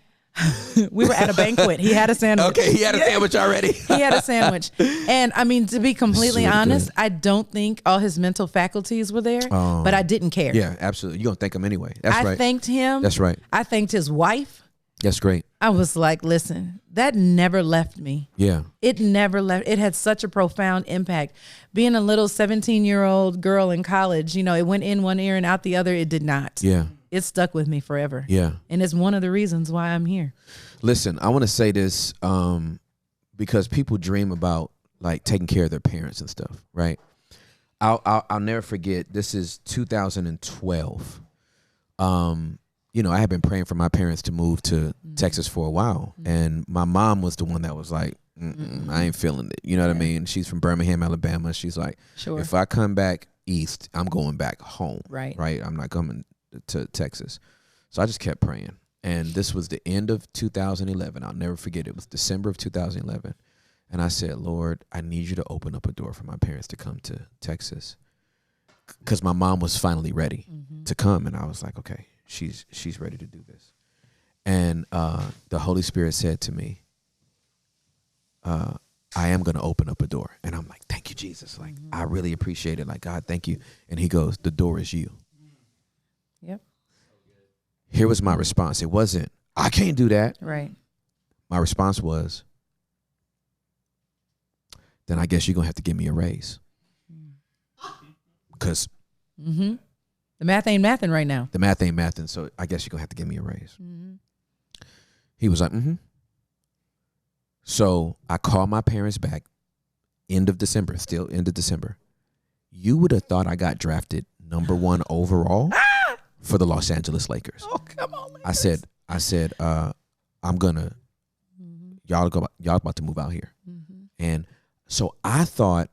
We were at a banquet. He had a sandwich. Okay, he had a sandwich already. He had a sandwich. And I mean, to be completely That's really honest, good. I don't think all his mental faculties were there, but I didn't care. Yeah, absolutely. You're gonna thank him anyway. That's I right. thanked him. That's right. I thanked his wife. That's great. I was like, listen, that never left me. Yeah. It never left. It had such a profound impact. Being a little 17-year-old girl in college, you know, it went in one ear and out the other. It did not. Yeah. It stuck with me forever. Yeah. And it's one of the reasons why I'm here. Listen, I want to say this because people dream about like taking care of their parents and stuff, right? I'll never forget. This is 2012. You know, I had been praying for my parents to move to Texas for a while, and my mom was the one that was like, I ain't feeling it. You know what I mean? She's from Birmingham, Alabama. She's like, Sure. if I come back east, I'm going back home. Right. Right. I'm not coming to Texas. So I just kept praying. And this was the end of 2011. I'll never forget. It was December of 2011. And I said, Lord, I need you to open up a door for my parents to come to Texas. Because my mom was finally ready to come. And I was like, okay, she's ready to do this. And the Holy Spirit said to me, I am going to open up a door. And I'm like, thank you, Jesus. Like, I really appreciate it. Like, God, thank you. And he goes, the door is you. Yep. Here was my response. It wasn't, I can't do that. Right. My response was, then I guess you're going to have to give me a raise. Because The math ain't mathing right now. the math ain't mathing, so I guess you're going to have to give me a raise. He was like, So I called my parents back end of December, still end of December. You would have thought I got drafted number 1 overall for the Los Angeles Lakers. Oh, come on. I said, I'm gonna, y'all about to move out here. And so I thought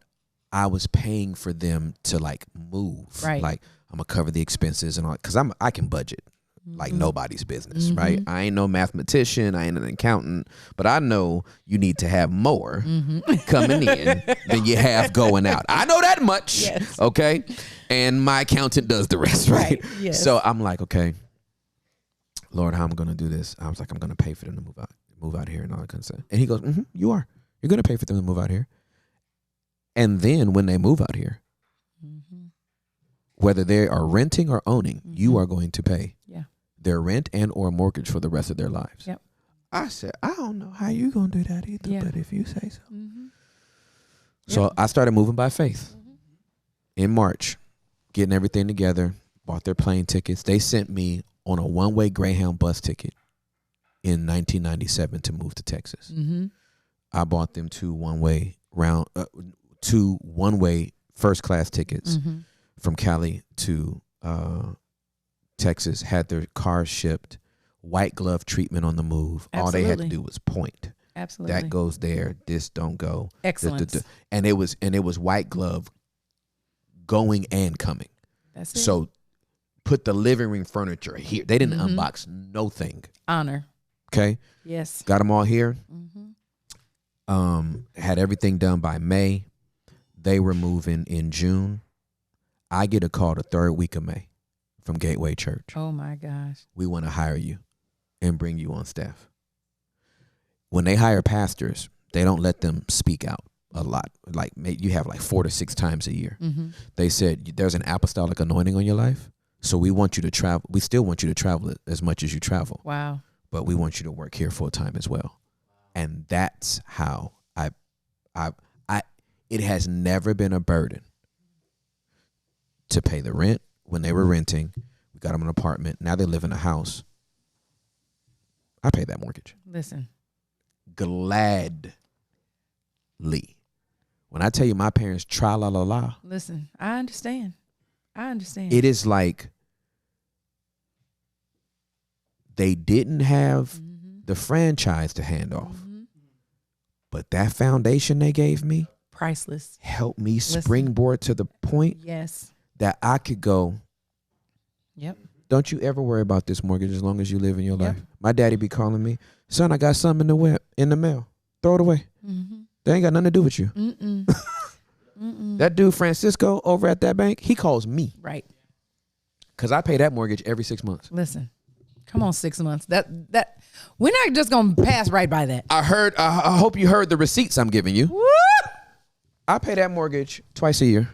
I was paying for them to like move. Right. Like I'm gonna cover the expenses and all, cause I can budget like nobody's business, right? I ain't no mathematician, I ain't an accountant, but I know you need to have more coming in than you have going out. I know that much. Yes. Okay. And my accountant does the rest, right? Yes. So I'm like, okay, Lord, how am I gonna do this? I was like, I'm gonna pay for them to move out here and all that kind of stuff. And he goes, you are. You're gonna pay for them to move out here. And then when they move out here, whether they are renting or owning, you are going to pay their rent and or mortgage for the rest of their lives. Yep. I said, I don't know how you going to do that either, but if you say so. So Yep. I started moving by faith in March, getting everything together, bought their plane tickets. They sent me on a one-way Greyhound bus ticket in 1997 to move to Texas. I bought them two one-way first class tickets from Cali to Texas, had their cars shipped, white glove treatment on the move. Absolutely. All they had to do was point. Absolutely. That goes there, this don't go. Excellence. And it was white glove going and coming. That's it. So put the living room furniture here. They didn't unbox no thing. Honor. Okay. Yes. Got them all here. Had everything done by May. They were moving in June. I get a call the third week of May from Gateway Church. Oh my gosh. We want to hire you and bring you on staff. When they hire pastors, they don't let them speak out a lot. Like you have like 4 to 6 times a year. They said there's an apostolic anointing on your life. So we want you to travel. We still want you to travel as much as you travel. Wow. But we want you to work here full time as well. And that's how it has never been a burden to pay the rent. When they were renting, we got them an apartment. Now they live in a house. I pay that mortgage. Listen. Gladly. When I tell you my parents tra la la la. Listen, I understand. It is like they didn't have the franchise to hand off. But that foundation they gave me Priceless. helped me springboard to the point Yes. that I could go, Yep. don't you ever worry about this mortgage as long as you live in your life. My daddy be calling me, son, I got something in the mail. Throw it away. They ain't got nothing to do with you. That dude Francisco over at that bank, he calls me. Right. Because I pay that mortgage every 6 months. Listen. Come on, 6 months. That we're not just gonna pass right by that. I hope you heard the receipts I'm giving you. Woo! I pay that mortgage twice a year.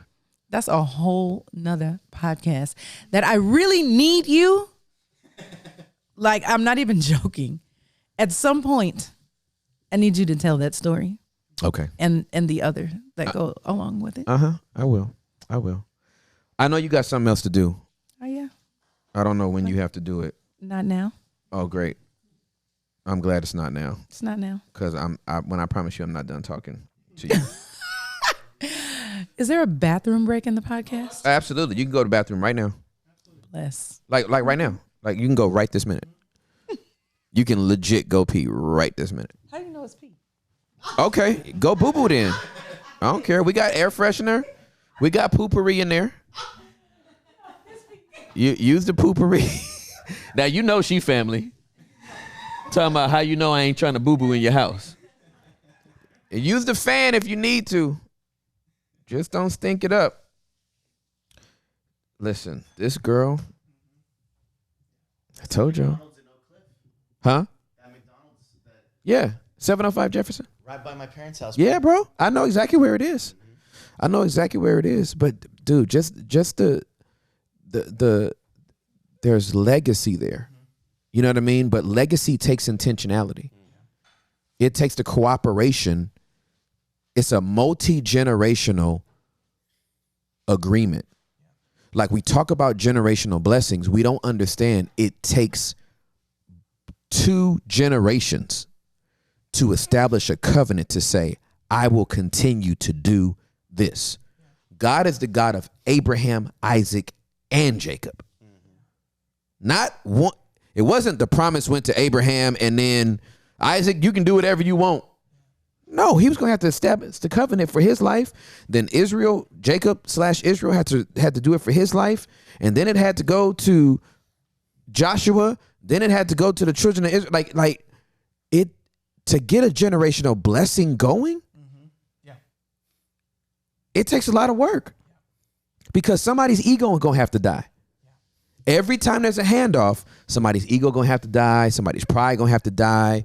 That's a whole nother podcast that I really need you. Like, I'm not even joking. At some point, I need you to tell that story Okay. and the other that go along with it. I will. I know you got something else to do. Oh yeah. I don't know when you have to do it. Not now. Oh, great. I'm glad it's not now. It's not now. Because when I promise you I'm not done talking to you. Is there a bathroom break in the podcast? Absolutely. You can go to the bathroom right now. Bless. Like right now. Like you can go right this minute. You can legit go pee right this minute. How do you know it's pee? Okay. Go boo-boo then. I don't care. We got air freshener. We got poopery in there. You use the poopery. Now you know she family. Talking about how you know I ain't trying to boo-boo in your house. And use the fan if you need to. Just don't stink it up. Listen, this girl. I told y'all. Huh? Yeah. 705 Jefferson. Right by my parents' house. Yeah, bro. I know exactly where it is. But dude, just the there's legacy there. You know what I mean? But legacy takes intentionality. It takes the cooperation. It's a multi-generational agreement. Like we talk about generational blessings, we don't understand it takes 2 generations to establish a covenant to say, I will continue to do this. God is the God of Abraham, Isaac, and Jacob. Not one. It wasn't the promise went to Abraham and then Isaac, you can do whatever you want. No, he was going to have to establish the covenant for his life. Then Jacob/Israel had to do it for his life. And then it had to go to Joshua. Then it had to go to the children of Israel. Like it to get a generational blessing going. It takes a lot of work because somebody's ego is going to have to die. Every time there's a handoff, somebody's ego going to have to die. Somebody's pride going to have to die.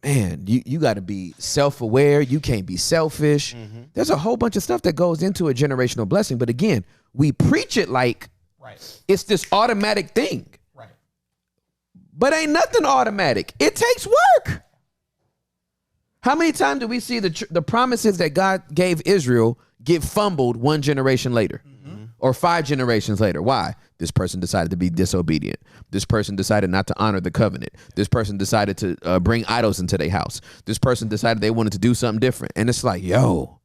man, you got to be self-aware. You can't be selfish. There's a whole bunch of stuff that goes into a generational blessing. But again, we preach it like it's this automatic thing. Right. But ain't nothing automatic. It takes work. How many times do we see the promises that God gave Israel get fumbled one generation later or 5 generations later? Why? This person decided to be disobedient. This person decided not to honor the covenant. This person decided to bring idols into their house. This person decided they wanted to do something different. And it's like, yo,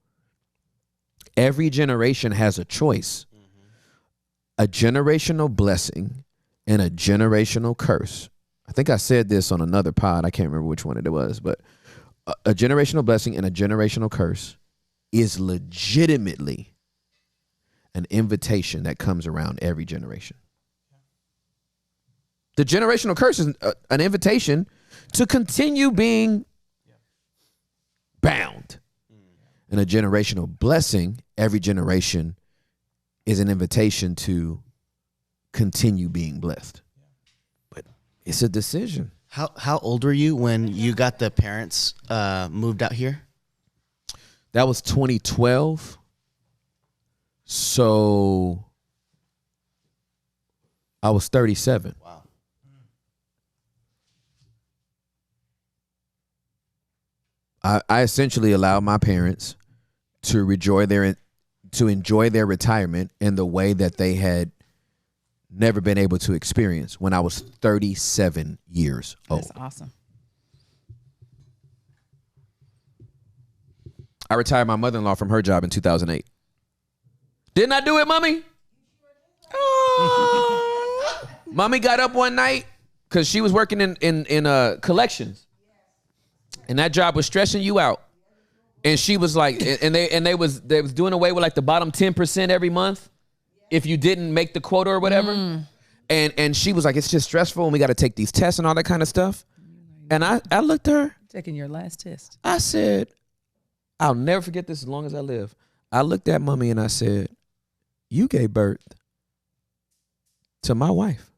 every generation has a choice. A generational blessing and a generational curse. I think I said this on another pod. I can't remember which one it was, but a generational blessing and a generational curse is legitimately an invitation that comes around every generation. The generational curse is an invitation to continue being bound. And a generational blessing, every generation, is an invitation to continue being blessed. But it's a decision. How old were you when you got the parents moved out here? That was 2012. So I was 37. Wow. I essentially allowed my parents to enjoy their retirement in the way that they had never been able to experience when I was 37 years old. That's awesome. I retired my mother-in-law from her job in 2008. Didn't I do it, Mommy? Oh. Mommy got up one night because she was working in collections, and that job was stressing you out. And she was like, and they was doing away with like the bottom 10% every month if you didn't make the quota or whatever. And she was like, it's just stressful, and we got to take these tests and all that kind of stuff. And I looked at her. Taking your last test. I said, I'll never forget this as long as I live. I looked at Mommy and I said, you gave birth to my wife.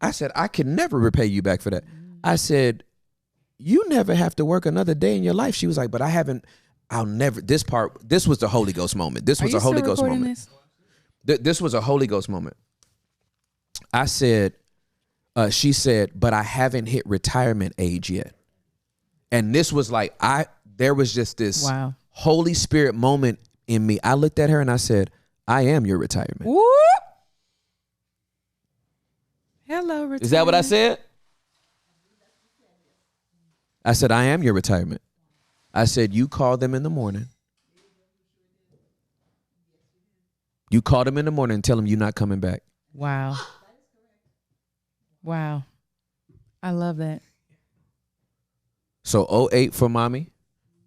I said, I can never repay you back for that. I said, you never have to work another day in your life. She was like, but I'll never, this was the Holy Ghost moment. This was a Holy Ghost moment. This was a Holy Ghost moment. I said, she said, but I haven't hit retirement age yet. And this was like, there was just this Holy Spirit moment in me. I looked at her and I said, I am your retirement. Whoop. Hello, retirement. Is that what I said? I said, I am your retirement. I said, you call them in the morning. You call them in the morning and tell them you're not coming back. Wow. Wow. I love that. So 08 for Mommy,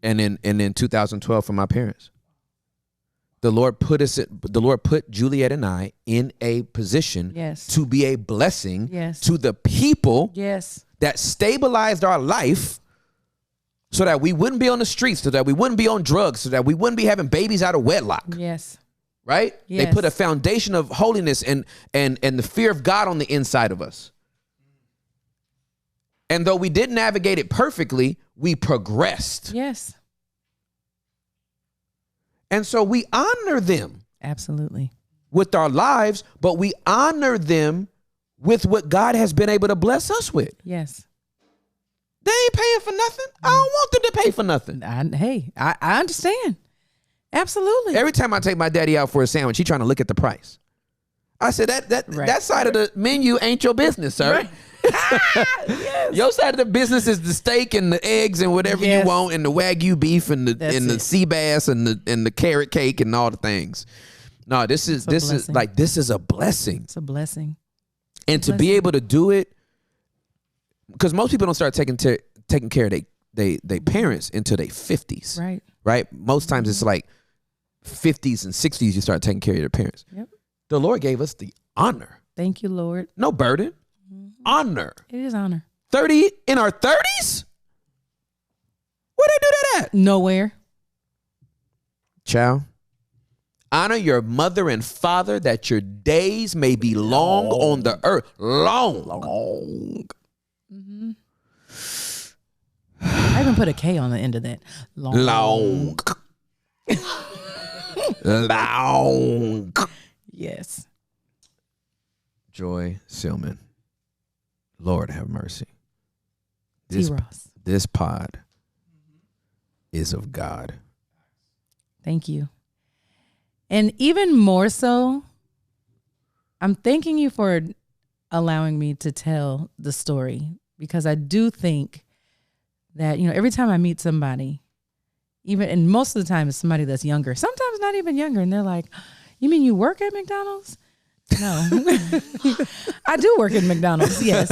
and then 2012 for my parents. The Lord put Juliet and I in a position to be a blessing to the people that stabilized our life so that we wouldn't be on the streets, so that we wouldn't be on drugs, so that we wouldn't be having babies out of wedlock. Yes. Right? Yes. They put a foundation of holiness and the fear of God on the inside of us. And though we didn't navigate it perfectly, we progressed. Yes. And so we honor them. Absolutely. With our lives, but we honor them with what God has been able to bless us with. Yes. They ain't paying for nothing. I don't want them to pay for nothing. I understand. Absolutely. Every time I take my daddy out for a sandwich, he trying to look at the price. I said, that side of the menu ain't your business, sir. Right. Yes. Your side of the business is the steak and the eggs and whatever you want, and the Wagyu beef and the sea bass and the carrot cake and all the things. No, this is a blessing. It's a blessing. And to be able to do it, because most people don't start taking care of their parents until they 50s. Right. Right? Most times it's like 50s and 60s you start taking care of your parents. Yep. The Lord gave us the honor. Thank you, Lord. No burden. Honor. It is honor. 30 in our 30s? Where they do that at? Nowhere. Child. Honor your mother and father that your days may be long on the earth. Long. Mm-hmm. I even put a K on the end of that. Long. Long. Yes. Joy Silman. Lord have mercy. T. Ross. This pod is of God. Thank you. And even more so, I'm thanking you for allowing me to tell the story, because I do think that, every time I meet somebody, and most of the time it's somebody that's younger, sometimes not even younger, and they're like, "You mean you work at McDonald's?" No. I do work at McDonald's, yes.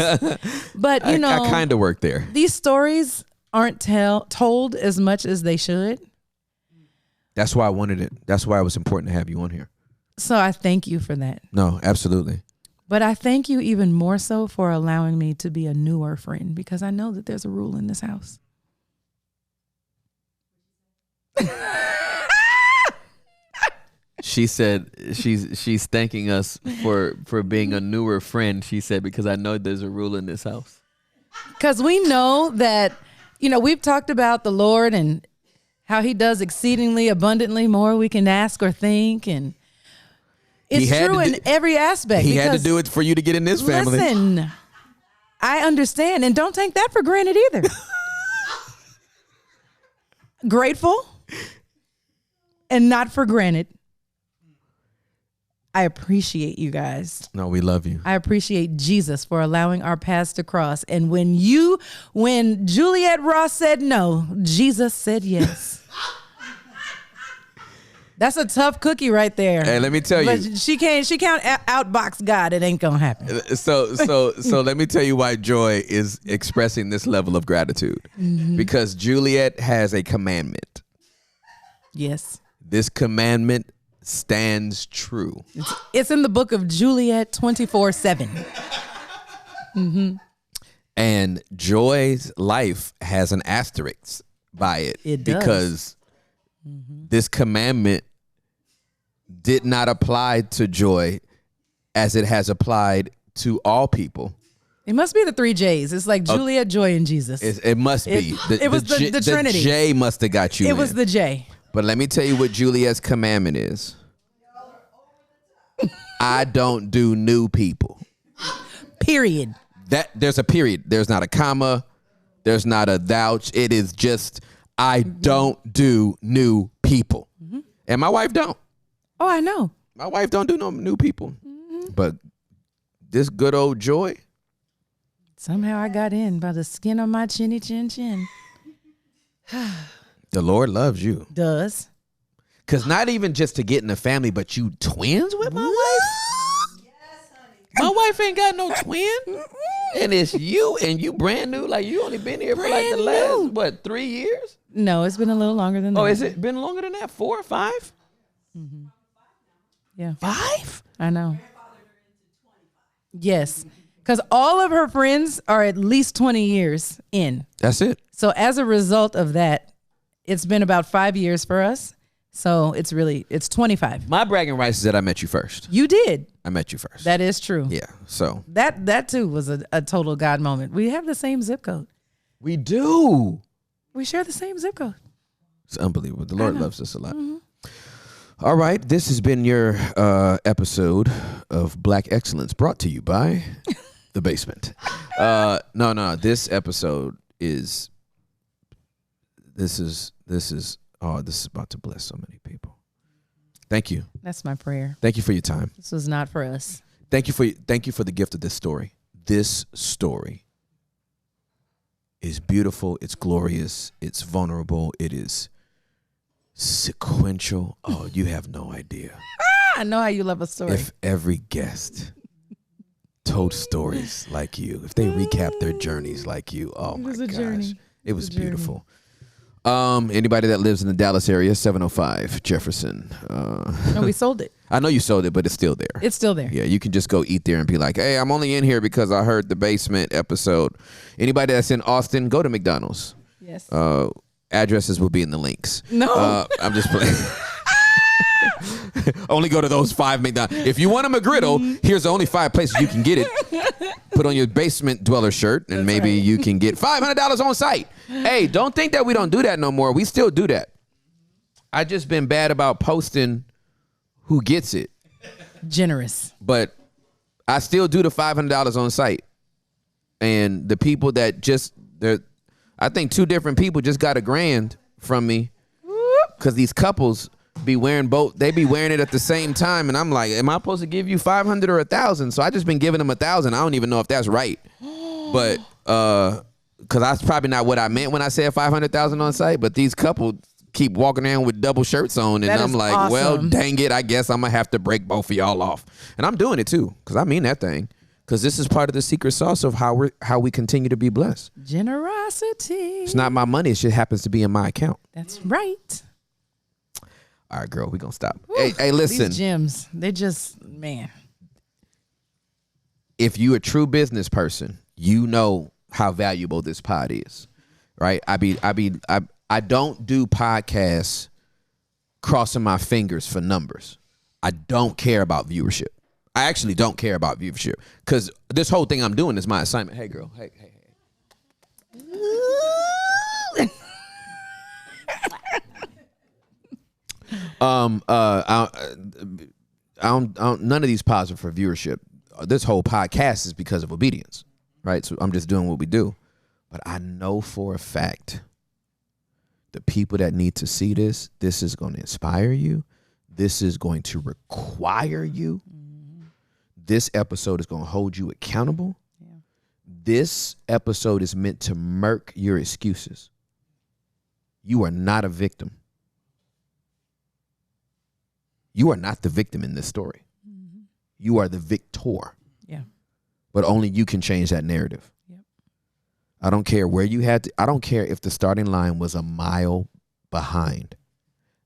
But, I kind of work there. These stories aren't told as much as they should. That's why I wanted it. That's why it was important to have you on here. So I thank you for that. No, absolutely. But I thank you even more so for allowing me to be a newer friend, because I know that there's a rule in this house. She said she's thanking us for being a newer friend. She said, because I know there's a rule in this house. Because we know that, we've talked about the Lord and how he does exceedingly abundantly more we can ask or think. And it's true in every aspect. He had to do it for you to get in this family. Listen, I understand. And don't take that for granted either. Grateful and not for granted. I appreciate you guys. No, we love you. I appreciate Jesus for allowing our paths to cross. And when Juliet Ross said no, Jesus said yes. That's a tough cookie right there. Hey, let me tell you. But she can't outbox God. It ain't gonna happen. So let me tell you why Joy is expressing this level of gratitude. Mm-hmm. Because Juliet has a commandment. Yes. This commandment stands true. It's in the book of Juliet 24/7. Mm-hmm. And Joy's life has an asterisk by it. It does. Because this commandment did not apply to Joy as it has applied to all people. It must be the 3 J's. It's like Juliet, Joy, and Jesus. It must be. It was the Trinity. The J must have got you. It was the J. But let me tell you what Juliet's commandment is. I don't do new people. Period. There's a period. There's not a comma. There's not a thou. It is just, I don't do new people. Mm-hmm. And my wife don't. Oh, I know. My wife don't do no new people. Mm-hmm. But this good old Joy. Somehow I got in by the skin of my chinny chin chin. The Lord loves you. Does. Because not even just to get in the family, but you twins with my wife? Yes, honey. My wife ain't got no twin. And it's you, and you brand new. Like, you only been here for like the last, 3 years? No, it's been a little longer than that. Oh, is it been longer than that? 4 or 5? Mm-hmm. Yeah. 5? I know. Yes. Because all of her friends are at least 20 years in. That's it. So as a result of that, it's been about 5 years for us. So it's 25. My bragging rights is that I met you first. You did. I met you first. That is true. Yeah. So that too was a total God moment. We have the same zip code. We do. We share the same zip code. It's unbelievable. The Lord loves us a lot. Mm-hmm. All right. This has been your episode of Black Excellence, brought to you by The Basement. No. This episode is. This is about to bless so many people. Thank you. That's my prayer. Thank you for your time. This was not for us. Thank you for the gift of this story. This story is beautiful. It's glorious. It's vulnerable. It is sequential. Oh, you have no idea. I know how you love a story. If every guest told stories like you, if they recapped their journeys like you, oh my gosh, journey. It was beautiful. Anybody that lives in the Dallas area, 705 Jefferson. No, we sold it. I know you sold it, but it's still there. It's still there. Yeah, you can just go eat there and be like, hey, I'm only in here because I heard the Basement episode. Anybody that's in Austin, go to McDonald's. Yes. Addresses will be in the links. No. I'm just playing. only go to those 5 McDonald's. If you want a McGriddle, here's the only 5 places you can get it. Put on your basement dweller shirt, and maybe you can get $500 on site. Hey, don't think that we don't do that no more. We still do that. I just been bad about posting who gets it. Generous. But I still do the $500 on site. And the people that I think 2 different people just got $1,000 from me because these couples be wearing both. They be wearing it at the same time. And I'm like, am I supposed to give you 500 or 1,000? So I just been giving them 1,000. I don't even know if that's right. But because that's probably not what I meant when I said 500,000 on site. But these couples keep walking around with double shirts on, and I'm like, awesome. Well, dang it, I guess I'm gonna have to break both of y'all off. And I'm doing it too, because I mean that thing. Because this is part of the secret sauce of how we continue to be blessed. Generosity. It's not my money, it just happens to be in my account. That's right. All right, girl, we gonna stop. Hey, listen. These gems, they just, man. If you a true business person, you know how valuable this pod is, right? I don't do podcasts crossing my fingers for numbers. I don't care about viewership. I actually don't care about viewership because this whole thing I'm doing is my assignment. Hey, girl. Hey. None of these pods are for viewership. This whole podcast is because of obedience, right? So I'm just doing what we do. But I know for a fact the people that need to see this is going to inspire you. This is going to require you. This episode is going to hold you accountable. Yeah. This episode is meant to murk your excuses. You are not a victim. You are not the victim in this story. Mm-hmm. You are the victor. Yeah. But only you can change that narrative. Yep. I don't care where you had to. I don't care if the starting line was a mile behind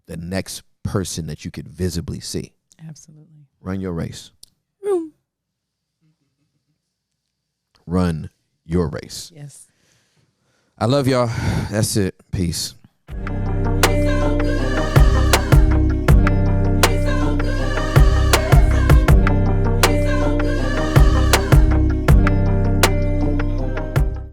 the next person that you could visibly see. Absolutely. Run your race. Run your race. Yes. I love y'all. That's it. Peace.